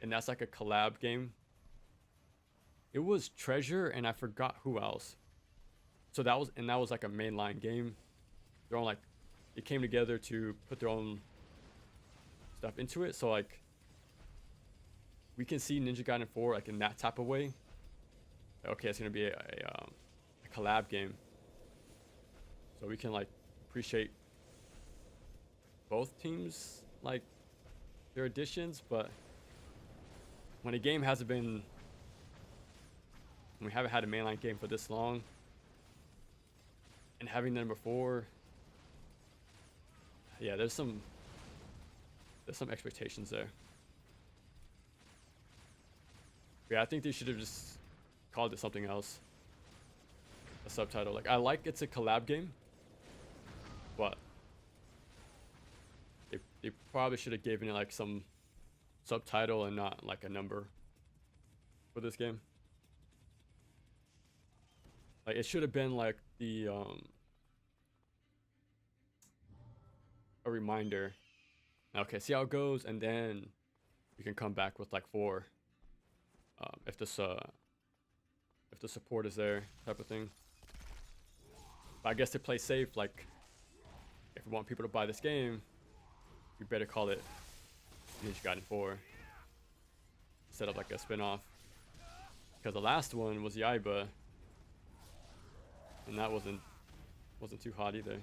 and that's like a collab game. It was Treasure, and I forgot who else. So that was like a mainline game. They're all like, they came together to put their own stuff into it. So like, we can see Ninja Gaiden 4 like in that type of way. Okay, it's gonna be a collab game, so we can like appreciate both teams like their additions. But when a game hasn't been, when we haven't had a mainline game for this long, and having them before, yeah, there's some expectations there. Yeah, I think they should have just called it something else. A subtitle. Like, I like it's a collab game, but they probably should have given it like some subtitle and not like a number for this game. Like, it should have been like the a reminder. Okay, see how it goes, and then you can come back with like 4. If the support is there, type of thing. But I guess to play safe, like, if we want people to buy this game, we better call it Ninja Gaiden 4 instead of like a spin-off. Because the last one was Yaiba, and that wasn't too hot either.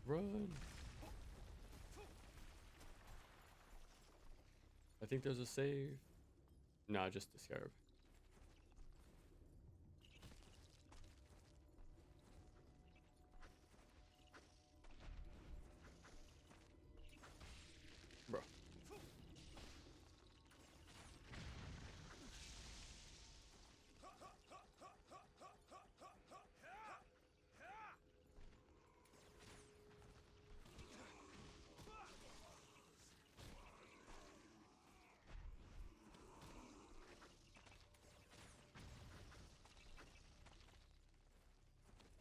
Run. I think there's a save. No, just the scarab. Bro.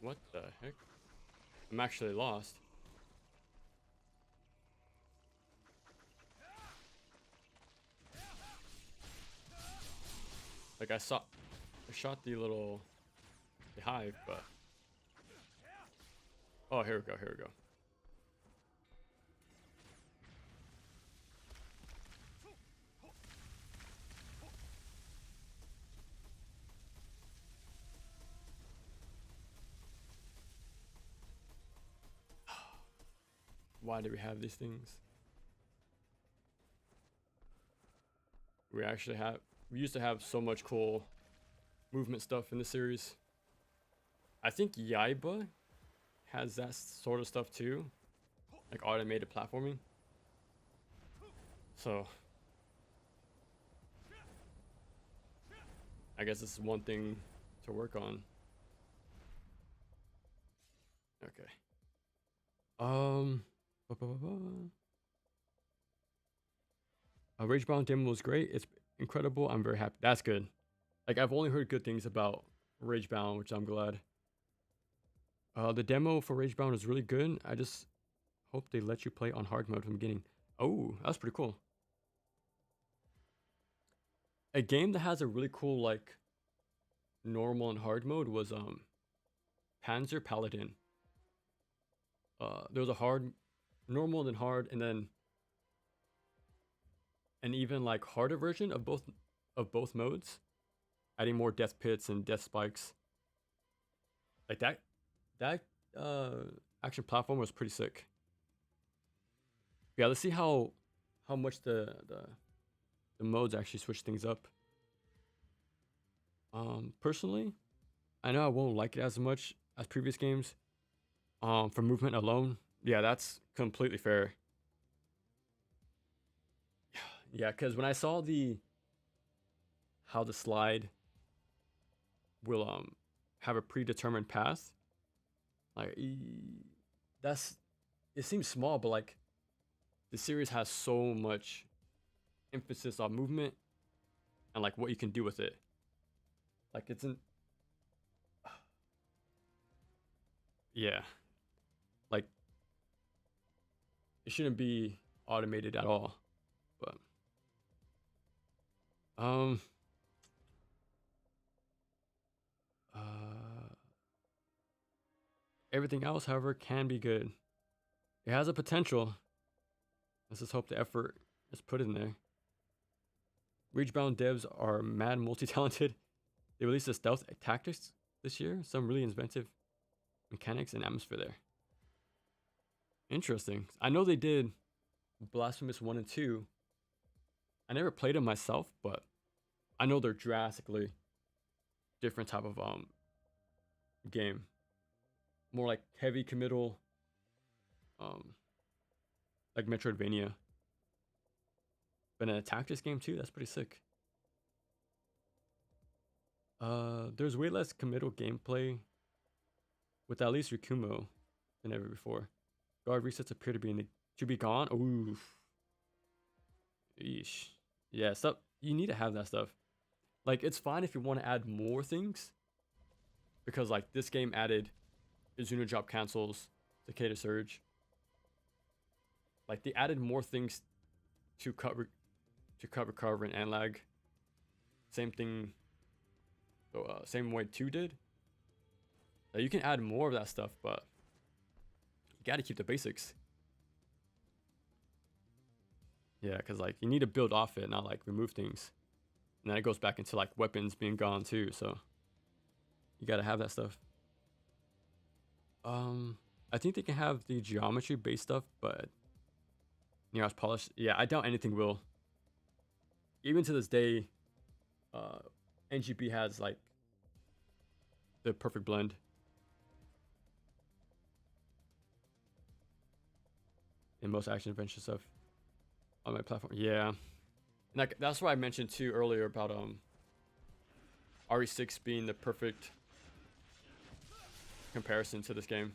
What the heck? I'm actually lost. Like, I shot the hive, but oh, here we go. Why do we have these things? We used to have so much cool movement stuff in the series. I think Yaiba has that sort of stuff too, like automated platforming. So I guess this is one thing to work on. Okay. Ragebound demo was great. It's incredible. I'm very happy. That's good. Like, I've only heard good things about Ragebound, which I'm glad. The demo for Ragebound is really good. I just hope they let you play on hard mode from the beginning. Oh, that's pretty cool. A game that has a really cool, like, normal and hard mode was Panzer Paladin. There was a hard, normal, then hard, and then an even like harder version of both modes, adding more death pits and death spikes. Like that action platform was pretty sick. Yeah, let's see how much the modes actually switch things up. Personally, I know I won't like it as much as previous games. For movement alone, yeah, that's completely fair. Yeah, because when I saw how the slide will have a predetermined path, like it seems small, but like the series has so much emphasis on movement and like what you can do with it. Like it's in yeah, like it shouldn't be automated at all, but um uh everything else, however, can be good. It has a potential. Let's just hope the effort is put in there. Reachbound devs are mad multi-talented. They released a stealth tactics this year. Some really inventive mechanics and atmosphere there. Interesting. I know they did Blasphemous 1 and 2. I never played them myself, but I know they're drastically different type of game. More like heavy committal, like Metroidvania. But in a tactics game too, that's pretty sick. There's way less committal gameplay with at least Rikumo than ever before. Guard resets appear to be gone. Ooh. Eesh. Yeah, stuff you need to have that stuff. Like it's fine if you want to add more things. Because like this game added Izuna drop cancels, Cicada Surge. Like they added more things to cut recover and lag. Same thing. Same way 2 did. You can add more of that stuff, but you got to keep the basics. Yeah, because like you need to build off it, not like remove things. And then it goes back into like weapons being gone too. So you got to have that stuff. I think they can have the geometry based stuff, but near as polished. Yeah, I doubt anything will. Even to this day, NGP has like the perfect blend. In most action adventure stuff on my platform. Yeah. And like that's what I mentioned too earlier about RE6 being the perfect comparison to this game.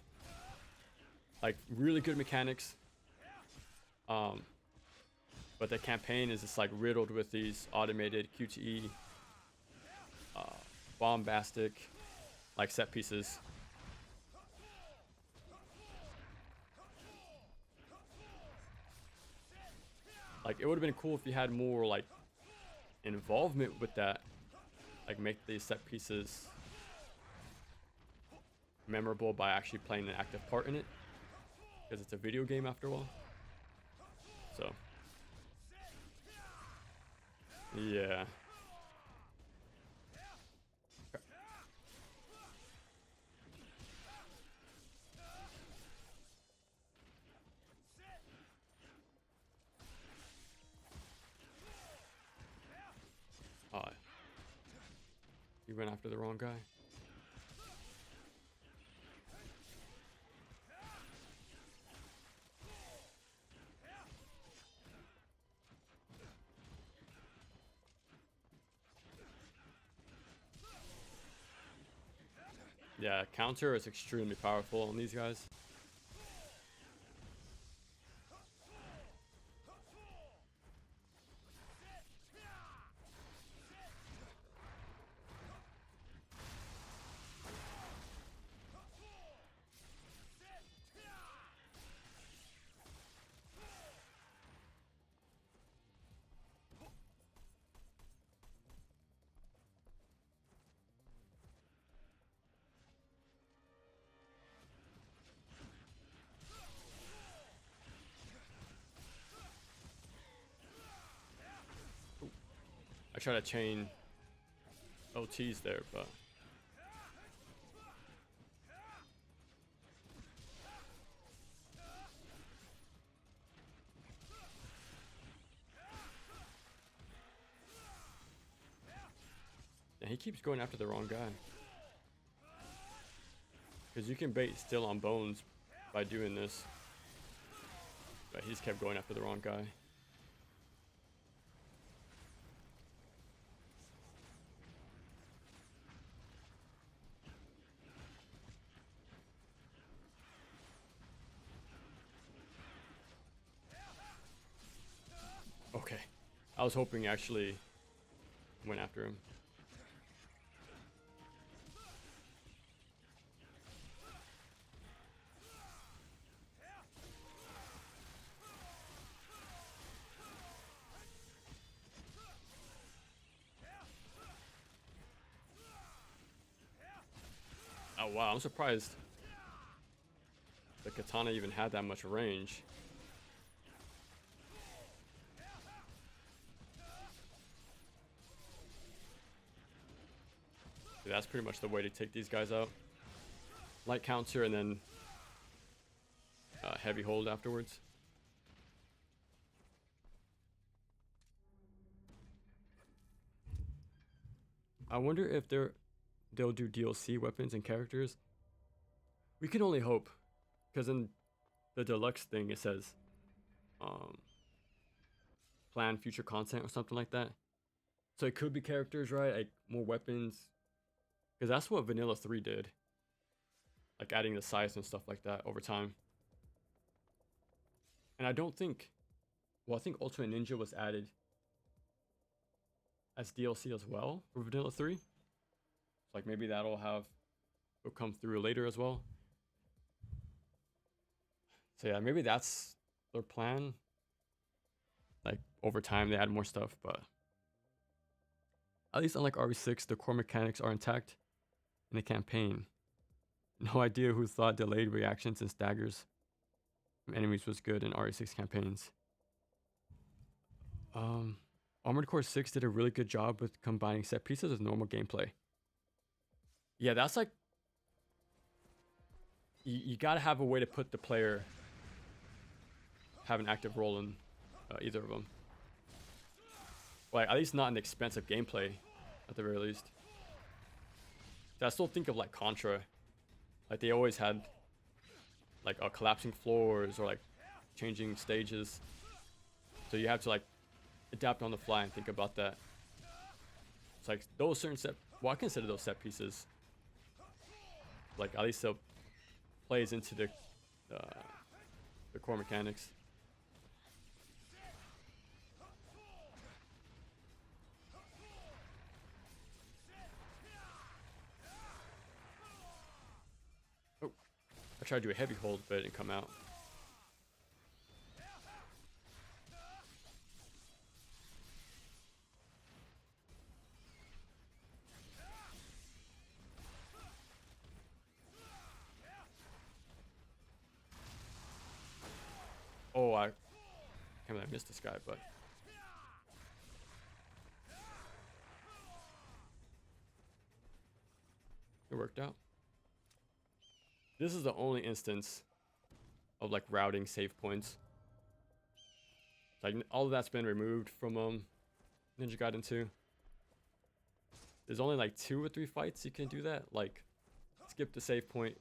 Like really good mechanics. But the campaign is just like riddled with these automated QTE bombastic like set pieces. Like it would have been cool if you had more like involvement with that, like make these set pieces memorable by actually playing an active part in it, because it's a video game after all. So yeah. We went after the wrong guy. Yeah, counter is extremely powerful on these guys. I try to chain OTs there, but and he keeps going after the wrong guy. Because you can bait still on bones by doing this. But he just kept going after the wrong guy. Okay. I was hoping he actually went after him. Oh wow, I'm surprised the katana even had that much range. So that's pretty much the way to take these guys out. Light counter and then heavy hold afterwards. I wonder if they'll do DLC weapons and characters. We can only hope, because in the deluxe thing it says plan future content or something like that. So it could be characters, right? Like more weapons, because that's what Vanilla 3 did, like adding the size and stuff like that over time. And I don't think, well, I think Ultimate Ninja was added as DLC as well for Vanilla 3. Like maybe will come through later as well. So yeah, maybe that's their plan. Like over time they add more stuff, but at least unlike RE6, the core mechanics are intact in the campaign. No idea who thought delayed reactions and staggers from enemies was good in RE6 campaigns. Armored Core 6 did a really good job with combining set pieces with normal gameplay. Yeah, that's like you gotta have a way to put the player have an active role in either of them. Like at least not an expensive gameplay, at the very least. So I still think of like Contra, like they always had like collapsing floors or like changing stages. So you have to like adapt on the fly and think about that. It's like those certain I consider those set pieces. Like at least it plays into the core mechanics. Oh, I tried to do a heavy hold, but it didn't come out. Oh, I can't believe I missed this guy, but it worked out. This is the only instance of like routing save points. Like all of that's been removed from Ninja Gaiden 2. there's only like 2 or 3 fights you can do that. Like, skip the save point,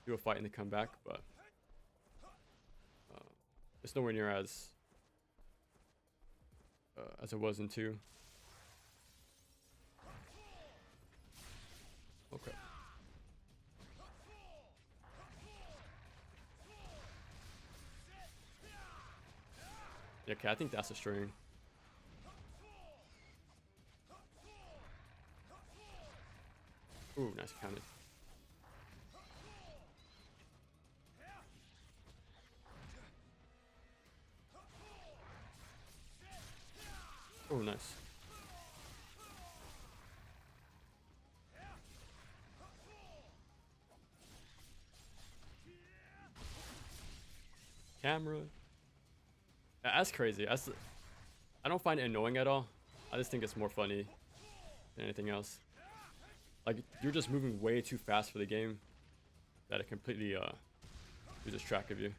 do a fight, and then come back. But it's nowhere near as it was in 2. Okay. Yeah, okay, I think that's a string. Ooh, nice counted. Oh, nice. Camera. That's crazy. I don't find it annoying at all. I just think it's more funny than anything else. Like, you're just moving way too fast for the game that it completely loses track of you.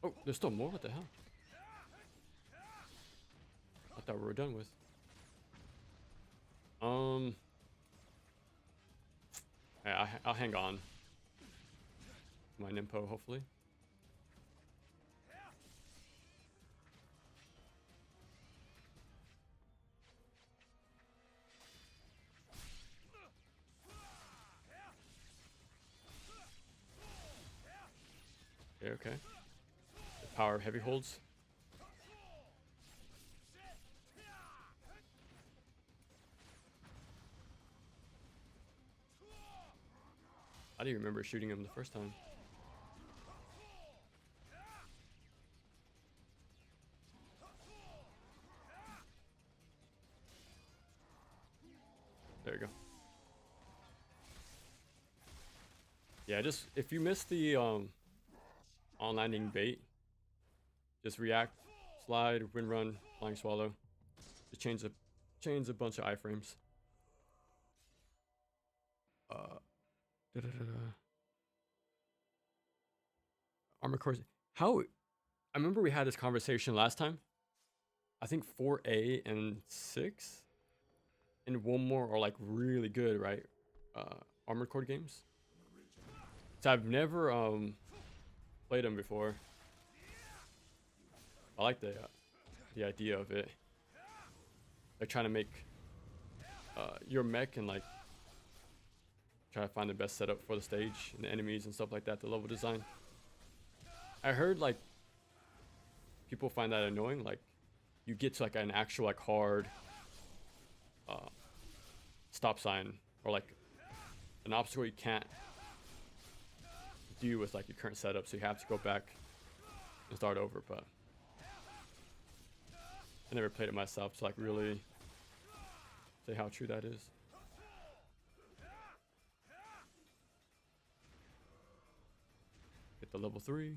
Oh, there's still more? What the hell? I thought we were done with. I'll hang on. My Nimpo, hopefully. Okay, okay. The power of heavy holds. I didn't remember shooting him the first time. There you go. Yeah, just if you miss the on landing bait, just react, slide, wind run, flying swallow. Just change a bunch of iframes. Armor cores. How? I remember we had this conversation last time. I think 4A and 6 and one more are like really good, right? Armored Core games. So I've never played them before. I like the idea of it. Like trying to make your mech and like try to find the best setup for the stage and the enemies and stuff like that, the level design. I heard like people find that annoying, like you get to like an actual like hard stop sign or like an obstacle you can't do with like your current setup, so you have to go back and start over. But I never played it myself to like really say how true that is. Get the level 3.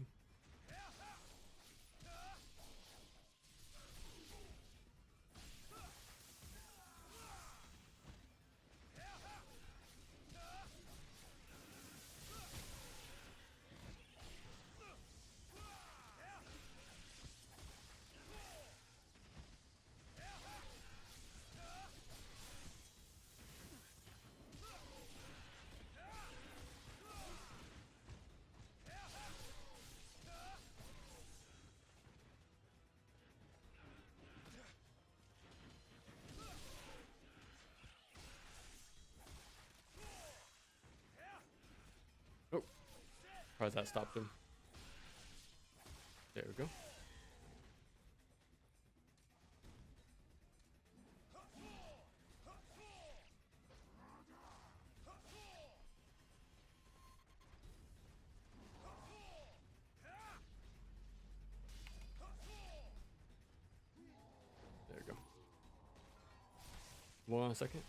Oh, surprised that stopped him. There we go. There we go. 1 second.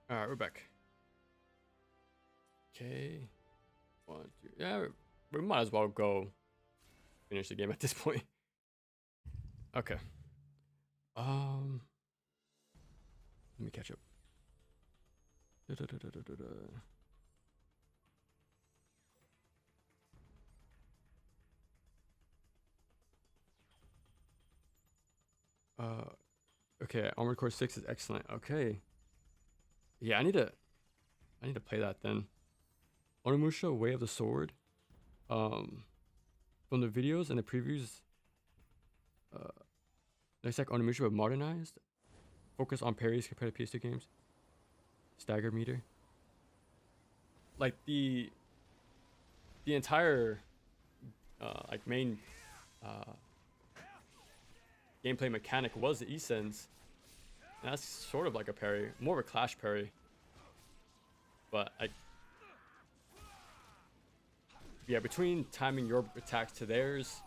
All right, we're back. Okay. 1, 2. Yeah, we might as well go finish the game at this point. Okay. Let me catch up. Okay, Armored Core 6 is excellent. Okay. Yeah, I need to play that then. Onimusha Way of the Sword. From the videos and the previews, looks like Onimusha was modernized. Focus on parries compared to PS2 games. Stagger meter. Like the entire like main gameplay mechanic was the E-Sense. And that's sort of like a parry, more of a clash parry. But yeah, between timing your attacks to theirs,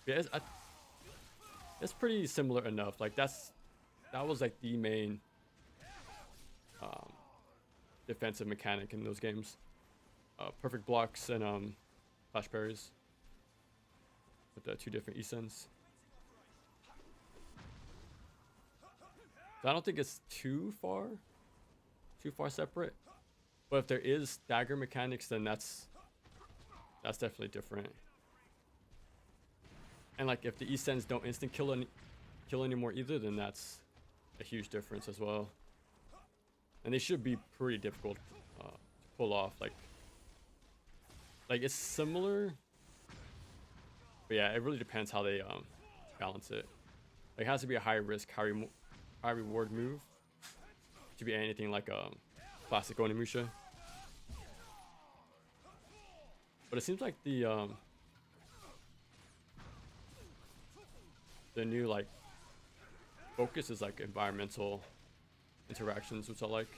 yeah, it's pretty similar enough. Like that was like the main defensive mechanic in those games. Perfect blocks and flash parries with the 2 different E-Sense. So I don't think it's too far separate. But if there is stagger mechanics, then that's definitely different. And like if the E-Sense don't instant kill anymore either, then that's a huge difference as well. And they should be pretty difficult to pull off. Like it's similar, but yeah, it really depends how they balance it. Like it has to be a high risk, high reward move to be anything like a classic Onimusha. But it seems like the new like focus is like environmental interactions, which I like.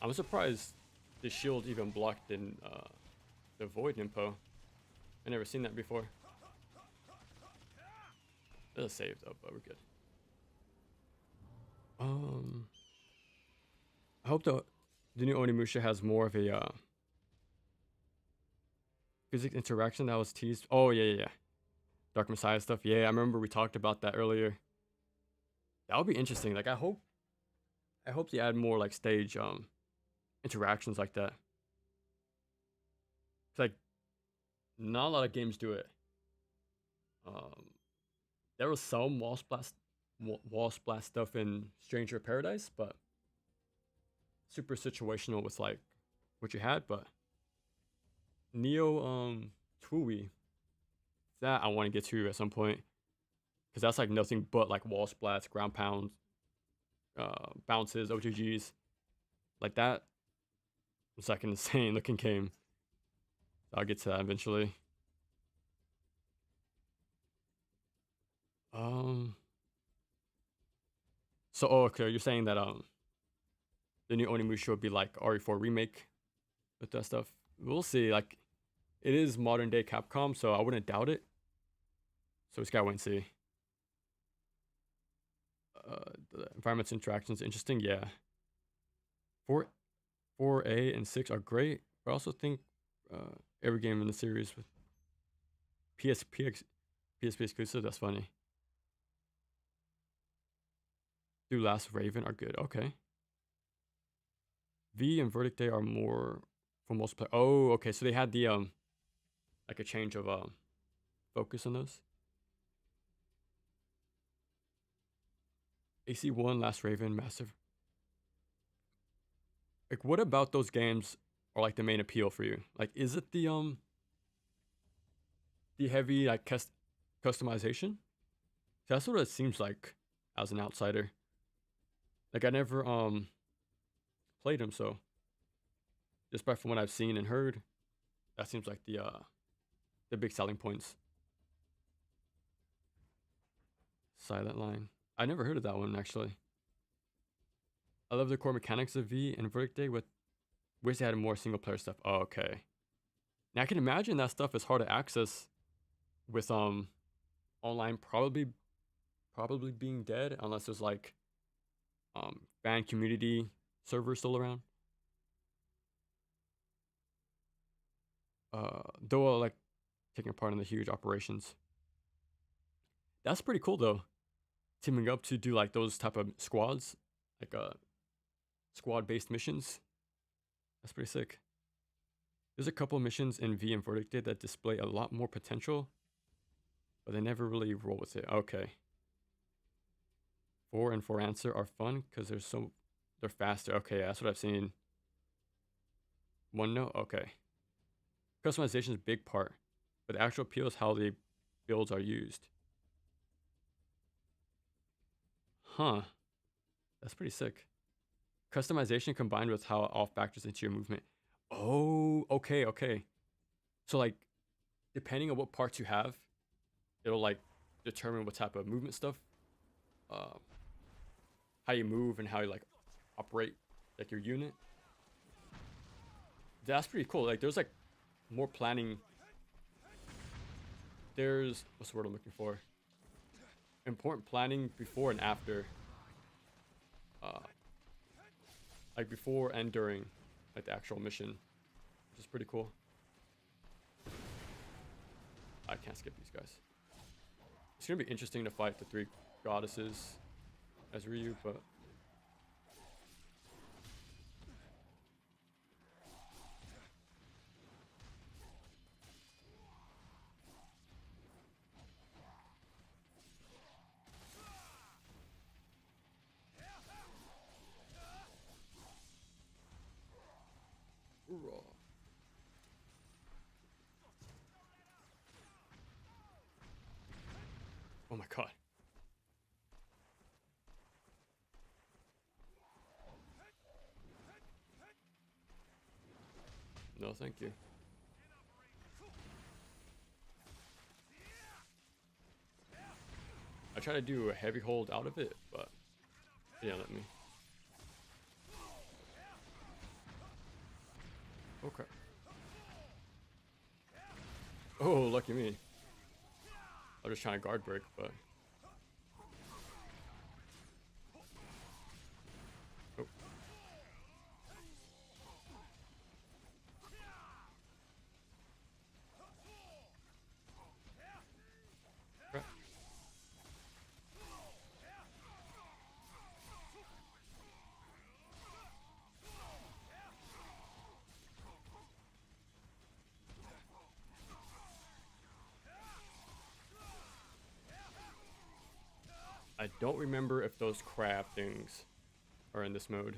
I'm surprised the shield even blocked in the Void Impo. I never seen that before. There's a save though, but we're good. I hope the new Onimusha has more of a physics interaction that was teased. Oh yeah. Dark Messiah stuff. Yeah, I remember we talked about that earlier. That would be interesting. Like I hope they add more like stage interactions like that. It's like not a lot of games do it. There was some wall splash stuff in Stranger of Paradise, but super situational with like what you had. But Neo Tui, that I want to get to at some point, because that's like nothing but like wall splats, ground pounds, bounces, OTGs, like that. It's like an insane looking game. I'll get to that eventually. So okay, you're saying that the new Onimusha would be like RE4 remake with that stuff. We'll see. Like it is modern day Capcom, so I wouldn't doubt it. So we just gotta wait and see. The environment's interactions interesting, yeah. 4A and 6 are great, but I also think every game in the series with PSP exclusive, that's funny. Do Last Raven are good. Okay. V and Verdict Day are more for multiplayer. Oh, okay. So they had the like a change of focus on those. AC1, Last Raven, Massive. Like, what about those games are like the main appeal for you? Like, is it the heavy like customization? That's what it seems like as an outsider. Like I never played them, so just by from what I've seen and heard, that seems like the big selling points. Silent Line. I never heard of that one actually. I love the core mechanics of V and Verdict Day with wish they had more single player stuff. Oh, okay. Now I can imagine that stuff is hard to access with online probably being dead unless there's like fan community servers still around. Though like taking part in the huge operations. That's pretty cool though. Teaming up to do like those type of squads, like squad based missions. That's pretty sick. There's a couple missions in V and Verdict Day that display a lot more potential, but they never really roll with it. Okay. 4 and 4 answer are fun because they're faster. Okay, yeah, that's what I've seen. 1 no, okay. Customization is a big part, but the actual appeal is how the builds are used. Huh. That's pretty sick. Customization combined with how it all factors into your movement. Oh, okay, okay. So like, depending on what parts you have, it'll like determine what type of movement stuff, uh, how you move and how you like operate like your unit. That's pretty cool. Like there's like more planning. There's what's the word I'm looking for? Important planning before and after. Uh, like before and during like the actual mission, which is pretty cool. I can't skip these guys. It's gonna be interesting to fight the 3 goddesses as Ryu, but Hoorah. Oh my god. No, thank you. I try to do a heavy hold out of it, but yeah, let me. Okay. Oh, lucky me. I'm just trying to guard break, but. Oh. Crap. I don't remember if those crab things are in this mode.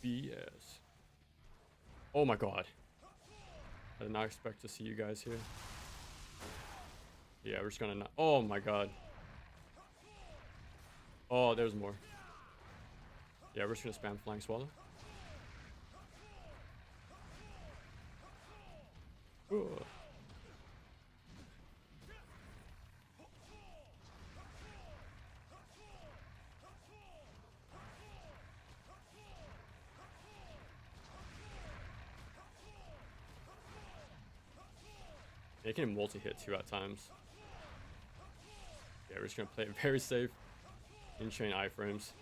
BS. Oh my god. I did not expect to see you guys here. Yeah, we're just gonna not. Oh my god. Oh, there's more. Yeah, we're just gonna spam Flying Swallow. Ooh. They can multi-hit too at times. Yeah, we're just gonna play it very safe. In chain iframes.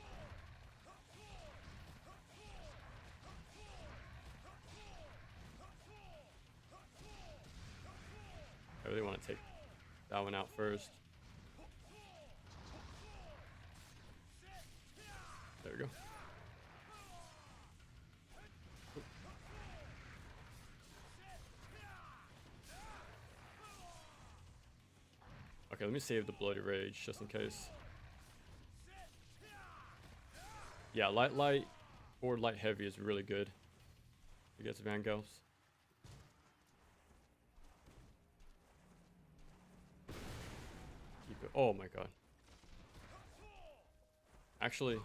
really want to take that one out first. There we go. Okay, let me save the Bloody Rage just in case. Yeah, light or light heavy is really good against Van Gels. Keep it. Oh my god. Actually,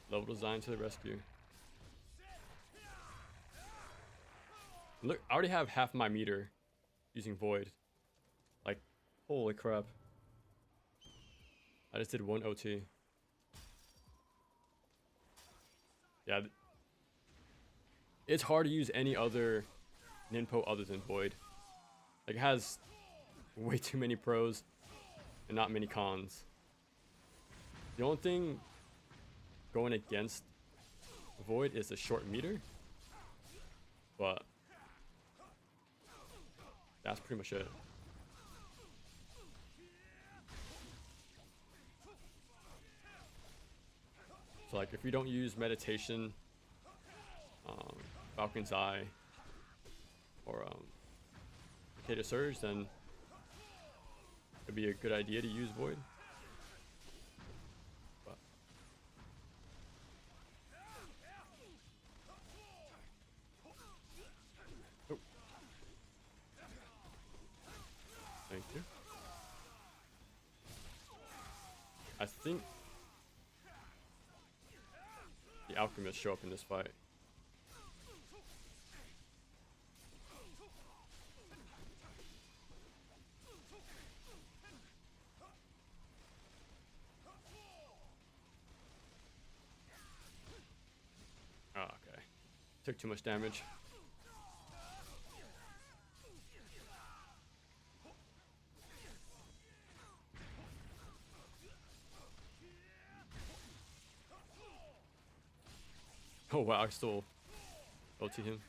level design to the rescue. Look, I already have half my meter using Void. Like, holy crap. I just did 1 OT. Yeah. It's hard to use any other Ninpo other than Void. Like, it has way too many pros and not many cons. The only thing going against Void is the short meter. But that's pretty much it. So like if you don't use meditation, Falcon's Eye, or Potato Surge, then it'd be a good idea to use Void. But oh. Thank you. I think the alchemists show up in this fight. Oh, okay. Took too much damage. Oh wow, I still ulti him.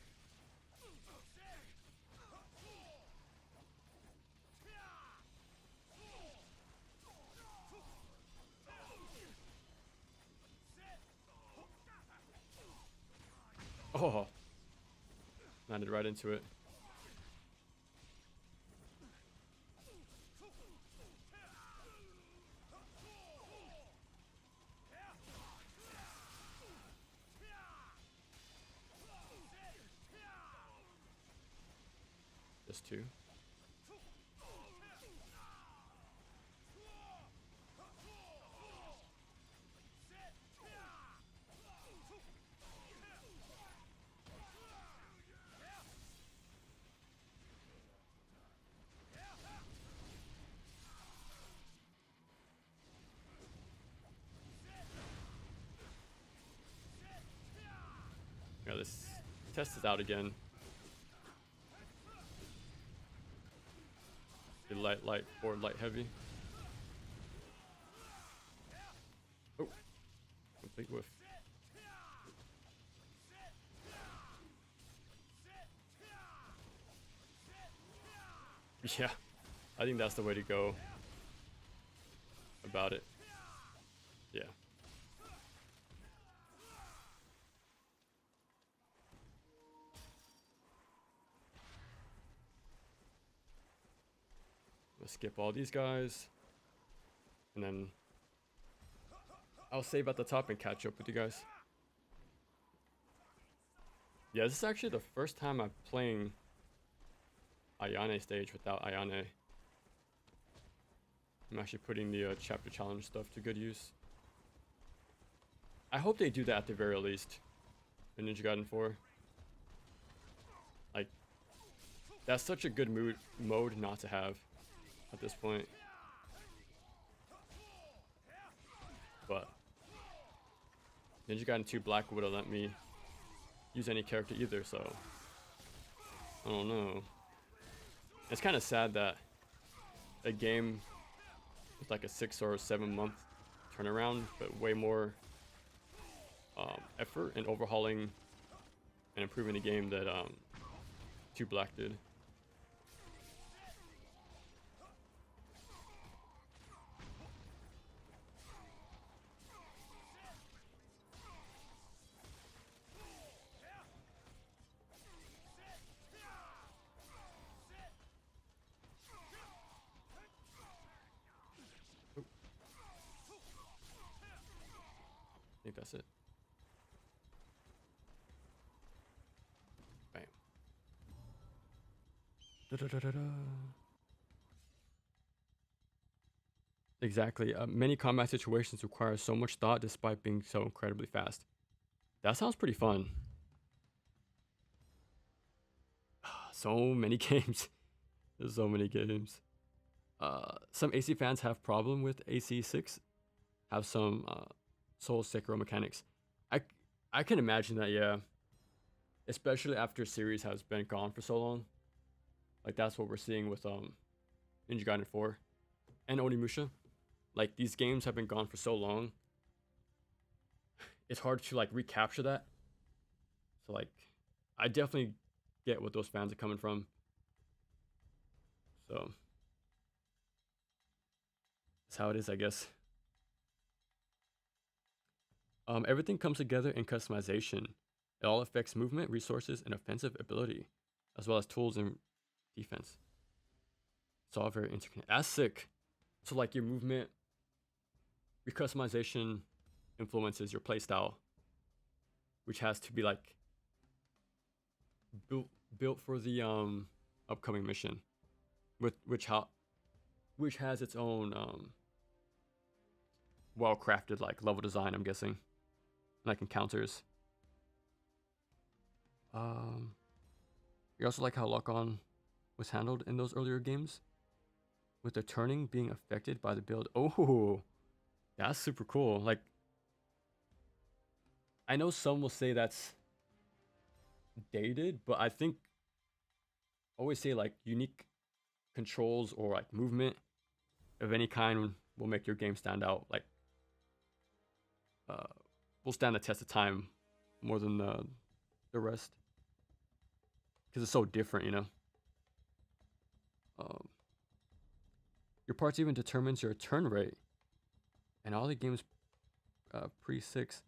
Oh, landed right into it. Just two. Yeah, this test is out again. Light, or light heavy. Oh, complete whiff. Yeah, I think that's the way to go about it. Yeah. Let's skip all these guys. And then I'll save at the top and catch up with you guys. Yeah, this is actually the first time I'm playing Ayane stage without Ayane. I'm actually putting the chapter challenge stuff to good use. I hope they do that at the very least in Ninja Gaiden 4. Like, that's such a good mode not to have at this point. But Ninja Gaiden 2 Black would have let me use any character either, so I don't know. It's kind of sad that a game with like a 6 or 7 month turnaround, but way more effort in overhauling and improving the game that 2 Black did. I think that's it. Bam. Da-da-da-da-da. Exactly. Many combat situations require so much thought despite being so incredibly fast. That sounds pretty fun. So many games. There's so many games. Some AC fans have problem with AC6. Have some Soul Sekiro mechanics. I I can imagine that, yeah. Especially after series has been gone for so long. Like that's what we're seeing with Ninja Gaiden 4 and Onimusha. Like these games have been gone for so long. It's hard to like recapture that. So like I definitely get what those fans are coming from. So that's how it is, I guess. Everything comes together in customization. It all affects movement, resources, and offensive ability, as well as tools and defense. It's all very interconnected. That's sick. So like your movement, your customization influences your playstyle, which has to be like built for the upcoming mission, with which has its own well crafted like level design, I'm guessing, like encounters. You also like how lock on was handled in those earlier games, with the turning being affected by the build. Oh, that's super cool. Like, I know some will say that's dated, but I think always say like unique controls or like movement of any kind will make your game stand out. Like, will stand the test of time more than the rest because it's so different, you know. Your parts even determines your turn rate, and all the games pre 6,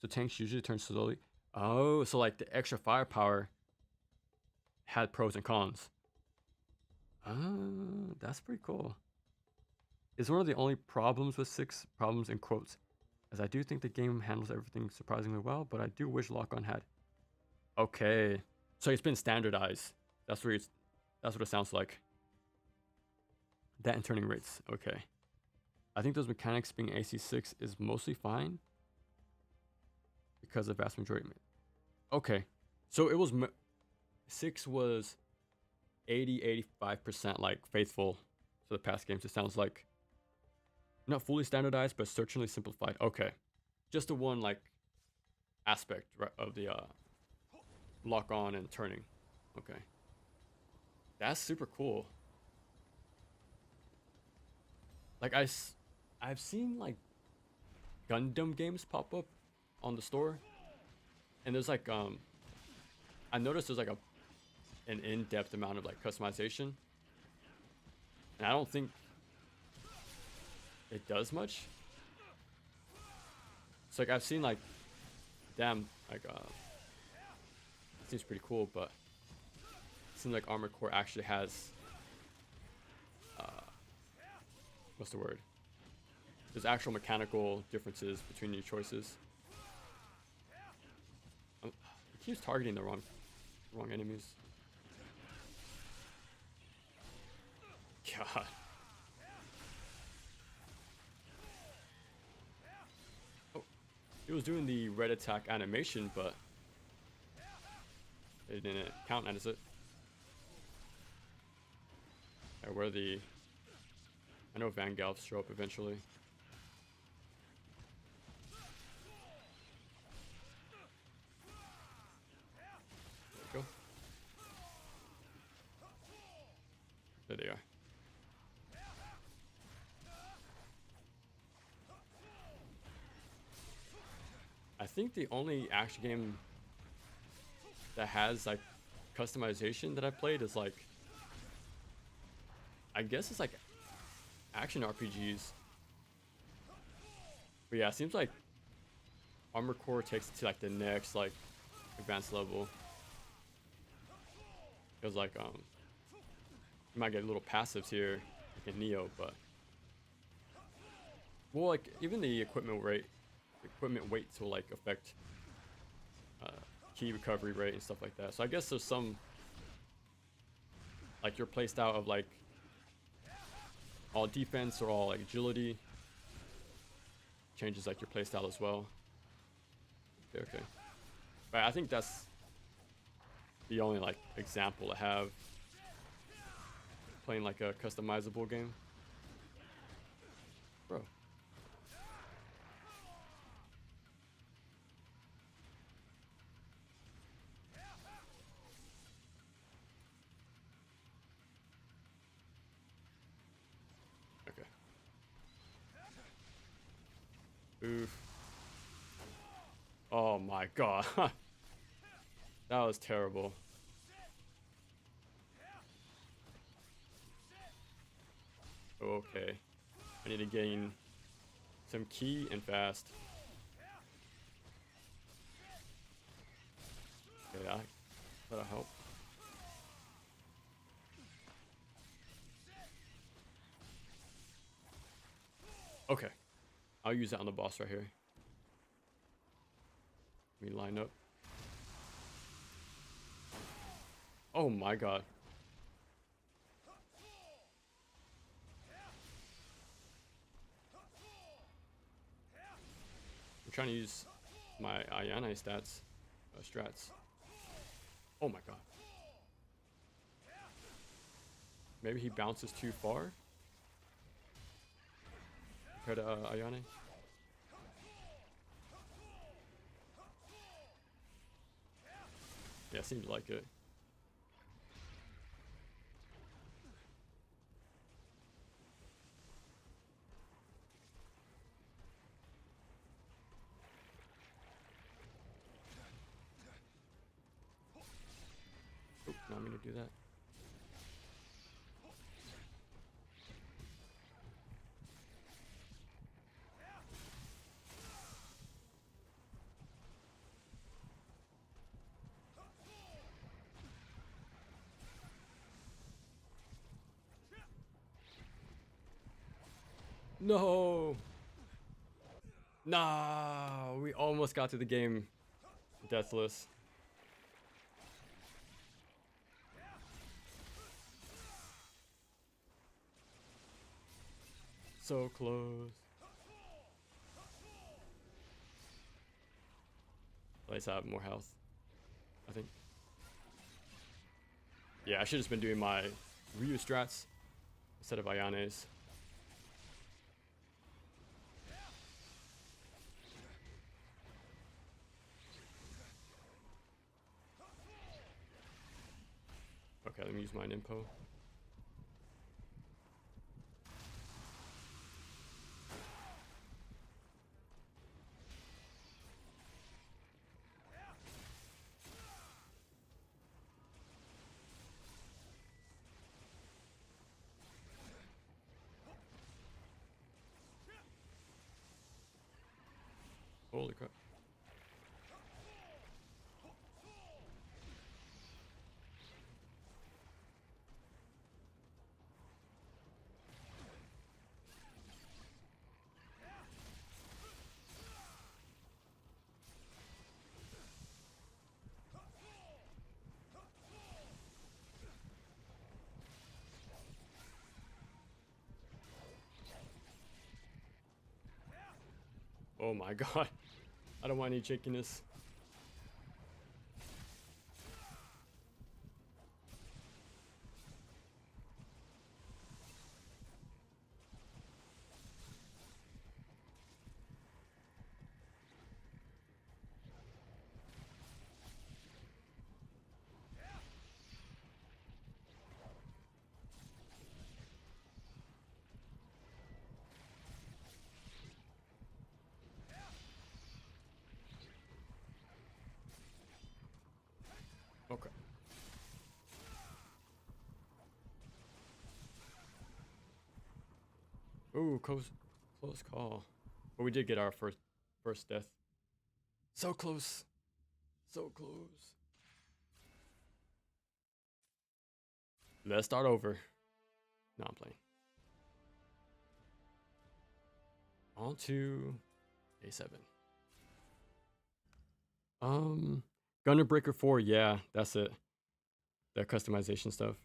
so tanks usually turn slowly. Oh, so like the extra firepower had pros and cons. That's pretty cool. It's one of the only problems with 6, problems in quotes, as I do think the game handles everything surprisingly well, but I do wish lock-on had. Okay, so it's been standardized. That's what it sounds like. That and turning rates. Okay, I think those mechanics being AC6 is mostly fine because the vast majority. Okay, so it was 6 was 85% like faithful to the past games. It sounds like not fully standardized, but certainly simplified. Okay, just the one like aspect, right, of the lock on and turning. Okay, that's super cool. Like I've seen like Gundam games pop up on the store, and there's like I noticed there's like an in-depth amount of like customization, and I don't think it does much. So like I've seen like, damn, like it seems pretty cool, but it seems like Armored Core actually has what's the word? There's actual mechanical differences between your choices. It keeps targeting the wrong enemies. God. Oh, it was doing the red attack animation, but it didn't count as it. Where the... I know Vangalfs show up eventually. There we go. There they are. I think the only action game that has like customization that I played is like, I guess it's like action RPGs. But yeah, it seems like Armored Core takes it to like the next like advanced level. Because like you might get little passives here like in Neo, but well, like even the equipment weights will like affect key recovery rate and stuff like that. So I guess there's some like your playstyle of like all defense or all like agility changes like your playstyle as well. Okay. But I think that's the only like example I have playing like a customizable game. Bro. Okay. Oof. Oh my god. That was terrible. Okay. I need to gain some key and fast. Okay, that'll help. Okay. I'll use that on the boss right here. Let me line up. Oh my god. I'm trying to use my Ayane strats. Oh my god. Maybe he bounces too far compared to Ayane. Yeah, seems like it. Oh, not mean to do that. No! Nah, we almost got to the game deathless. So close. At least I have more health, I think. Yeah, I should have just been doing my Ryu strats instead of Ayane's. Okay, let me use my Nimpo. Holy crap. Oh my god. I don't want any shakiness. Ooh, close call. But we did get our first death. So close. So close. Let's start over. No, I'm playing. On to day 7. Gunner Breaker 4, yeah, that's it. That customization stuff.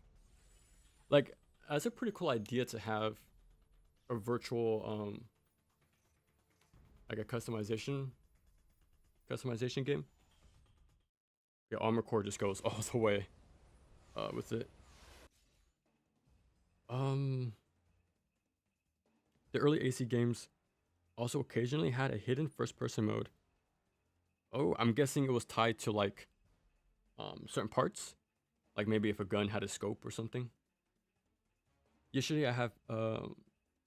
Like, that's a pretty cool idea to have a virtual like a customization game. Yeah, Armor Core just goes all the way with it. The early AC games also occasionally had a hidden first-person mode. Oh, I'm guessing it was tied to like certain parts, like maybe if a gun had a scope or something. Yesterday I have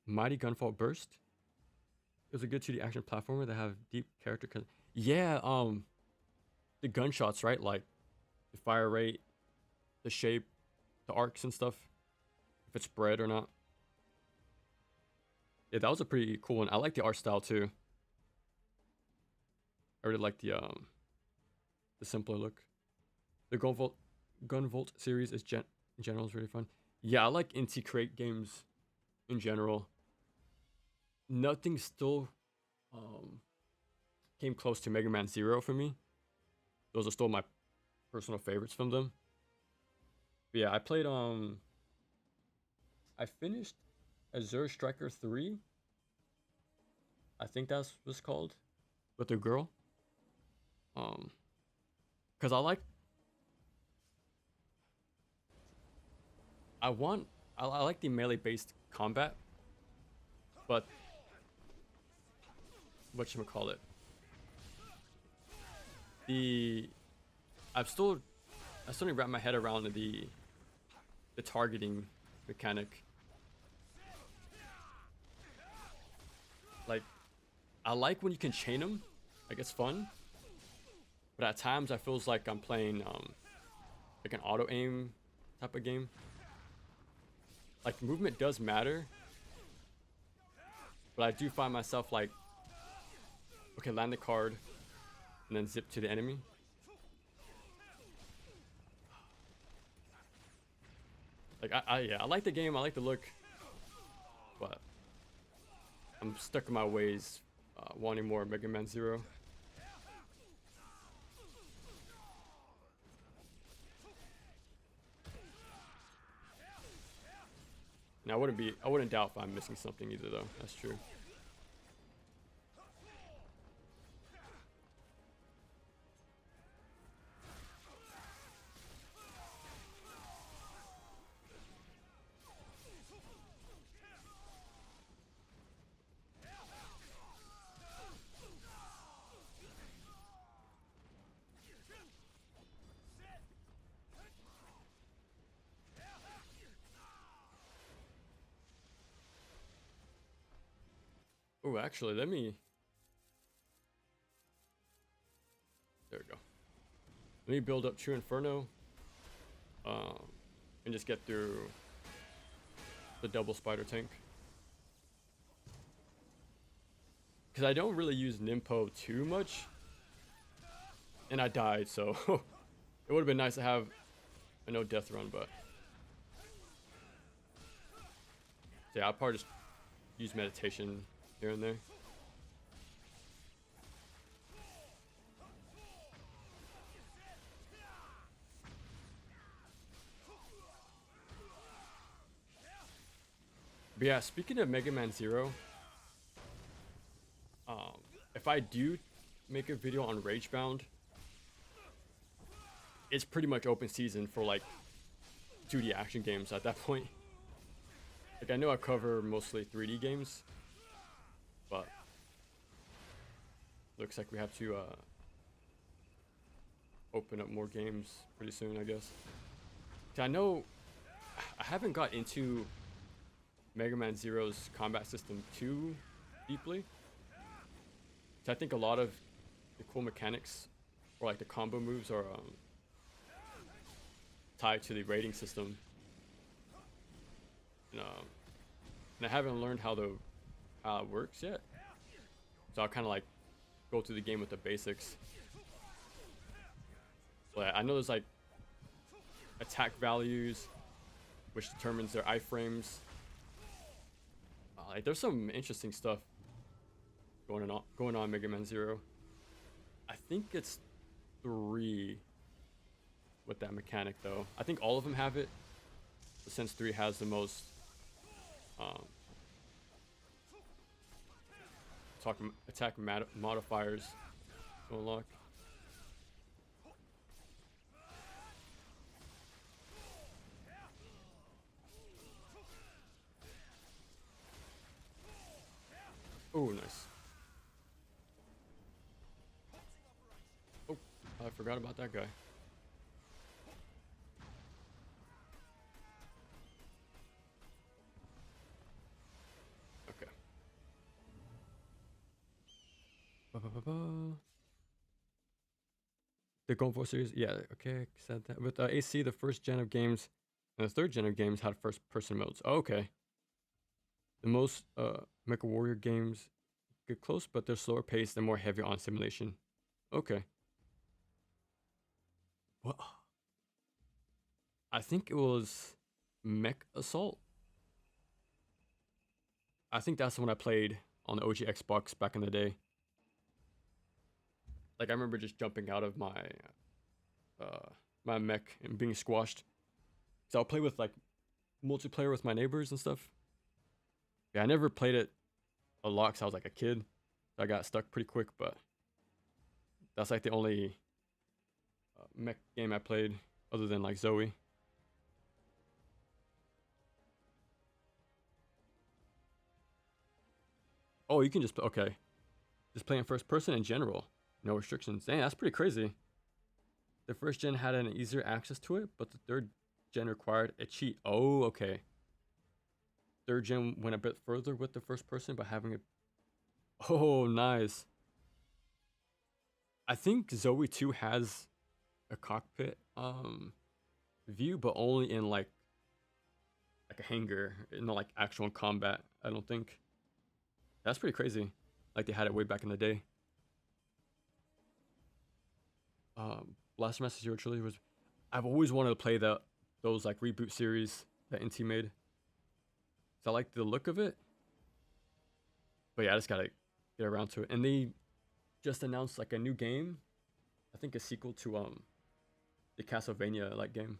Mighty Gunfall Burst. It was a good 2D action platformer that have deep character. Yeah, the gunshots, right? Like the fire rate, the shape, the arcs and stuff. If it's spread or not. Yeah, that was a pretty cool one. I like the art style too. I really like the simpler look. The Gunvolt series is in general is really fun. Yeah, I like indie crate games in general. Nothing still came close to Mega Man Zero for me. Those are still my personal favorites from them. But yeah, I played I finished Azure Striker 3. I think that's what it's called. With the girl. Cause I like the melee based combat, but whatchamacallit, I still need to wrap my head around the targeting mechanic. Like, I like when you can chain them, like it's fun, but at times I feels like I'm playing like an auto aim type of game. Like, movement does matter, but I do find myself like, okay, land the card and then zip to the enemy. Like, I like the game, I like the look, but I'm stuck in my ways, wanting more Mega Man Zero. And I wouldn't doubt if I'm missing something either though, that's true. Oh, actually, there we go. Let me build up True Inferno, and just get through the double spider tank. Because I don't really use Nimpo too much, and I died, so it would have been nice to have a no death run, but yeah, I'll probably just use meditation here and there. But yeah, speaking of Mega Man Zero, if I do make a video on Ragebound, it's pretty much open season for like 2D action games at that point. Like, I know I cover mostly 3D games, but looks like we have to open up more games pretty soon, I guess. I know I haven't got into Mega Man Zero's combat system too deeply. I think a lot of the cool mechanics, or like the combo moves, are tied to the rating system. And I haven't learned how to how it works yet. So I'll kind of like go through the game with the basics. But I know there's like attack values, which determines their iframes. Like there's some interesting stuff going on Mega Man Zero. I think it's 3 with that mechanic though. I think all of them have it, but since 3 has the most attack modifiers to unlock. Oh, nice. Oh, I forgot about that guy. Okay. The Gold 4 series, yeah, okay, said that. With AC, the first gen of games and the third gen of games had first-person modes. Oh, okay. The most Mecha Warrior games get close, but they're slower paced and more heavy on simulation. Okay. What? I think it was Mech Assault. I think that's the one I played on the OG Xbox back in the day. Like I remember just jumping out of my my mech and being squashed. So I'll play with like multiplayer with my neighbors and stuff. Yeah, I never played it a lot because I was like a kid. So I got stuck pretty quick, but that's like the only mech game I played other than like Zoe. Oh, you can just okay. Just play in first person in general. No restrictions. Dang, that's pretty crazy. The first gen had an easier access to it, but the third gen required a cheat. Oh, okay. Third gen went a bit further with the first person by having a... Oh, nice. I think Zoe 2 has a cockpit view, but only in like a hangar, not like actual combat, I don't think. That's pretty crazy. Like they had it way back in the day. Blaster Master Zero Trilogy was... I've always wanted to play those like reboot series that NT made. So I like the look of it. But yeah, I just gotta get around to it. And they just announced like a new game. I think a sequel to the Castlevania like game.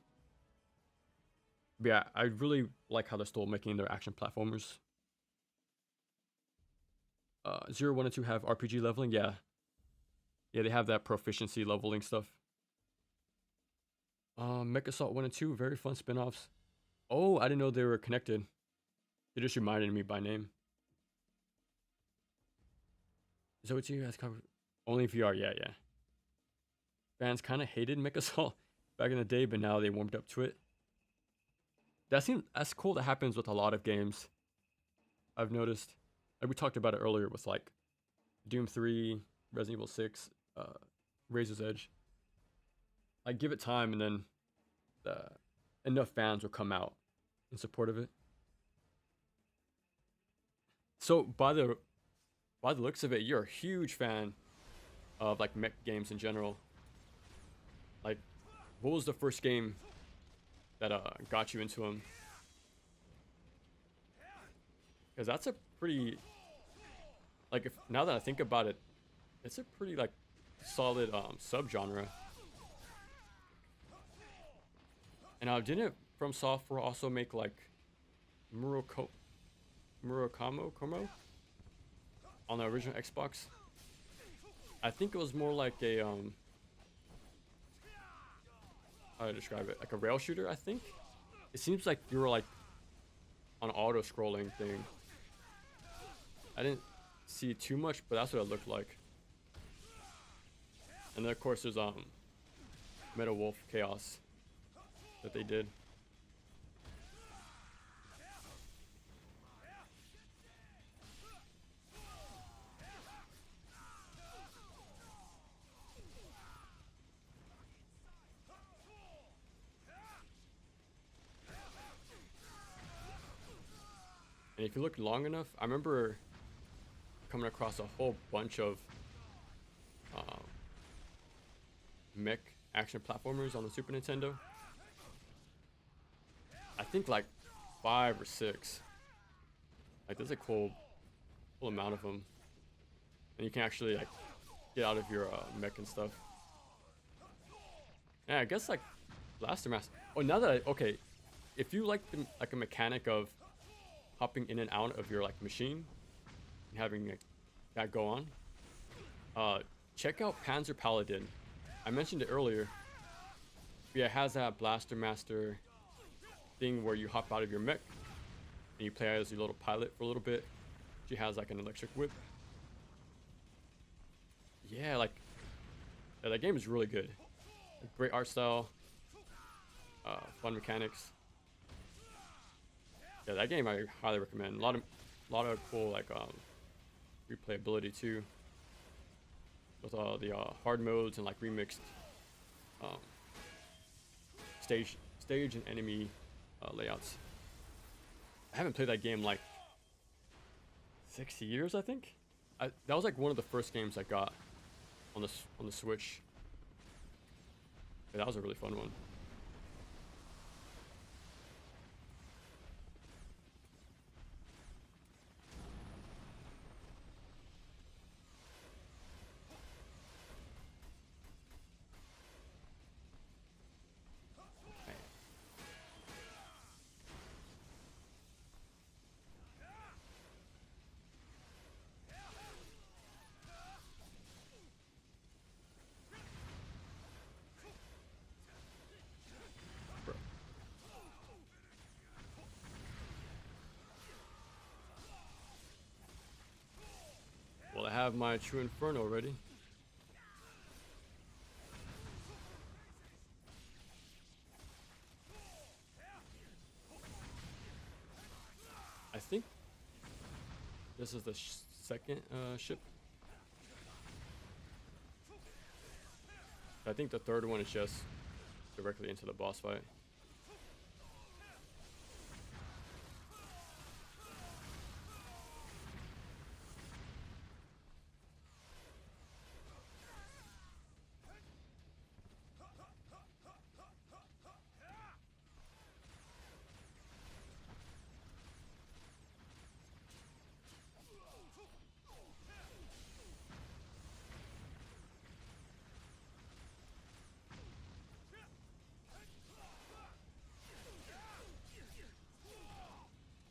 But yeah, I really like how they're still making their action platformers. 0, 1, and 2 have RPG leveling, yeah. Yeah, they have that proficiency leveling stuff. Mech Assault 1 and 2, very fun spin-offs. Oh, I didn't know they were connected. They just reminded me by name. Zoe 2 has covered only VR, yeah. Fans kind of hated Mech Assault back in the day, but now they warmed up to it. That's cool. That happens with a lot of games. I've noticed. Like we talked about it earlier with like Doom 3, Resident Evil 6, Razor's Edge. Like give it time, and then enough fans will come out in support of it. So by the looks of it, you're a huge fan of like mech games in general. Like, what was the first game that got you into them? Because that's a pretty, like, if now that I think about it, it's a pretty like solid subgenre. And didn't From Software also make like Murakamo Komo on the original Xbox? I think it was more like a how do I describe it? Like a rail shooter, I think. It seems like you were like on an auto scrolling thing. I didn't see too much, but that's what it looked like. And then of course there's Meta Wolf Chaos that they did. And if you look long enough, I remember coming across a whole bunch of um, Mech action platformers on the Super Nintendo. I think like 5 or 6. Like there's a cool amount of them, and you can actually like get out of your mech and stuff. Yeah, I guess like Blaster Master. Oh, now that okay, if you like like a mechanic of hopping in and out of your like machine and having like, that go on, check out Panzer Paladin. I mentioned it earlier. Yeah, it has that Blaster Master thing where you hop out of your mech and you play as your little pilot for a little bit. She has like an electric whip. Yeah, like yeah, that game is really good. Great art style, fun mechanics. Yeah, that game I highly recommend. A lot of cool like replayability too, with all the hard modes and like remixed um, stage and enemy layouts. I haven't played that game like 6 years, I think. That was like one of the first games I got on the Switch. Yeah, that was a really fun one. Bro. Well, I have my True Inferno already. I think this is the second ship. I think the third one is just directly into the boss fight.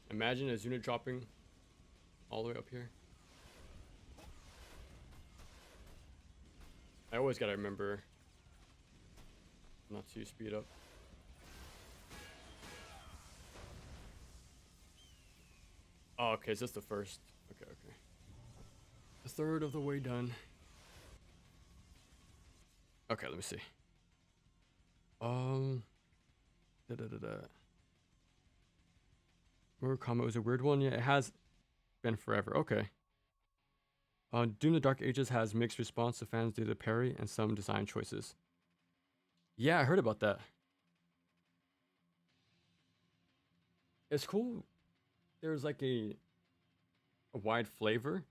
Imagine a unit dropping all the way up here. I always gotta remember not to speed up. Oh, okay, it's just the first. Okay, okay. A third of the way done. Okay, let me see. Da da da da. Mortal Kombat was a weird one. Yeah, it has been forever. Okay. Doom: The Dark Ages has mixed response to fans due to parry and some design choices. Yeah, I heard about that. It's cool. There's like a wide flavor,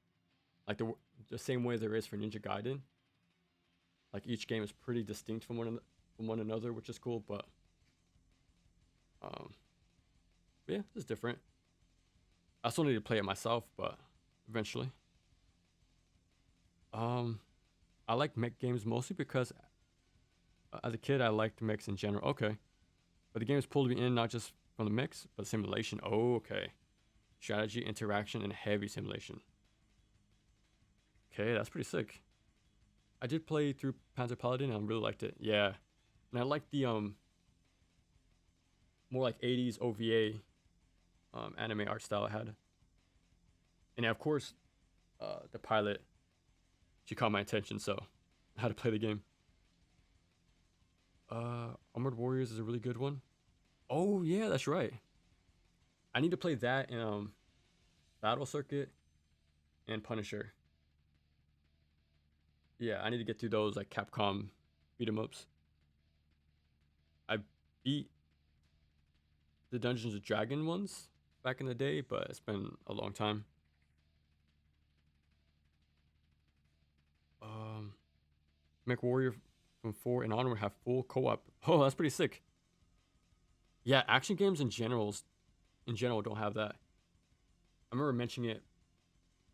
like the same way there is for Ninja Gaiden. Like each game is pretty distinct from one another, which is cool. But yeah, it's different. I still need to play it myself, but eventually. I like mech games mostly because as a kid I liked mechs in general. Okay, but the games pulled me in not just from the mechs, but simulation. Oh, okay, strategy, interaction, and heavy simulation. Okay, that's pretty sick. I did play through Panzer Paladin and I really liked it. Yeah, and I like the more like 80s OVA anime art style it had. And of course, the pilot, she caught my attention, so I had to play the game. Armored Warriors is a really good one. Oh yeah, that's right. I need to play that in Battle Circuit and Punisher. Yeah, I need to get through those like Capcom beat 'em ups. I beat the Dungeons and Dragon ones back in the day, but it's been a long time. Mech Warrior from 4 and onward have full co-op. Oh, that's pretty sick. Yeah, action games in general don't have that. I remember mentioning it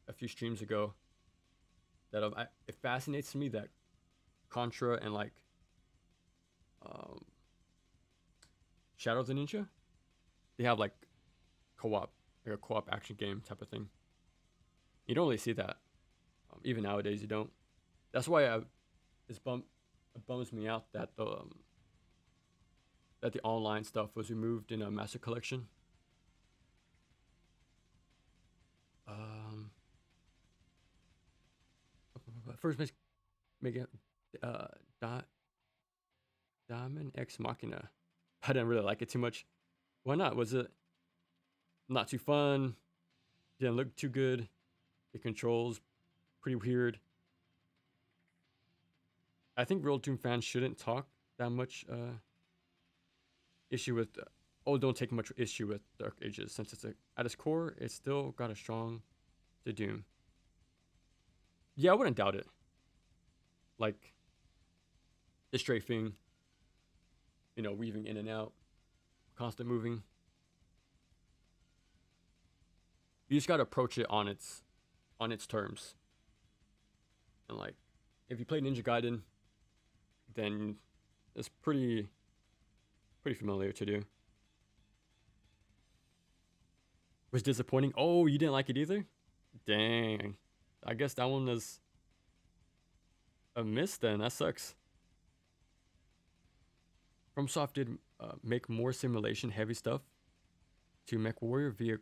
a few streams ago that it fascinates me that Contra and like um, Shadow of the Ninja, they have like co-op, like a co-op action game type of thing. You don't really see that. Even nowadays, you don't. That's why it bums me out that the online stuff was removed in a Master Collection. First make it Diamond X Machina. I didn't really like it too much. Why not? Was it not too fun? Didn't look too good. The controls pretty weird. I think Real Doom fans shouldn't talk that much issue with. Don't take much issue with Dark Ages since at its core, it's still got a strong to Doom. Yeah, I wouldn't doubt it. Like the strafing, weaving in and out, constant moving. You just gotta approach it on its terms. And like, if you play Ninja Gaiden, then it's pretty familiar to do. Was disappointing. Oh, you didn't like it either? Dang. I guess that one is a miss then. That sucks. FromSoft did make more simulation heavy stuff to Mech Warrior via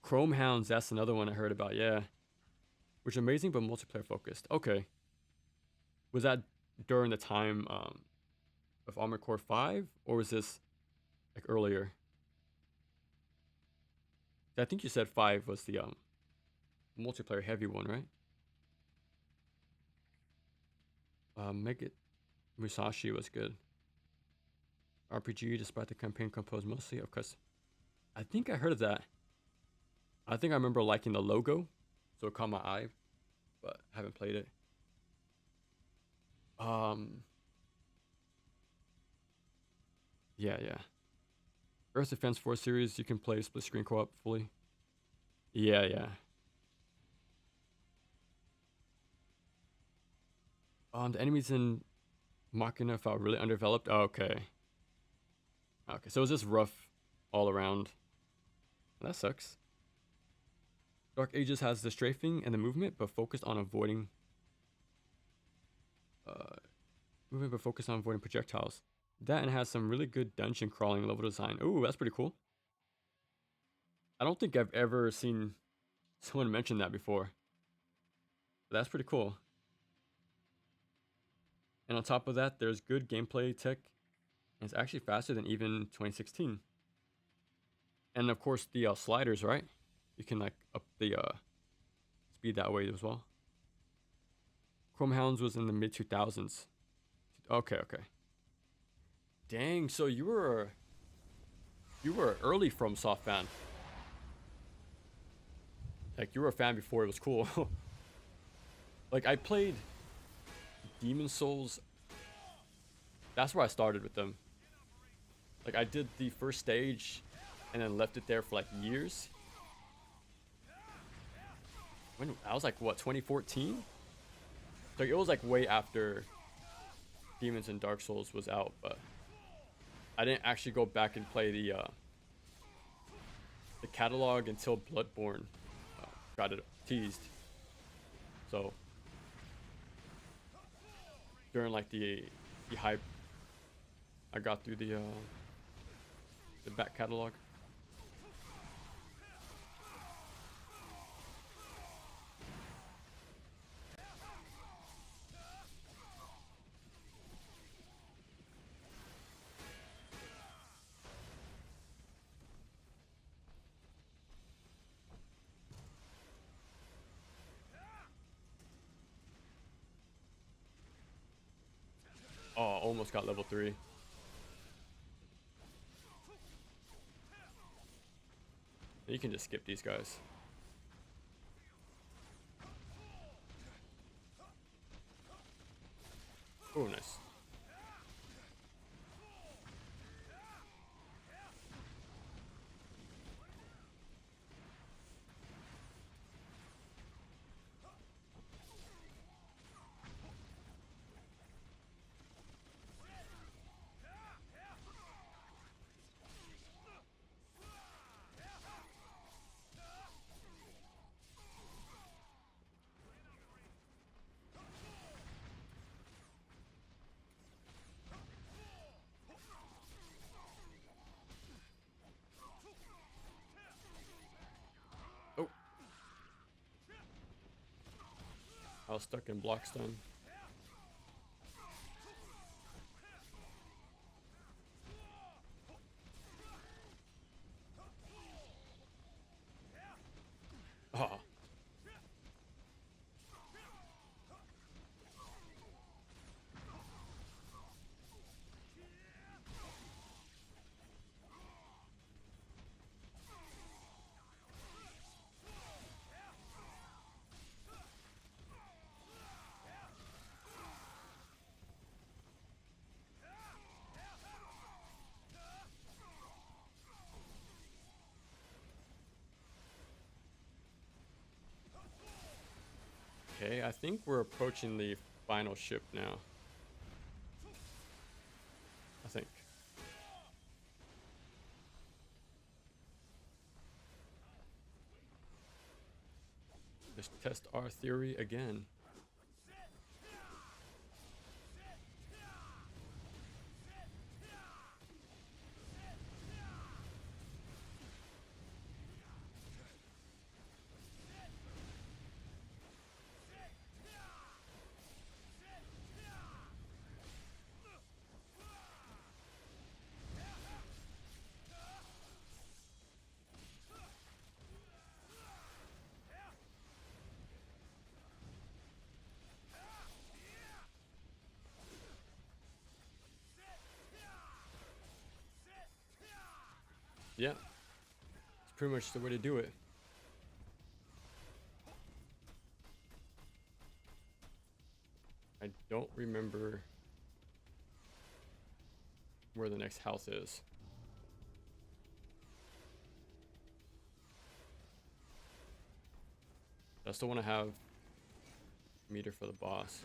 Chrome Hounds. That's another one I heard about. Yeah. Which is amazing, but multiplayer focused. Okay. Was that during the time of Armored Core 5? Or was this like earlier? I think you said 5 was the multiplayer heavy one, right? Mega Musashi was good. RPG, despite the campaign composed mostly of custom. I think I heard of that. I think I remember liking the logo, so it caught my eye, but haven't played it. Yeah. Earth Defense Force series, you can play split screen co-op fully. Yeah. The enemies in Machina felt really undeveloped. Oh, okay, so it's just rough all around. That sucks. Dark Ages has the strafing and the movement, but focused on avoiding projectiles. That and has some really good dungeon crawling level design. Ooh, that's pretty cool. I don't think I've ever seen someone mention that before. But that's pretty cool. And on top of that, there's good gameplay tech. And it's actually faster than even 2016. And of course, the sliders, right? You can like up the speed that way as well. Chrome Hounds was in the mid 2000s. Okay. Dang, so you were early FromSoft fan. Like you were a fan before it was cool. Like I played Demon Souls. That's where I started with them. Like I did the first stage and then left it there for like years. When I was like what, 2014? Like it was like way after Demons and Dark Souls was out, but I didn't actually go back and play the catalog until Bloodborne got it teased. So during like the hype, I got through the back catalog. Oh, almost got level 3. You can just skip these guys. Oh, nice. Oh, I was stuck in block stun. Ah. Okay, I think we're approaching the final ship now. I think. Let's test our theory again. Yeah, it's pretty much the way to do it. I don't remember where the next house is. I still want to have meter for the boss.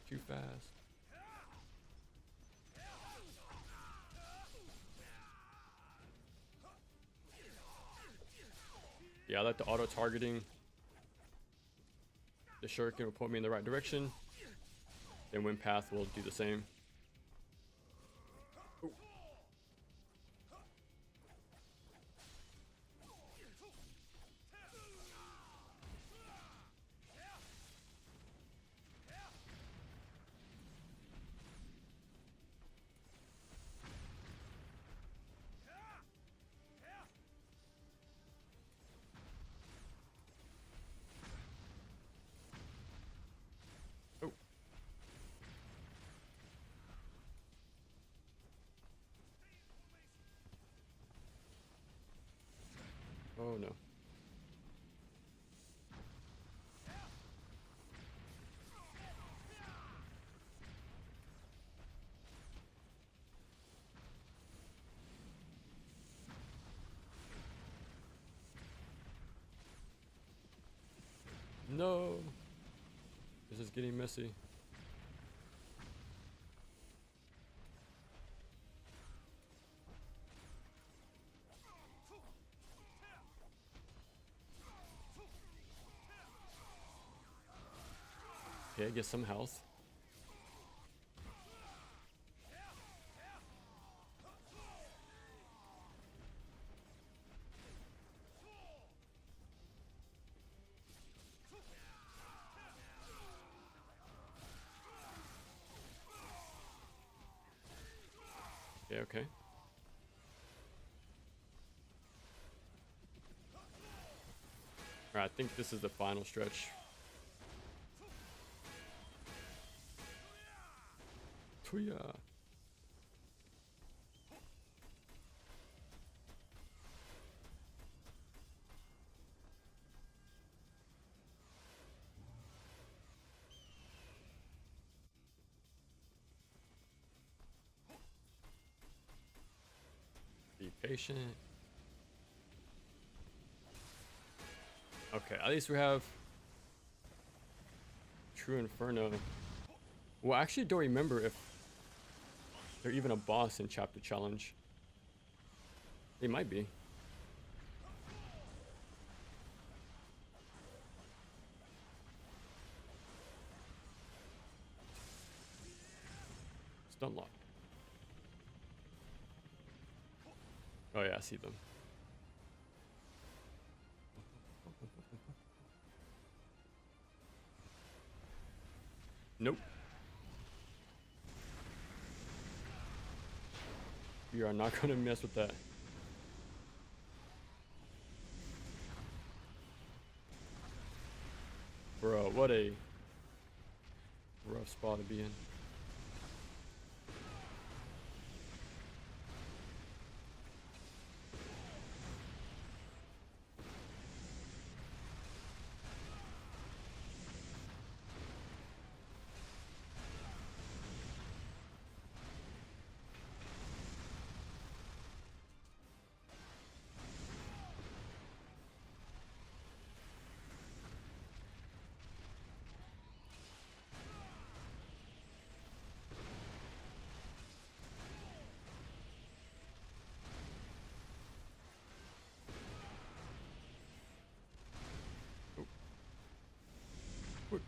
Too fast. Yeah, I like the auto targeting. The shuriken will point me in the right direction. Then wind path will do the same. Ooh. Oh. Oh no. No. This is getting messy. Okay, get some health. Okay, okay. Alright, I think this is the final stretch. Tuya. patient. Okay, at least we have True Inferno. Well, I actually don't remember if they're even a boss in Chapter Challenge. They might be. Stun lock. Oh yeah, I see them. Nope. You are not gonna mess with that. Bro, what a rough spot to be in. Oh. Quick.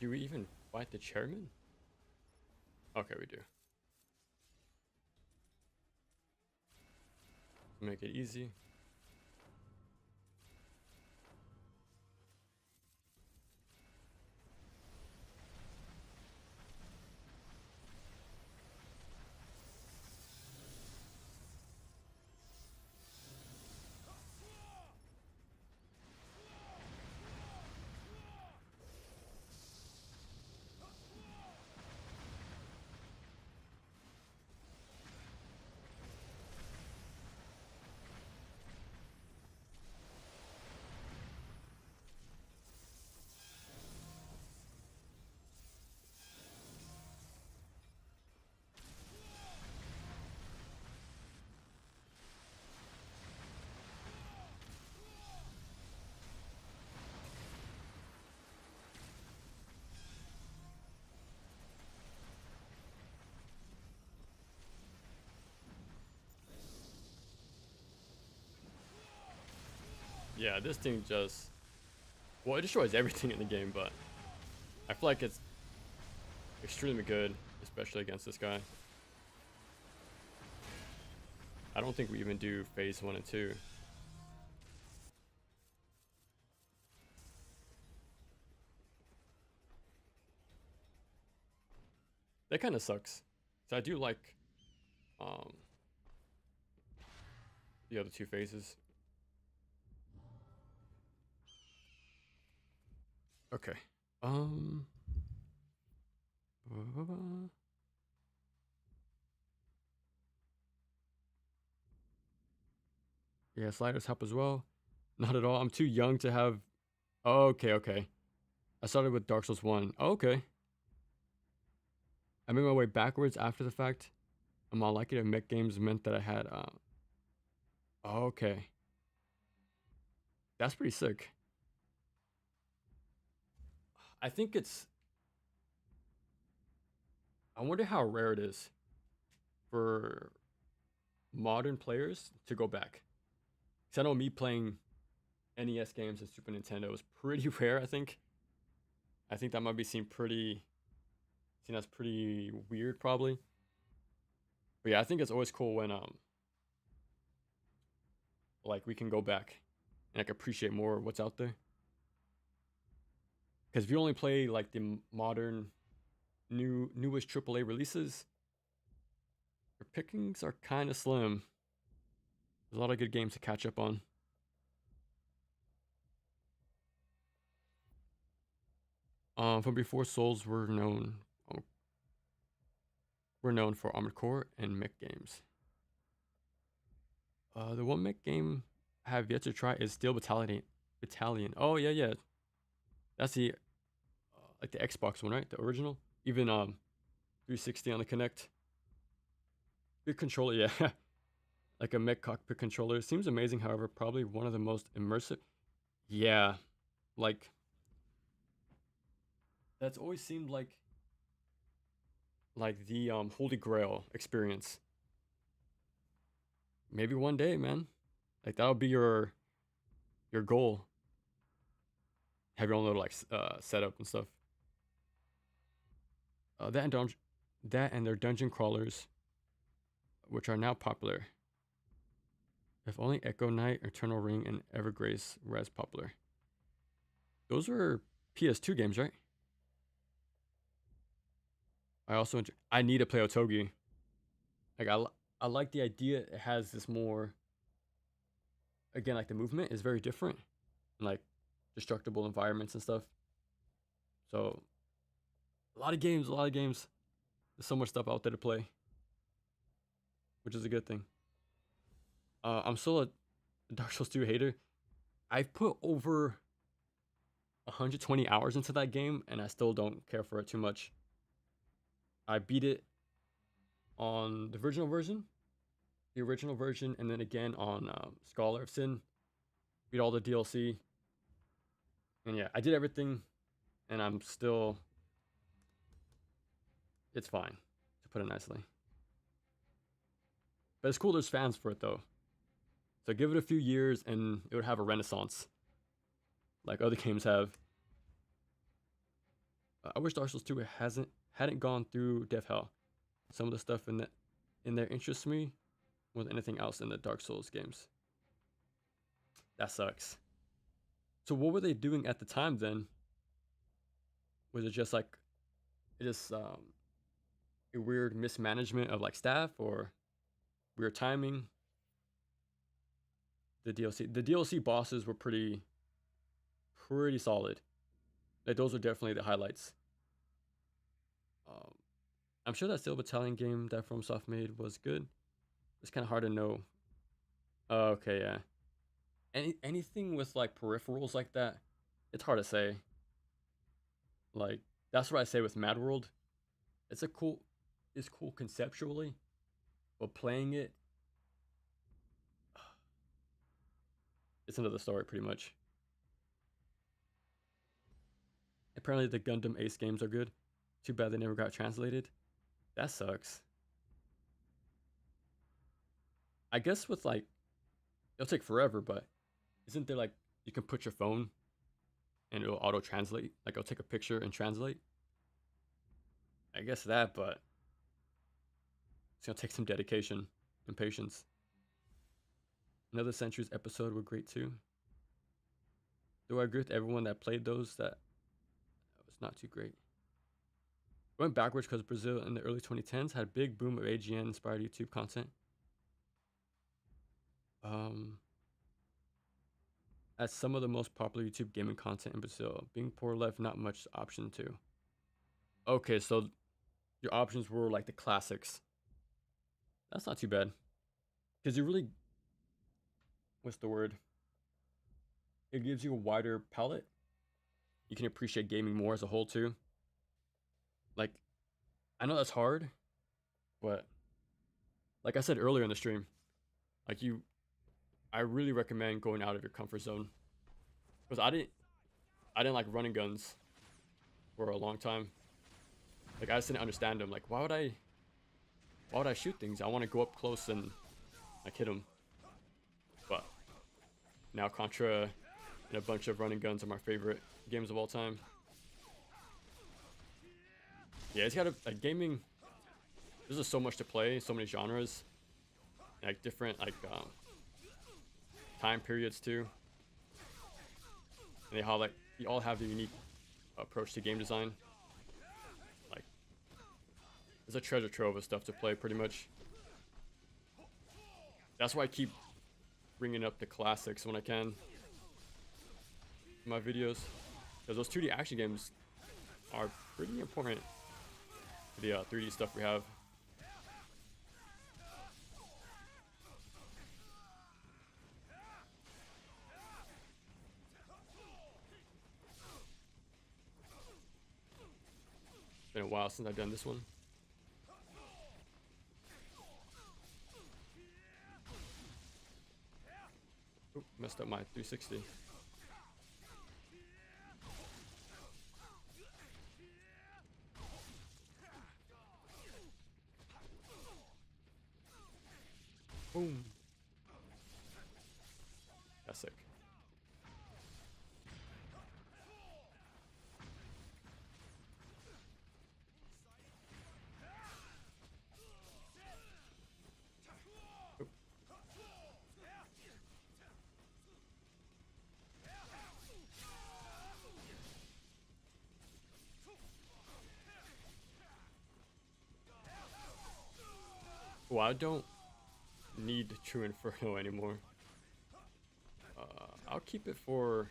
Do we even fight the chairman? Okay, we do. Make it easy. Yeah, this thing just... Well, it destroys everything in the game, but I feel like it's extremely good, especially against this guy. I don't think we even do phase 1 and 2. That kind of sucks. So I do like um, the other two phases. Okay. Yeah, sliders help as well. Not at all. I'm too young to have... Oh, okay, okay. I started with Dark Souls 1. Oh, okay. I made my way backwards after the fact. I'm all lucky that mech games meant that I had... Oh, okay. That's pretty sick. I think it's... I wonder how rare it is for modern players to go back. Because I know me playing NES games and Super Nintendo was pretty rare, I think. I think that might be seen as pretty weird, probably. But yeah, I think it's always cool when like we can go back and like appreciate more what's out there. Because if you only play like the modern, newest AAA releases, your pickings are kind of slim. There's a lot of good games to catch up on. From before, Souls were known for Armored Core and mech games. The one mech game I have yet to try is Steel Battalion. Battalion. Oh yeah, yeah. That's the like the Xbox one, right? The original. Even 360 on the Kinect. Good controller, yeah. Like a mech cockpit controller. Seems amazing, however, probably one of the most immersive. Yeah, like that's always seemed like the Holy Grail experience. Maybe one day, man. Like that'll be your goal. Have your own little like setup and stuff. That and their dungeon crawlers, which are now popular. If only Echo Knight, Eternal Ring, and Evergrace were as popular. Those were PS2 games, right? I need to play Otogi. Like I like the idea. It has this more. Again, like the movement is very different, and like destructible environments and stuff. So a lot of games, a lot of games. There's so much stuff out there to play, which is a good thing. I'm still a Dark Souls 2 hater. I've put over 120 hours into that game, and I still don't care for it too much. I beat it on the original version, and then again on Scholar of Sin. Beat all the DLC, and yeah, I did everything, and I'm still. It's fine, to put it nicely. But it's cool. There's fans for it though, so give it a few years, and it would have a renaissance, like other games have. I wish Dark Souls 2 hadn't gone through Death Hell. Some of the stuff in there interests me more than anything else in the Dark Souls games. That sucks. So what were they doing at the time then? Was it just like a weird mismanagement of like staff or weird timing? The DLC bosses were pretty solid. Like those are definitely the highlights. Um, I'm sure that Steel Battalion game that FromSoft made was good. It's kind of hard to know. Oh, okay, yeah. Anything with like peripherals like that, it's hard to say. Like that's what I say with Mad World. It's a cool, it's cool conceptually, but playing it, it's another story pretty much. Apparently the Gundam Ace games are good. Too bad they never got translated. That sucks. I guess with like, it'll take forever, but isn't there like you can put your phone and it'll auto translate? Like it'll take a picture and translate. I guess that, but it's gonna take some dedication and patience. Another Centuries episode were great too. Do I agree with everyone that played those that was not too great? Going backwards because Brazil in the early 2010s had a big boom of AGN inspired YouTube content. As some of the most popular YouTube gaming content in Brazil, being poor left not much option to. Okay, so your options were like the classics. That's not too bad. Because you really, what's the word? It gives you a wider palette. You can appreciate gaming more as a whole too. Like, I know that's hard, but like I said earlier in the stream, like I really recommend going out of your comfort zone. Because I didn't like running guns for a long time. Like I just didn't understand them. Like why would I shoot things? I want to go up close and like hit them. But now Contra and a bunch of running guns are my favorite games of all time. Yeah, it's got like gaming. There's just so much to play, so many genres, like different like time periods too. And they all have their unique approach to game design. Like there's a treasure trove of stuff to play pretty much. That's why I keep bringing up the classics when I can in my videos, because those 2D action games are pretty important to the 3D stuff we have. been a while since I've done this one. Oop, messed up my 360. Boom. That's sick. Oop. Well, I don't need True Inferno anymore. I'll keep it for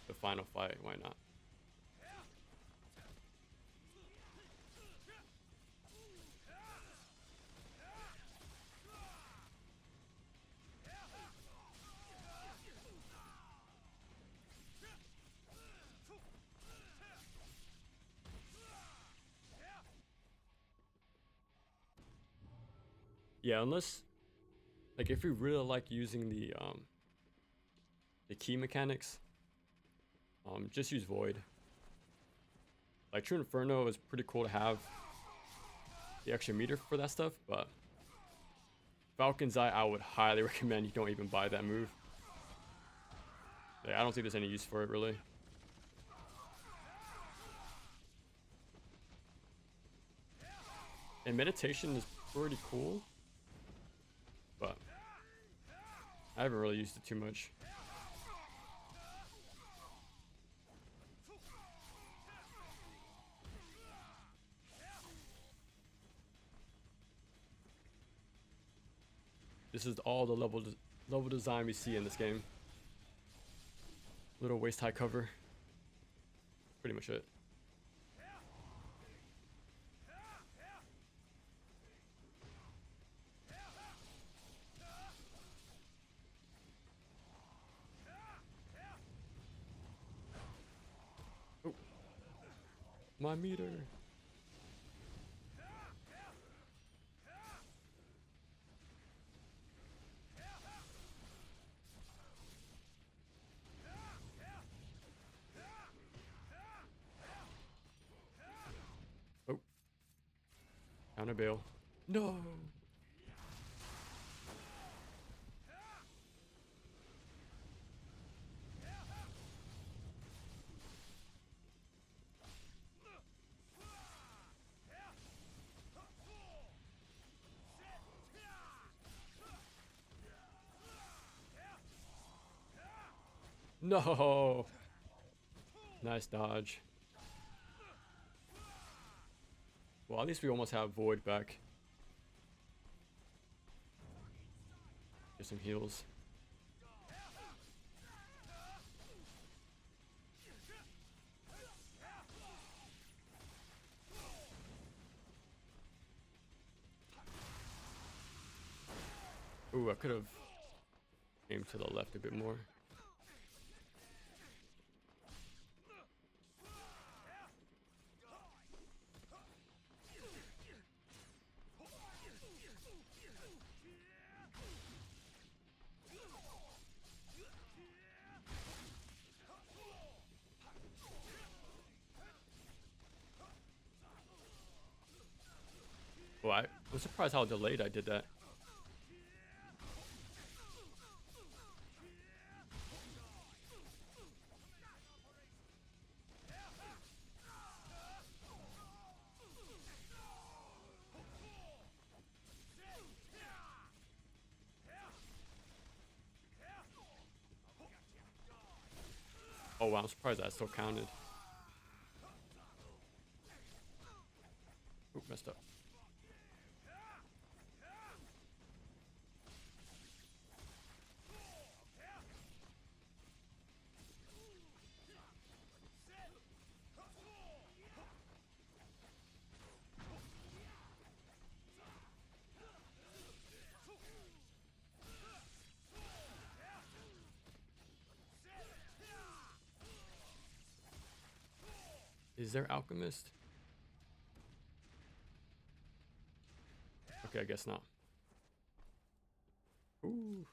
the final fight. Why not? Yeah, unless like if you really like using the key mechanics, just use Void. Like True Inferno is pretty cool to have the extra meter for that stuff, but Falcon's Eye I would highly recommend you don't even buy that move. Like, I don't think there's any use for it really. And meditation is pretty cool, but I haven't really used it too much. This is all the level design we see in this game. Little waist high cover. Pretty much it. Oh. My meter. Oh. Counter bail. No. No. Nice dodge. Well, at least we almost have Void back. Get some heals. Ooh, I could have aimed to the left a bit more. Well, I was surprised how delayed I did that. Oh wow, I'm surprised that still counted. Oop, messed up. Is there Alchemist? Okay, I guess not. Ooh.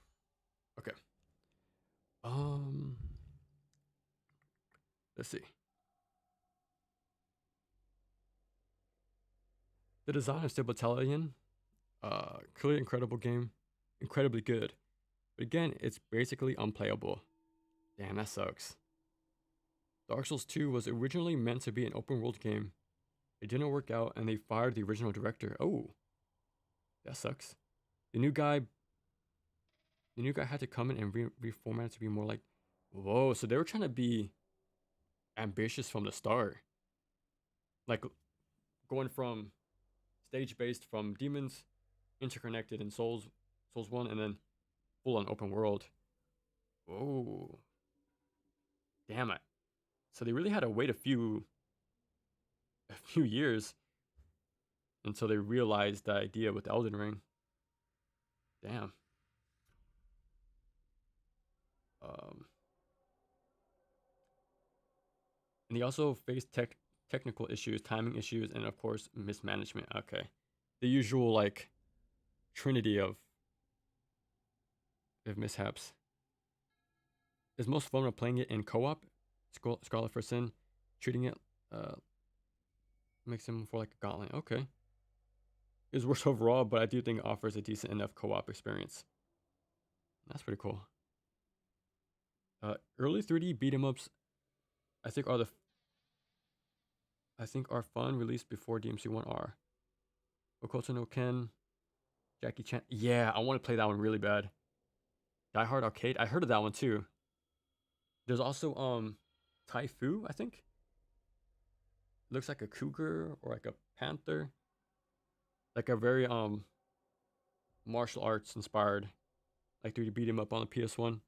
Okay. Let's see. The design of Steel Battalion, clearly incredible game, incredibly good. But again, it's basically unplayable. Damn, that sucks. Dark Souls 2 was originally meant to be an open world game. It didn't work out and they fired the original director. Oh, that sucks. The new guy had to come in and reformat it to be more like, whoa, so they were trying to be ambitious from the start. Like going from stage based from demons, interconnected in Souls 1, and then full on open world. Oh, damn it. So they really had to wait a few years until they realized the idea with Elden Ring. Damn. And he also faced technical issues, timing issues, and of course mismanagement. Okay, the usual like trinity of mishaps. It's most fun when playing it in co-op. Scarlet for Sin, treating it makes him for like a gauntlet. Okay, it's worse overall, but I do think it offers a decent enough co-op experience. That's pretty cool. Early 3D beat 'em ups, I think are fun, released before DMC1 are. Okoto no Ken, Jackie Chan. Yeah, I want to play that one really bad. Die Hard Arcade. I heard of that one too. There's also Taifu, I think. Looks like a cougar or like a panther. Like a very martial arts inspired, like 3D beat 'em up on the PS1.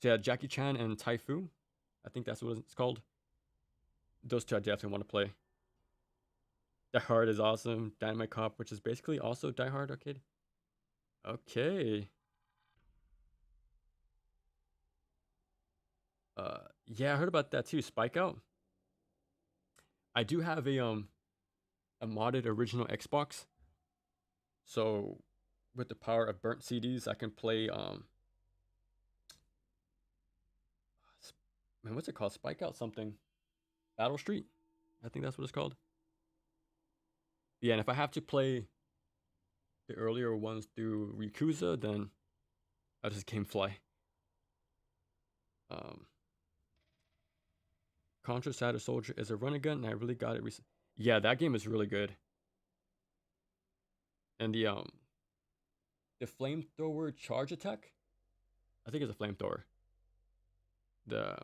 So yeah, Jackie Chan and Taifu. I think that's what it's called. Those two I definitely want to play. Die Hard is awesome. Dynamite Cop, which is basically also Die Hard Arcade. Okay. Yeah, I heard about that too. Spike Out. I do have a modded original Xbox. So with the power of burnt CDs, I can play man, what's it called? Spike Out something. Battle Street. I think that's what it's called. Yeah, and if I have to play the earlier ones through Rikusa, then I'll just Gamefly. Contra Shadow Soldier is a run and gun, and I really got it recently. Yeah, that game is really good. And the flamethrower charge attack, I think it's a flamethrower. That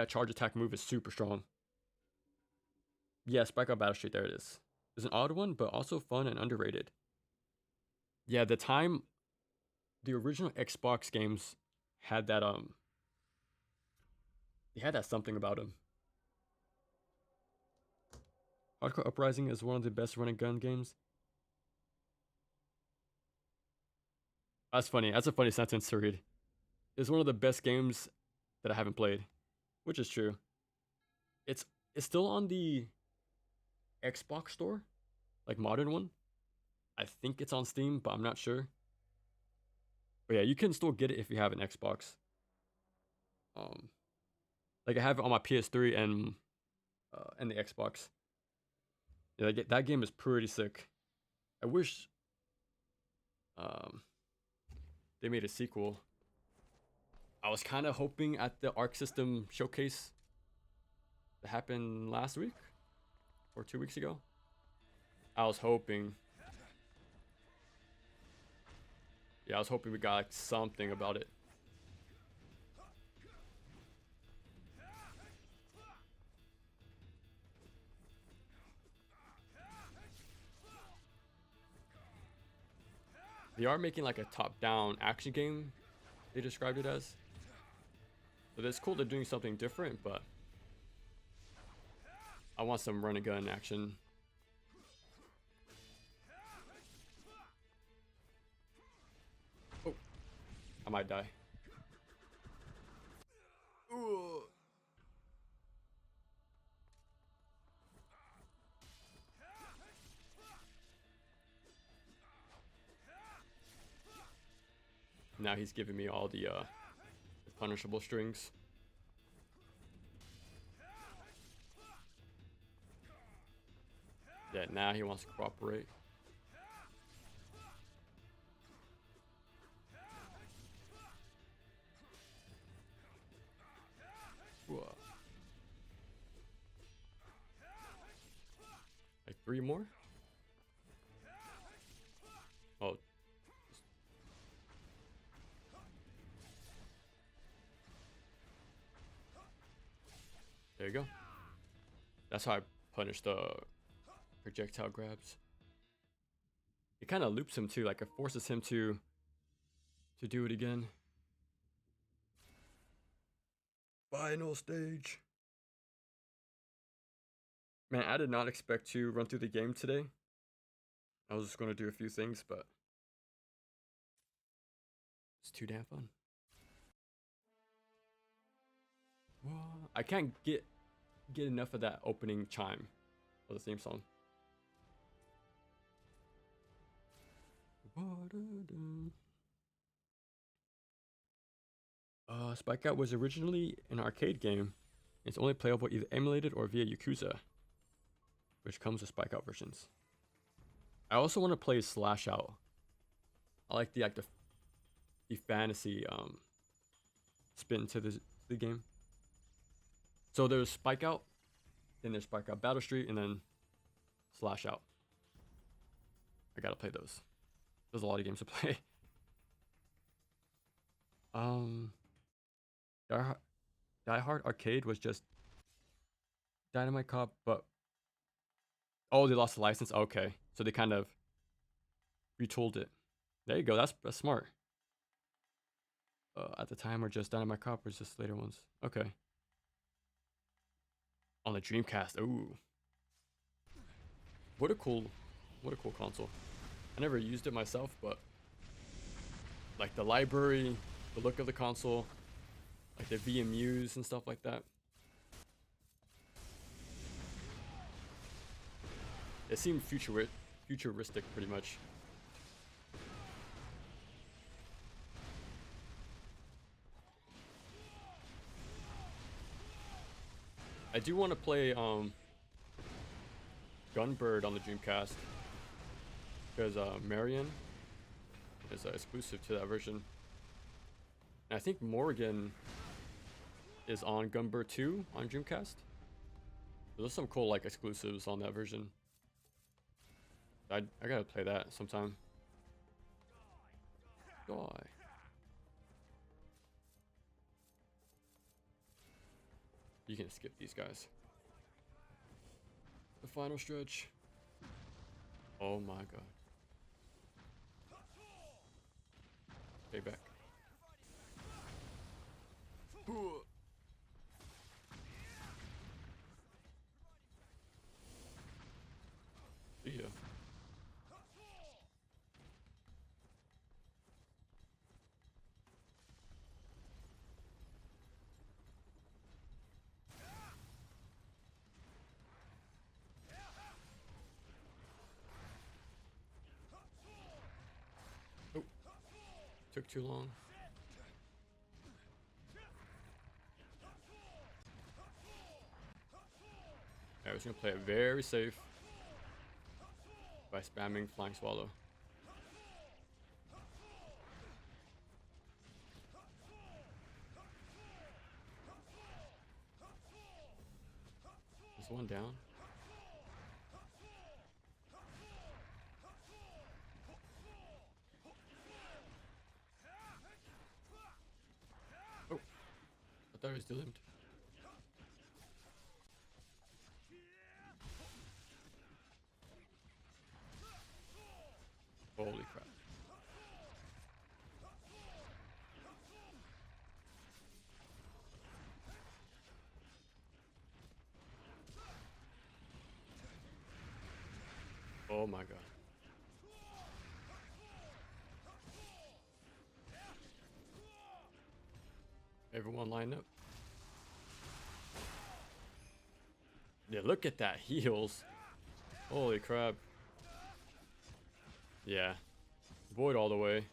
charge attack move is super strong. Yeah, Spike Out Battle Street, there it is. It's an odd one, but also fun and underrated. Yeah, the original Xbox games had that they had that something about them. Hardcore Uprising is one of the best run and gun games. That's funny. That's a funny sentence to read. It's one of the best games that I haven't played, which is true. It's still on the Xbox store, like modern one. I think it's on Steam, but I'm not sure. But yeah, you can still get it if you have an Xbox. Like I have it on my PS3 and the Xbox. Yeah, that game is pretty sick. I wish they made a sequel. I was kind of hoping at the Arc System showcase that happened last week or 2 weeks ago. I was hoping. Yeah, I was hoping we got like, something about it. They are making like a top-down action game, they described it as. So it's cool they're doing something different, but I want some run and gun action. Oh, I might die. Ooh. now he's giving me all the punishable strings. Yeah, now he wants to cooperate. Whoa. Like 3 more? Oh. There you go. That's how I punish the projectile grabs. It kind of loops him too, like it forces him to do it again. Final stage. Man, I did not expect to run through the game today. I was just going to do a few things, but it's too damn fun. Whoa. I can't get enough of that opening chime of the theme song. Spike Out was originally an arcade game. It's only playable either emulated or via Yakuza, which comes with Spike Out versions. I also want to play Slash Out. I like the fantasy spin to the game. So there's Spike Out, then there's Spike Out Battle Street, and then Slash Out. I gotta play those. There's a lot of games to play. Die Hard Arcade was just Dynamite Cop, but oh, they lost the license. Okay, so they kind of retooled it. There you go. That's smart. At the time, or just Dynamite Cop, or just later ones. Okay. On the Dreamcast. Ooh. What a cool console. I never used it myself, but like the library, the look of the console, like the VMUs and stuff like that. It seemed futuristic pretty much. I do want to play Gunbird on the Dreamcast because Marion is exclusive to that version. And I think Morrigan is on Gunbird 2 on Dreamcast. There's some cool like exclusives on that version. I gotta play that sometime. Die. You can skip these guys. The final stretch. Oh my god. Payback. Yeah. Oh, took too long. I was gonna play it very safe by spamming Flying Swallow. Is one down? Oh, I thought he was doomed. Holy crap. Oh my god. Everyone line up. Yeah, look at that heals. Holy crap. Yeah. Void all the way.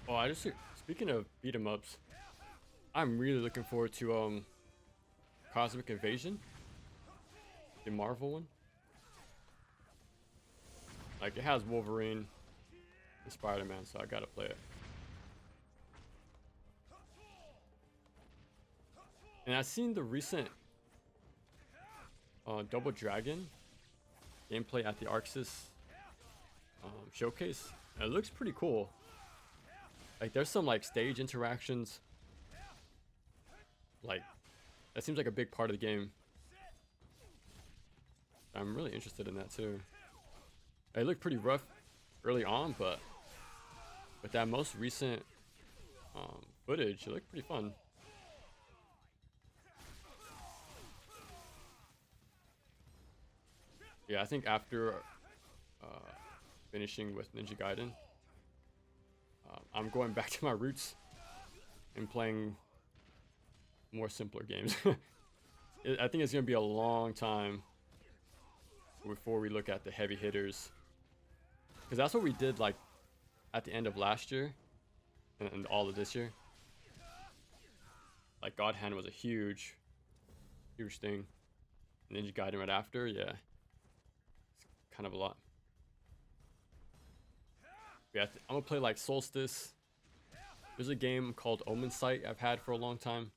Oh, I just speaking of beat 'em ups, I'm really looking forward to Cosmic Invasion, the Marvel one. Like it has Wolverine and Spider-Man, so I gotta play it. And I've seen the recent Double Dragon gameplay at the Arxis showcase. And it looks pretty cool. Like there's some like stage interactions. Like that seems like a big part of the game. I'm really interested in that too. It looked pretty rough early on, but with that most recent footage, it looked pretty fun. Yeah, I think after finishing with Ninja Gaiden, I'm going back to my roots and playing more simpler games. I think it's gonna be a long time before we look at the heavy hitters, because that's what we did like at the end of last year and all of this year. Like God Hand was a huge thing. Ninja Gaiden right after, yeah, it's kind of a lot. Yeah, I'm gonna play like Solstice. There's a game called Omen Sight I've had for a long time,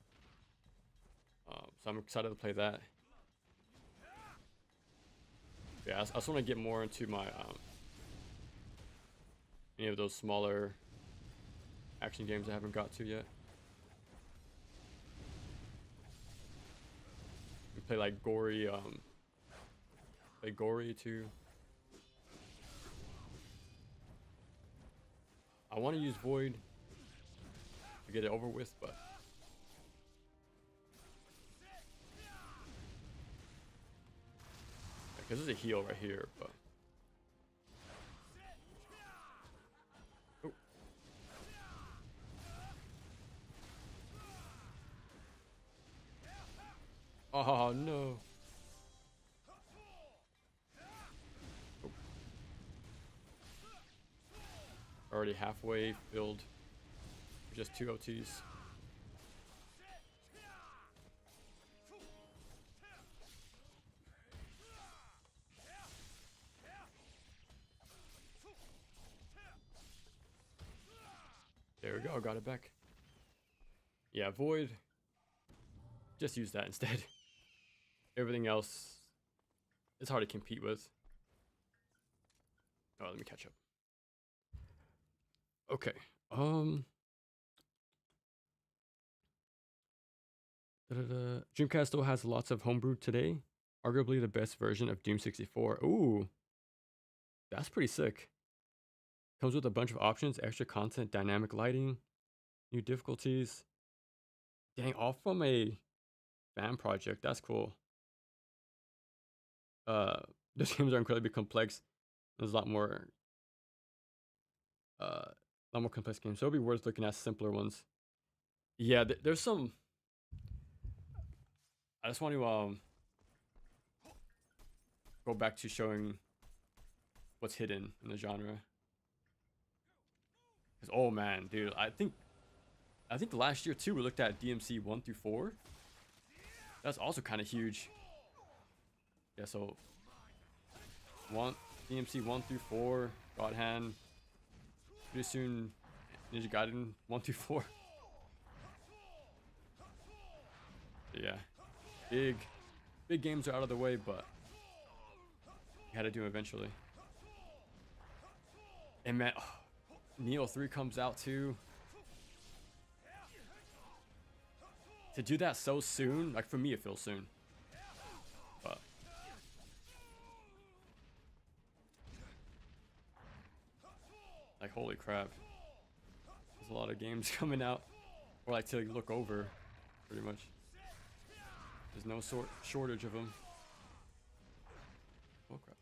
so I'm excited to play that. Yeah, I just want to get more into my any of those smaller action games I haven't got to yet. We play like gory, play gory too. I want to use Void to get it over with, but because there's a heal right here, but oh no. Oh. Already halfway filled. Just 2 OTs. There we go, got it back. Yeah, Void. Just use that instead. Everything else, it's hard to compete with. Oh, let me catch up. Okay. Dreamcast still has lots of homebrew today. Arguably the best version of Doom 64. Ooh, that's pretty sick. Comes with a bunch of options, extra content, dynamic lighting, new difficulties. Dang, all from a fan project. That's cool. Those games are incredibly complex. There's a lot more complex games. So it'll be worth looking at simpler ones. Yeah, there's some. I just want to go back to showing what's hidden in the genre. 'Cause, oh man, dude, I think last year too we looked at DMC 1 through 4. That's also kind of huge. Yeah, so DMC 1 through 4, God Hand. Pretty soon, Ninja Gaiden 1 through 4. Yeah, big games are out of the way, but you had to do them eventually. And man, oh, Neo 3 comes out too. To do that so soon, like for me it feels soon. But like holy crap. There's a lot of games coming out. Or like to look over, pretty much. There's no shortage of them. Oh crap.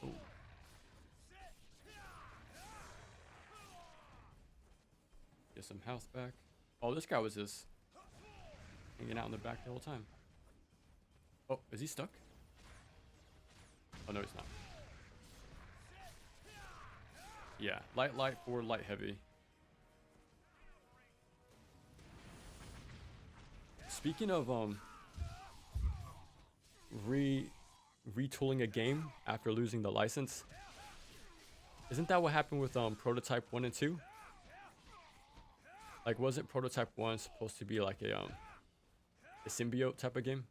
Oh. Get some health back. Oh, this guy was just hanging out in the back the whole time. Oh, is he stuck? Oh, no, he's not. Yeah, light, light, forward, light, heavy. Speaking of retooling a game after losing the license, isn't that what happened with Prototype 1 and 2? Like, wasn't Prototype 1 supposed to be like a symbiote type of game?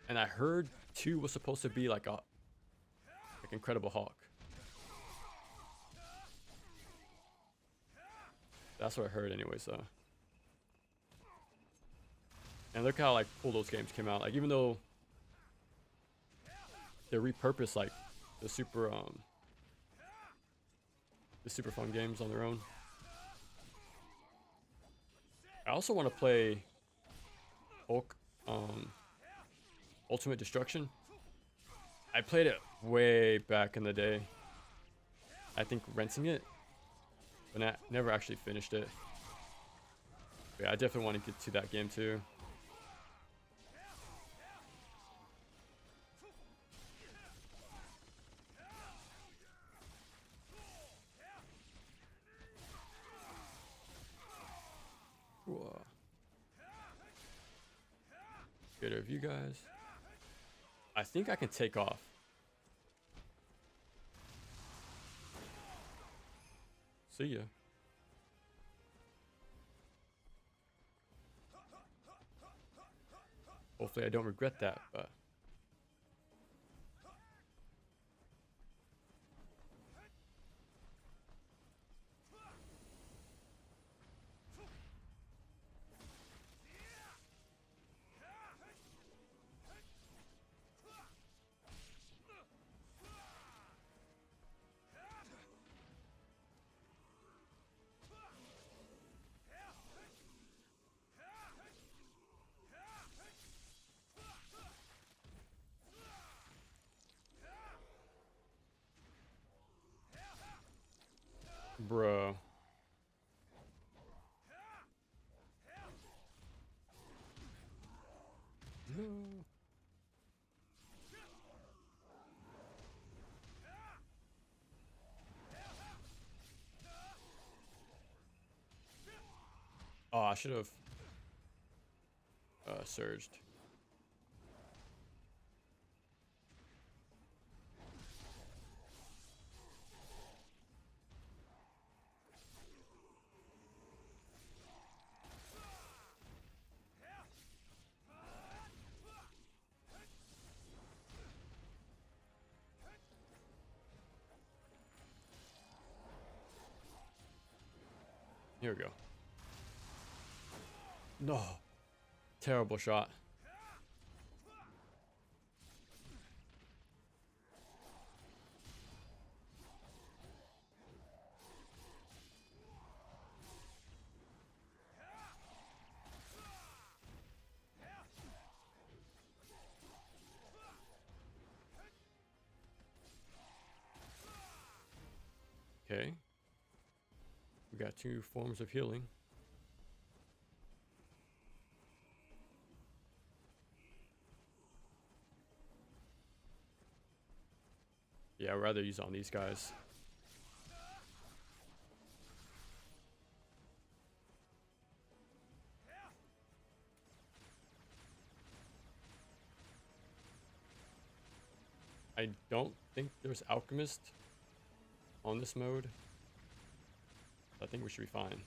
And I heard 2 was supposed to be like Incredible Hulk. That's what I heard anyway, so. And look how like cool those games came out. Like, even though they repurposed like the super fun games on their own. I also want to play Hulk Ultimate Destruction. I played it way back in the day. I think renting it, but I never actually finished it. But yeah, I definitely want to get to that game too. Whoa. Get rid of you guys. I think I can take off. See ya. Hopefully I don't regret that, but... Bro. No. Oh, I should have surged. Here we go. No. Terrible shot. Okay. We got 2 forms of healing. Yeah, I'd rather use on these guys. I don't think there's Alchemist on this mode. I think we should be fine.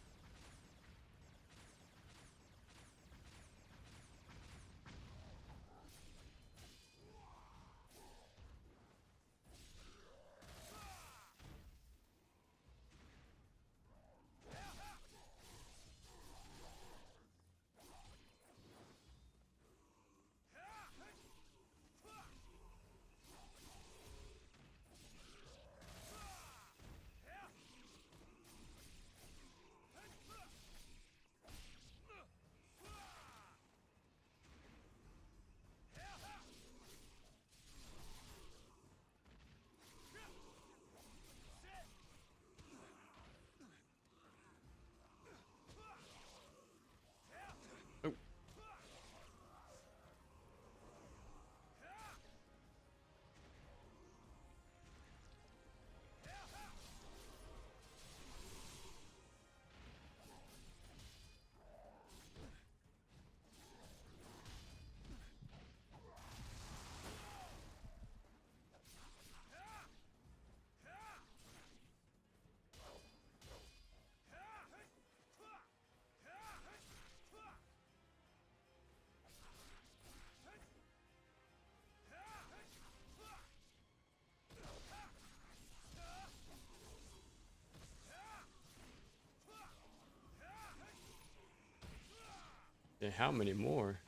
And how many more?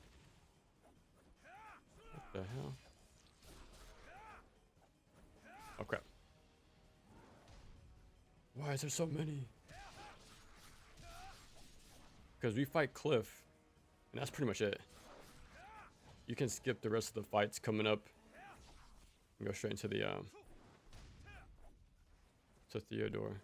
What the hell? Oh crap. Why is there so many? Because we fight Cliff, and that's pretty much it. You can skip the rest of the fights coming up and go straight into the to Theodore.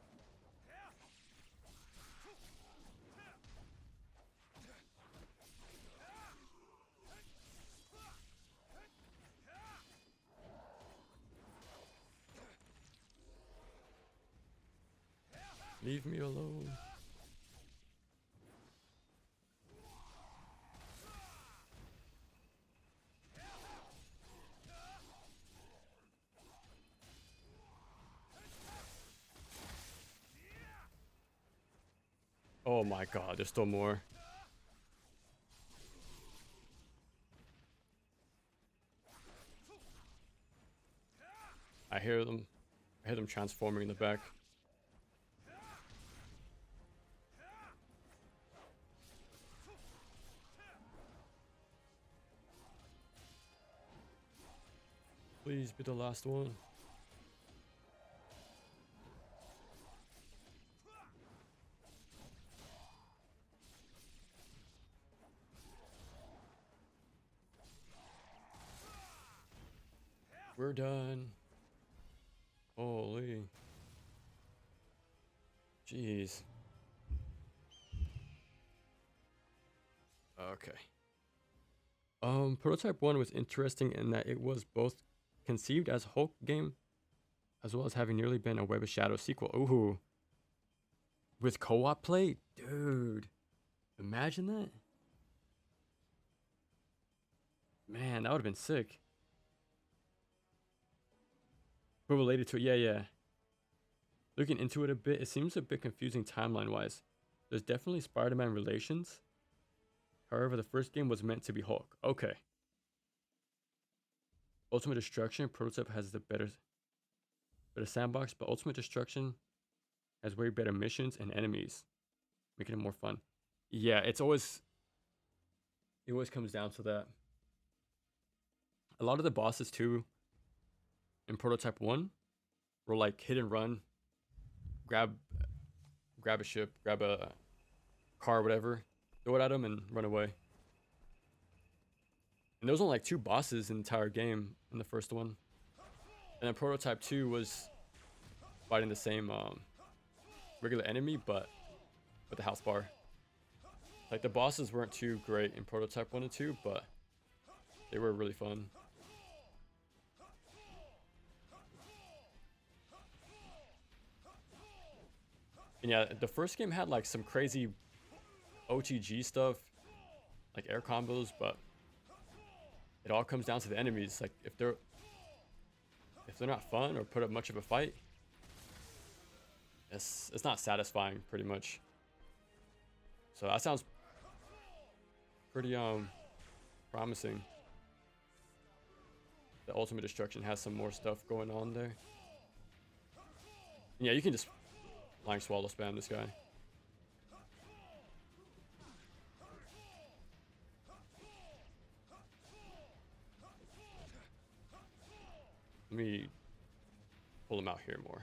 Leave me alone. Oh my god, there's still more. I hear them. I hear them transforming in the back. Please be the last one. We're done. Holy. Jeez. Okay. Prototype 1 was interesting in that it was both conceived as a Hulk game, as well as having nearly been a Web of Shadows sequel. Ooh. With co-op play? Dude. Imagine that. Man, that would have been sick. But related to it, yeah. Looking into it a bit, it seems a bit confusing timeline-wise. There's definitely Spider-Man relations. However, the first game was meant to be Hulk. Okay. Ultimate Destruction, Prototype has the better sandbox, but Ultimate Destruction has way better missions and enemies, making it more fun. Yeah, it always comes down to that. A lot of the bosses too in Prototype 1 were like hit and run, grab a ship, grab a car, whatever, throw it at them and run away. And there was only like 2 bosses in the entire game in the first one. And then Prototype 2 was fighting the same regular enemy, but with the health bar. Like the bosses weren't too great in Prototype 1 and 2, but they were really fun. And yeah, the first game had like some crazy OTG stuff, like air combos, but it all comes down to the enemies. Like if they're not fun or put up much of a fight, it's not satisfying pretty much. So that sounds pretty promising. The Ultimate Destruction has some more stuff going on there. And yeah, you can just flying swallow spam this guy. Let me pull him out here more.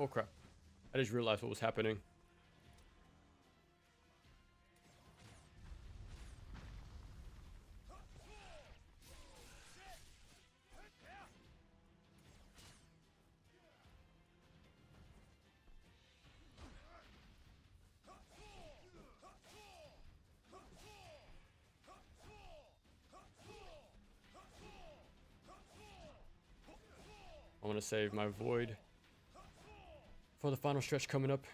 Oh crap. I just realized what was happening. I want to save my void for the final stretch coming up.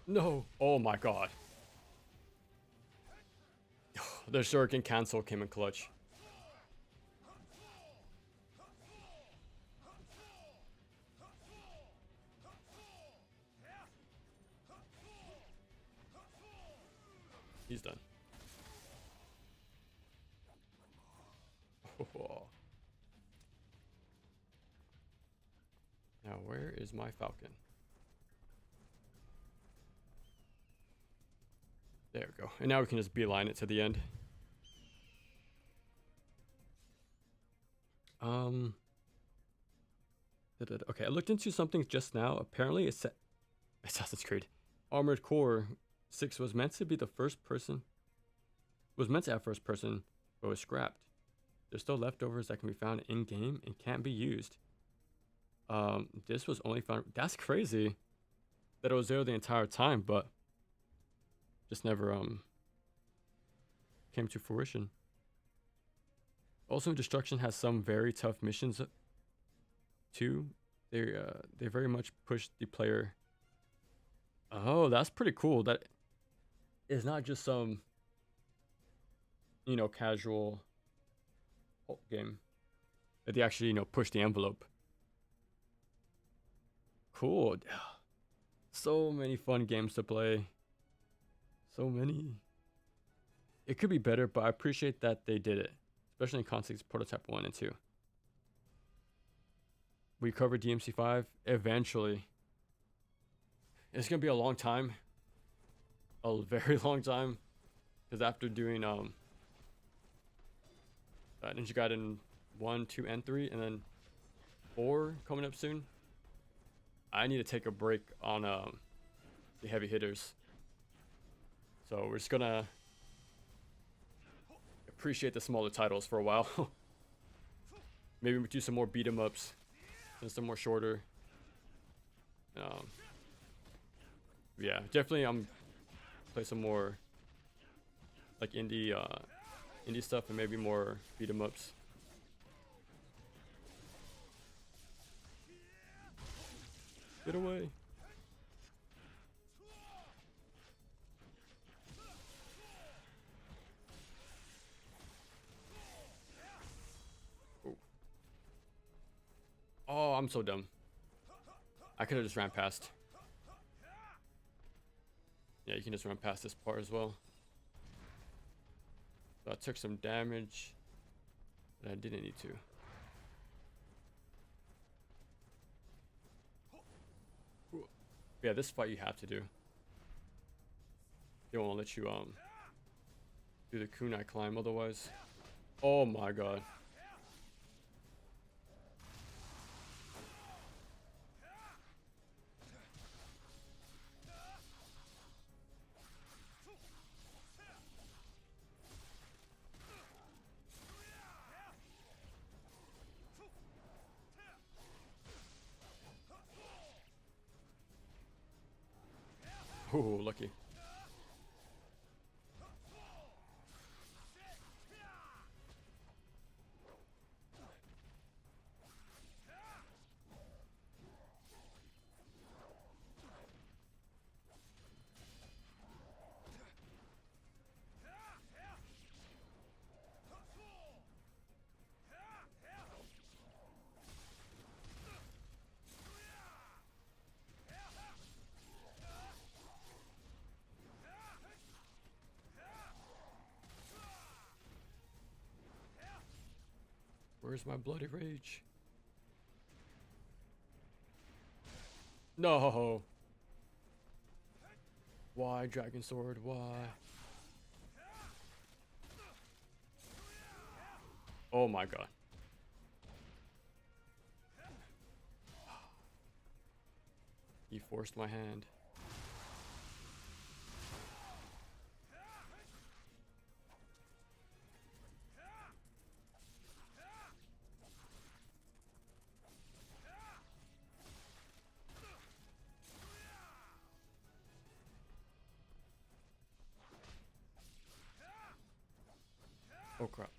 No. Oh my god. The shuriken cancel came in clutch. He's done. Now, where is my falcon? There we go. And now we can just beeline it to the end. Okay, I looked into something just now. Apparently, it's Assassin's Creed Armored Core 6 was meant to be the first person. Was meant to have first person, but was scrapped. There's still leftovers that can be found in game and can't be used. This was only found. That's crazy. That it was there the entire time, but just never came to fruition. Also, Destruction has some very tough missions too. They very much push the player. Oh, that's pretty cool. That is not just some, casual game. That they actually, push the envelope. Cool. So many fun games to play. So many. It could be better, but I appreciate that they did it. Especially in context Prototype 1 and 2. We covered DMC5 eventually. It's going to be a long time. A very long time. Because after doing Ninja Gaiden 1, 2, and 3, and then 4 coming up soon, I need to take a break on the heavy hitters. So we're just going to appreciate the smaller titles for a while. Maybe we do some more beat 'em ups and some more shorter. Yeah, definitely play some more like indie stuff and maybe more beat 'em ups. Get away. Oh, I'm so dumb. I could have just ran past. Yeah, you can just run past this part as well. So I took some damage, but I didn't need to. Yeah, this fight you have to do. They won't let you do the kunai climb otherwise. Oh my god. Ooh, lucky. Where's my bloody rage? No. Why, Dragon Sword? Why? Oh my god. He forced my hand. Oh crap.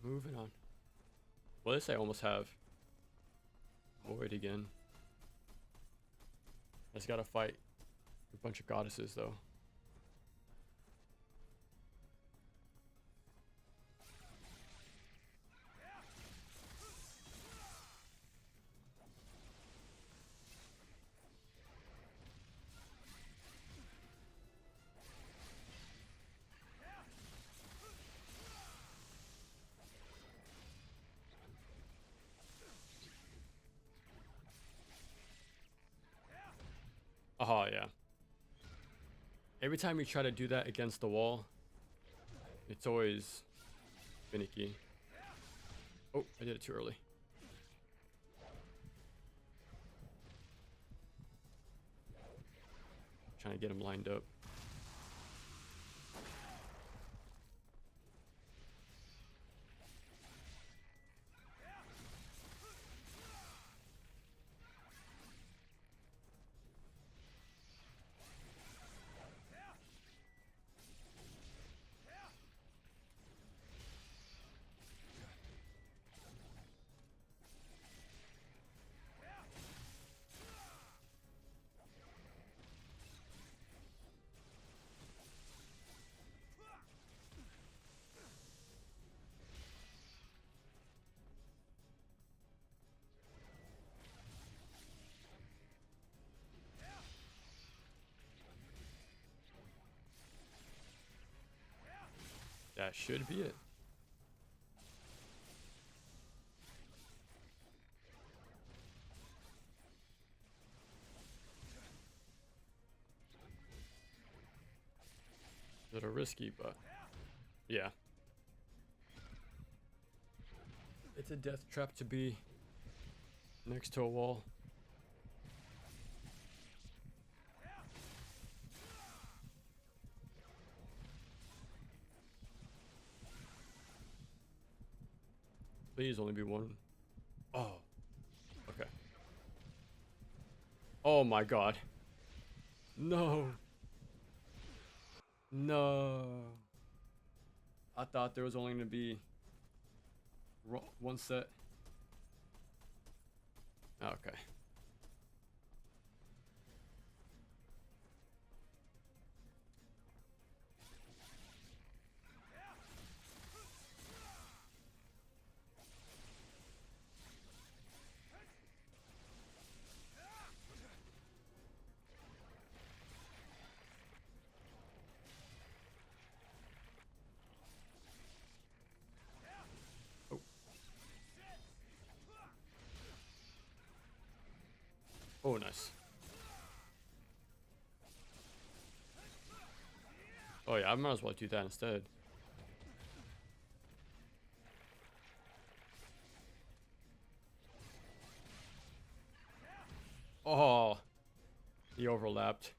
Moving on. Well, this I almost have. Void again. I just gotta fight a bunch of goddesses though. Oh yeah. Every time you try to do that against the wall, it's always finicky. Oh, I did it too early. Trying to get him lined up. That should be it. A little risky, but yeah. It's a death trap to be next to a wall. Please only be one. Oh. Okay. Oh my god. No. No. I thought there was only going to be one set. Okay. Oh, nice. Oh yeah, I might as well do that instead. Oh, he overlapped.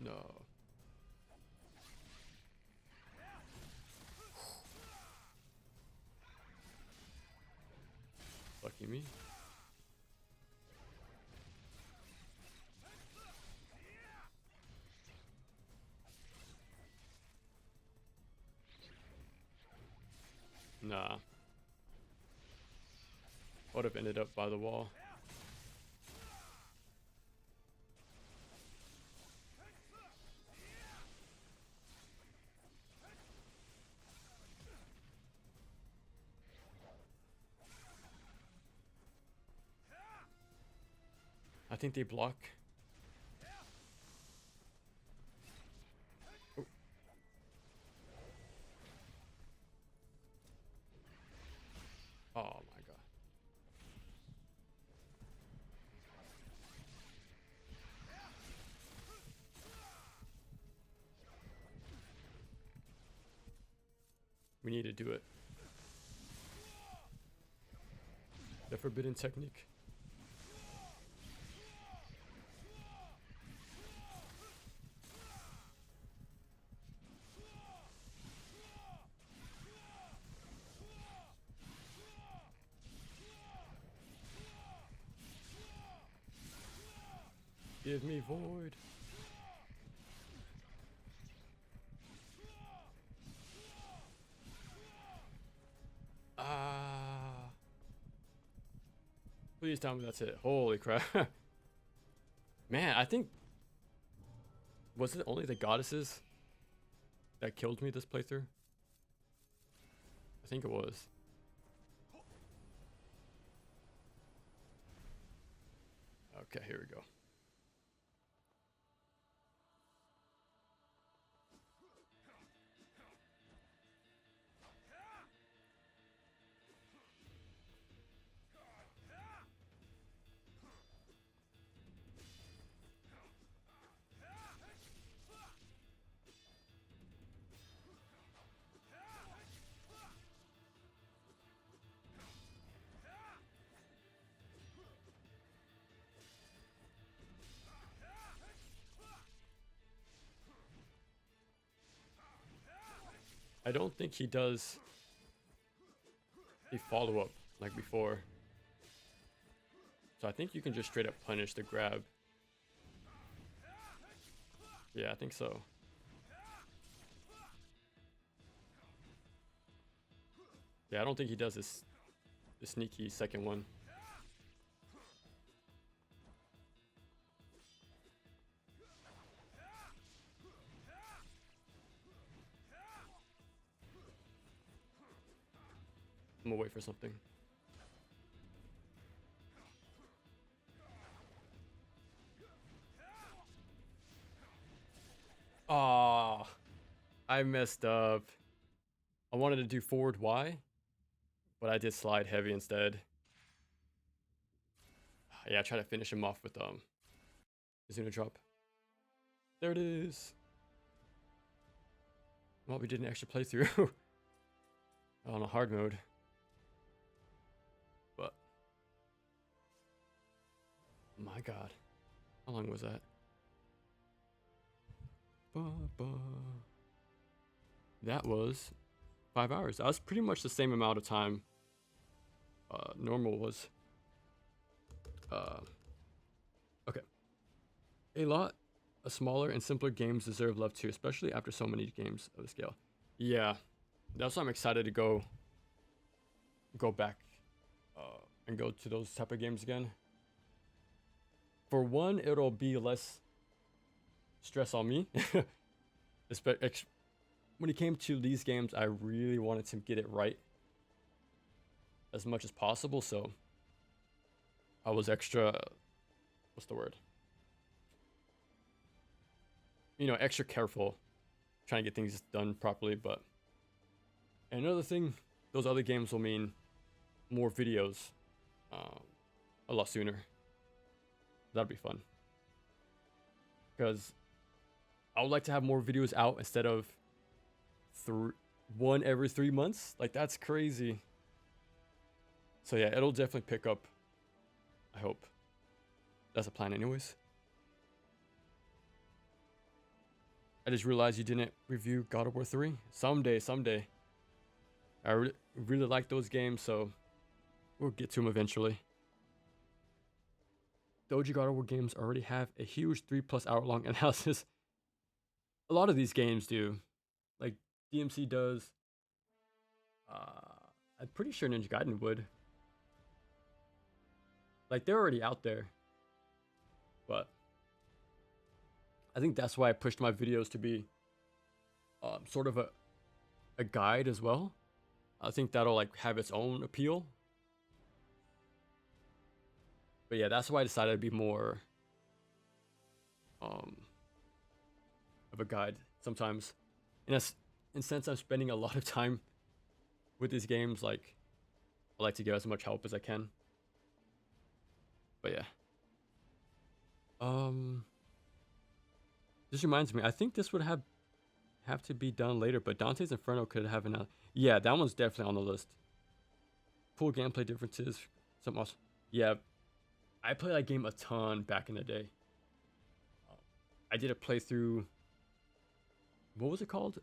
No. Lucky me. Nah. Would have ended up by the wall. think they block. Oh. Oh my god. We need to do it. The forbidden technique. Give me void. Please tell me that's it. Holy crap. Man, I think... Was it only the goddesses that killed me this playthrough? I think it was. Okay, here we go. I don't think he does a follow-up like before. So I think you can just straight up punish the grab. Yeah, I think so. Yeah, I don't think he does this the sneaky second one. I'm gonna wait for something. Ah, I messed up. I wanted to do forward Y, but I did slide heavy instead. Yeah, I try to finish him off with Zuna drop. There it is. Well, we did an extra playthrough on a hard mode. But my god, how long was that? That was 5 hours. That was pretty much the same amount of time normal was. Okay. A lot of smaller and simpler games deserve love too, especially after so many games of the scale. Yeah, that's why I'm excited to go back and go to those type of games again. For one, it'll be less stress on me. When it came to these games, I really wanted to get it right as much as possible, so I was extra, what's the word? You know, extra careful trying to get things done properly. But another thing, those other games will mean more videos a lot sooner. That'd be fun, because I would like to have more videos out instead of one every 3 months. Like, that's crazy. So yeah, it'll definitely pick up, I hope. That's a plan anyways. I just realized you didn't review God of War 3. Someday. I really like those games, so we'll get to them eventually. Doji God of War games already have a huge 3+ hour long analysis. A lot of these games do. Like, DMC does. I'm pretty sure Ninja Gaiden would. Like, they're already out there. But I think that's why I pushed my videos to be sort of a guide as well. I think that'll like have its own appeal. But yeah, that's why I decided to be more um of a guide sometimes. In a sense, I'm spending a lot of time with these games. Like, I like to give as much help as I can. But yeah. This reminds me, I think this would have to be done later, but Dante's Inferno could have an yeah, that one's definitely on the list. Cool gameplay differences, some awesome. Yeah, I played that game a ton back in the day. I did a playthrough. What was it called?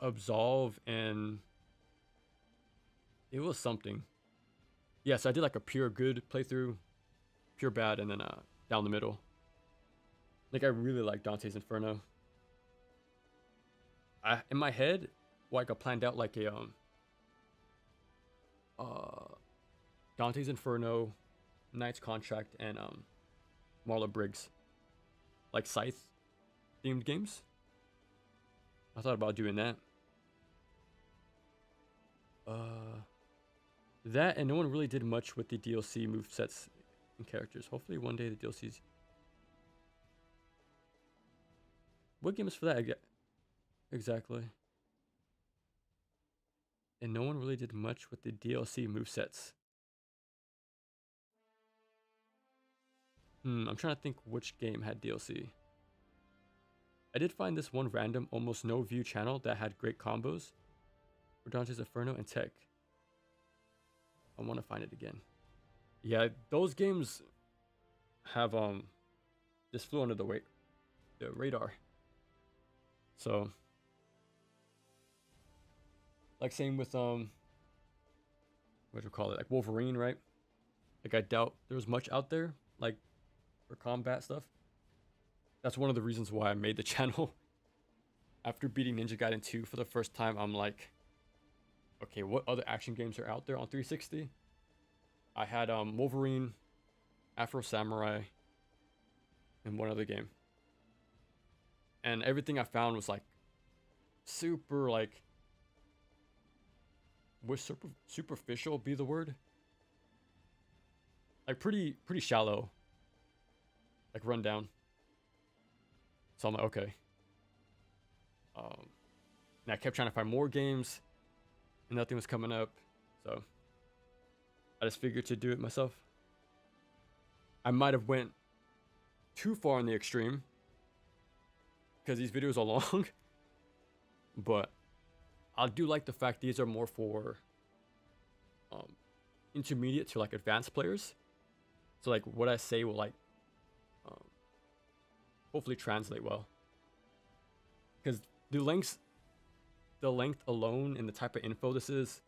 Absolve, and it was something. Yeah, so I did like a pure good playthrough, pure bad, and then down the middle. Like, I really like Dante's Inferno. In my head, like, I planned out like a Dante's Inferno, Knight's Contract, and Marla Briggs, like Scythe themed games. I thought about doing that. That, and no one really did much with the DLC movesets and characters. Hopefully one day the DLCs. What game is for that? Exactly. And no one really did much with the DLC movesets. I'm trying to think which game had DLC. I did find this one random, almost no view channel that had great combos for Dante's Inferno and Tech. I want to find it again. Yeah, those games have just flew under the radar. So, like, same with what do you call it? Like Wolverine, right? Like, I doubt there was much out there like for combat stuff. That's one of the reasons why I made the channel. After beating Ninja Gaiden 2 for the first time, I'm like, okay, what other action games are out there on 360? I had Wolverine, Afro Samurai, and one other game. And everything I found was like super, like, would superficial be the word? Like pretty shallow. Like run down. So I'm like, okay. And I kept trying to find more games, and nothing was coming up. So I just figured to do it myself. I might have went too far in the extreme because these videos are long, but I do like the fact these are more for intermediate to like advanced players. So like what I say will like hopefully translate well, because the length alone and the type of info this is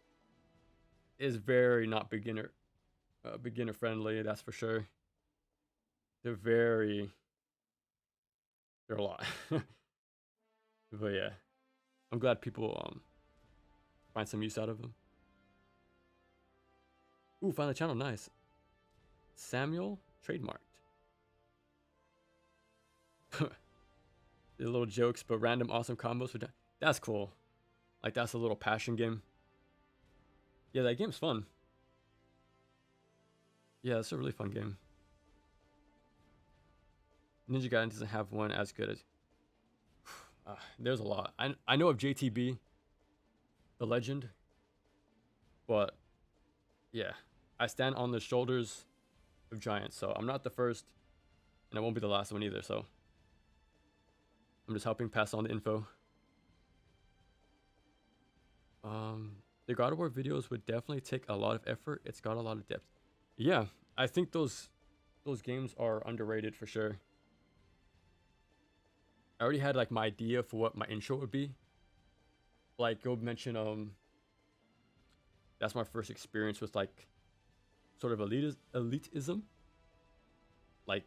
very not beginner friendly, that's for sure. They're a lot. But yeah, I'm glad people find some use out of them. Ooh, find the channel, nice. Samuel trademarked. The little jokes, but random awesome combos for that's cool. Like, that's a little passion game. Yeah, that game's fun. Yeah, it's a really fun game. Ninja Gaiden doesn't have one as good as. There's a lot. I know of JTB, the legend, but yeah, I stand on the shoulders of giants. So I'm not the first, and I won't be the last one either. So I'm just helping pass on the info. The God of War videos would definitely take a lot of effort. It's got a lot of depth. Yeah, I think those games are underrated for sure. I already had like my idea for what my intro would be. Like, go mention that's my first experience with like sort of elitism. Like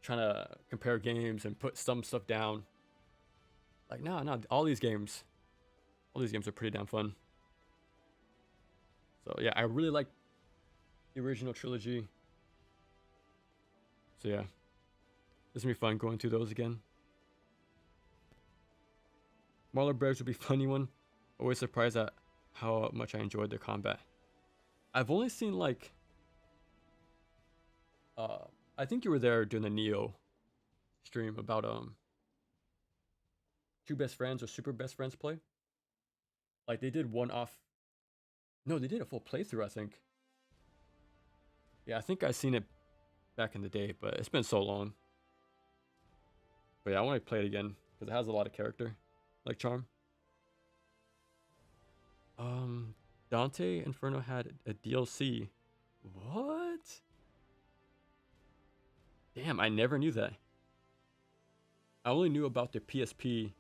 trying to compare games and put some stuff down. Like, no, all these games are pretty damn fun. So yeah, I really like the original trilogy. So yeah, this is gonna be fun going through those again. Marla Briggs would be a funny one. Always surprised at how much I enjoyed their combat. I've only seen like I think you were there during the Neo stream about two best friends or super best friends play. Like they did one off. No, they did a full playthrough, I think. Yeah, I think I seen it back in the day, but it's been so long. But yeah, I want to play it again because it has a lot of character, like charm. Dante Inferno had a DLC. What? Damn, I never knew that. I only knew about the PSP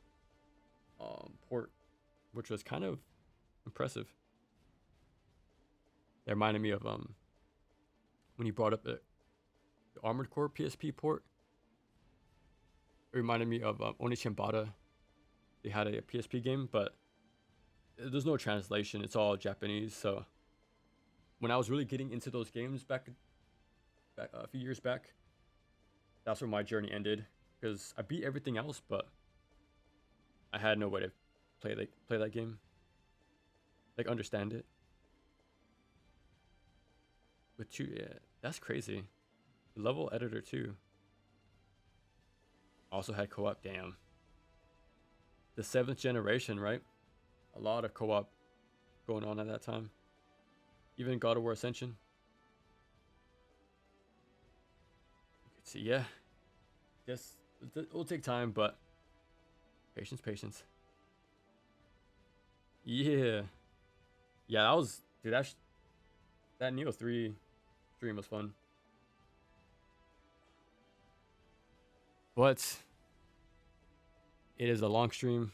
port, which was kind of impressive. It reminded me of when you brought up the Armored Core PSP port. It reminded me of Onichimbata. They had a PSP game, but there's no translation. It's all Japanese. So when I was really getting into those games back a few years back, that's where my journey ended. Because I beat everything else, but I had no way to play that game, like understand it. But yeah, that's crazy. Level editor too. Also had co-op. Damn. The 7th generation, right? A lot of co-op going on at that time. Even God of War Ascension. You can see, yeah. Yes, it will take time, but patience. Yeah. Yeah, that was, dude, that Neo 3 stream was fun. But it is a long stream,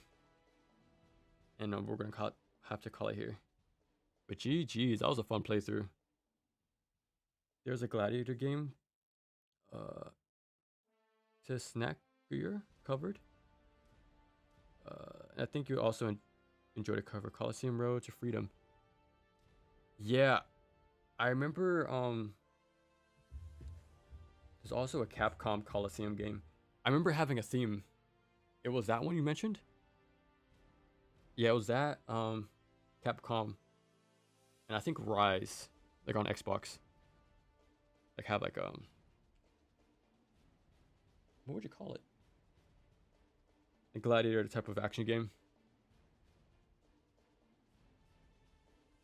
and we're gonna have to call it here. But GG's, that was a fun playthrough. There's a gladiator game. To snack beer covered. I think you also enjoyed a cover Coliseum Road to Freedom. Yeah, I remember. There's also a Capcom Coliseum game. I remember having a theme. It was that one you mentioned. Yeah, it was that. Capcom, and I think Rise, like on Xbox. Like have like what would you call it? A gladiator type of action game.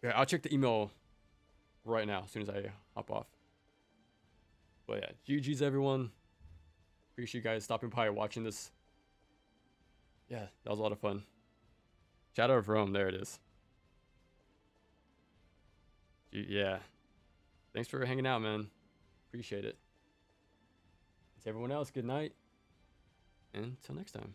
Yeah, I'll check the email right now as soon as I hop off. But yeah, GG's everyone. Appreciate you guys stopping by and watching this. Yeah, that was a lot of fun. Shadow of Rome, there it is. Yeah. Thanks for hanging out, man. Appreciate it. To everyone else, good night. And until next time.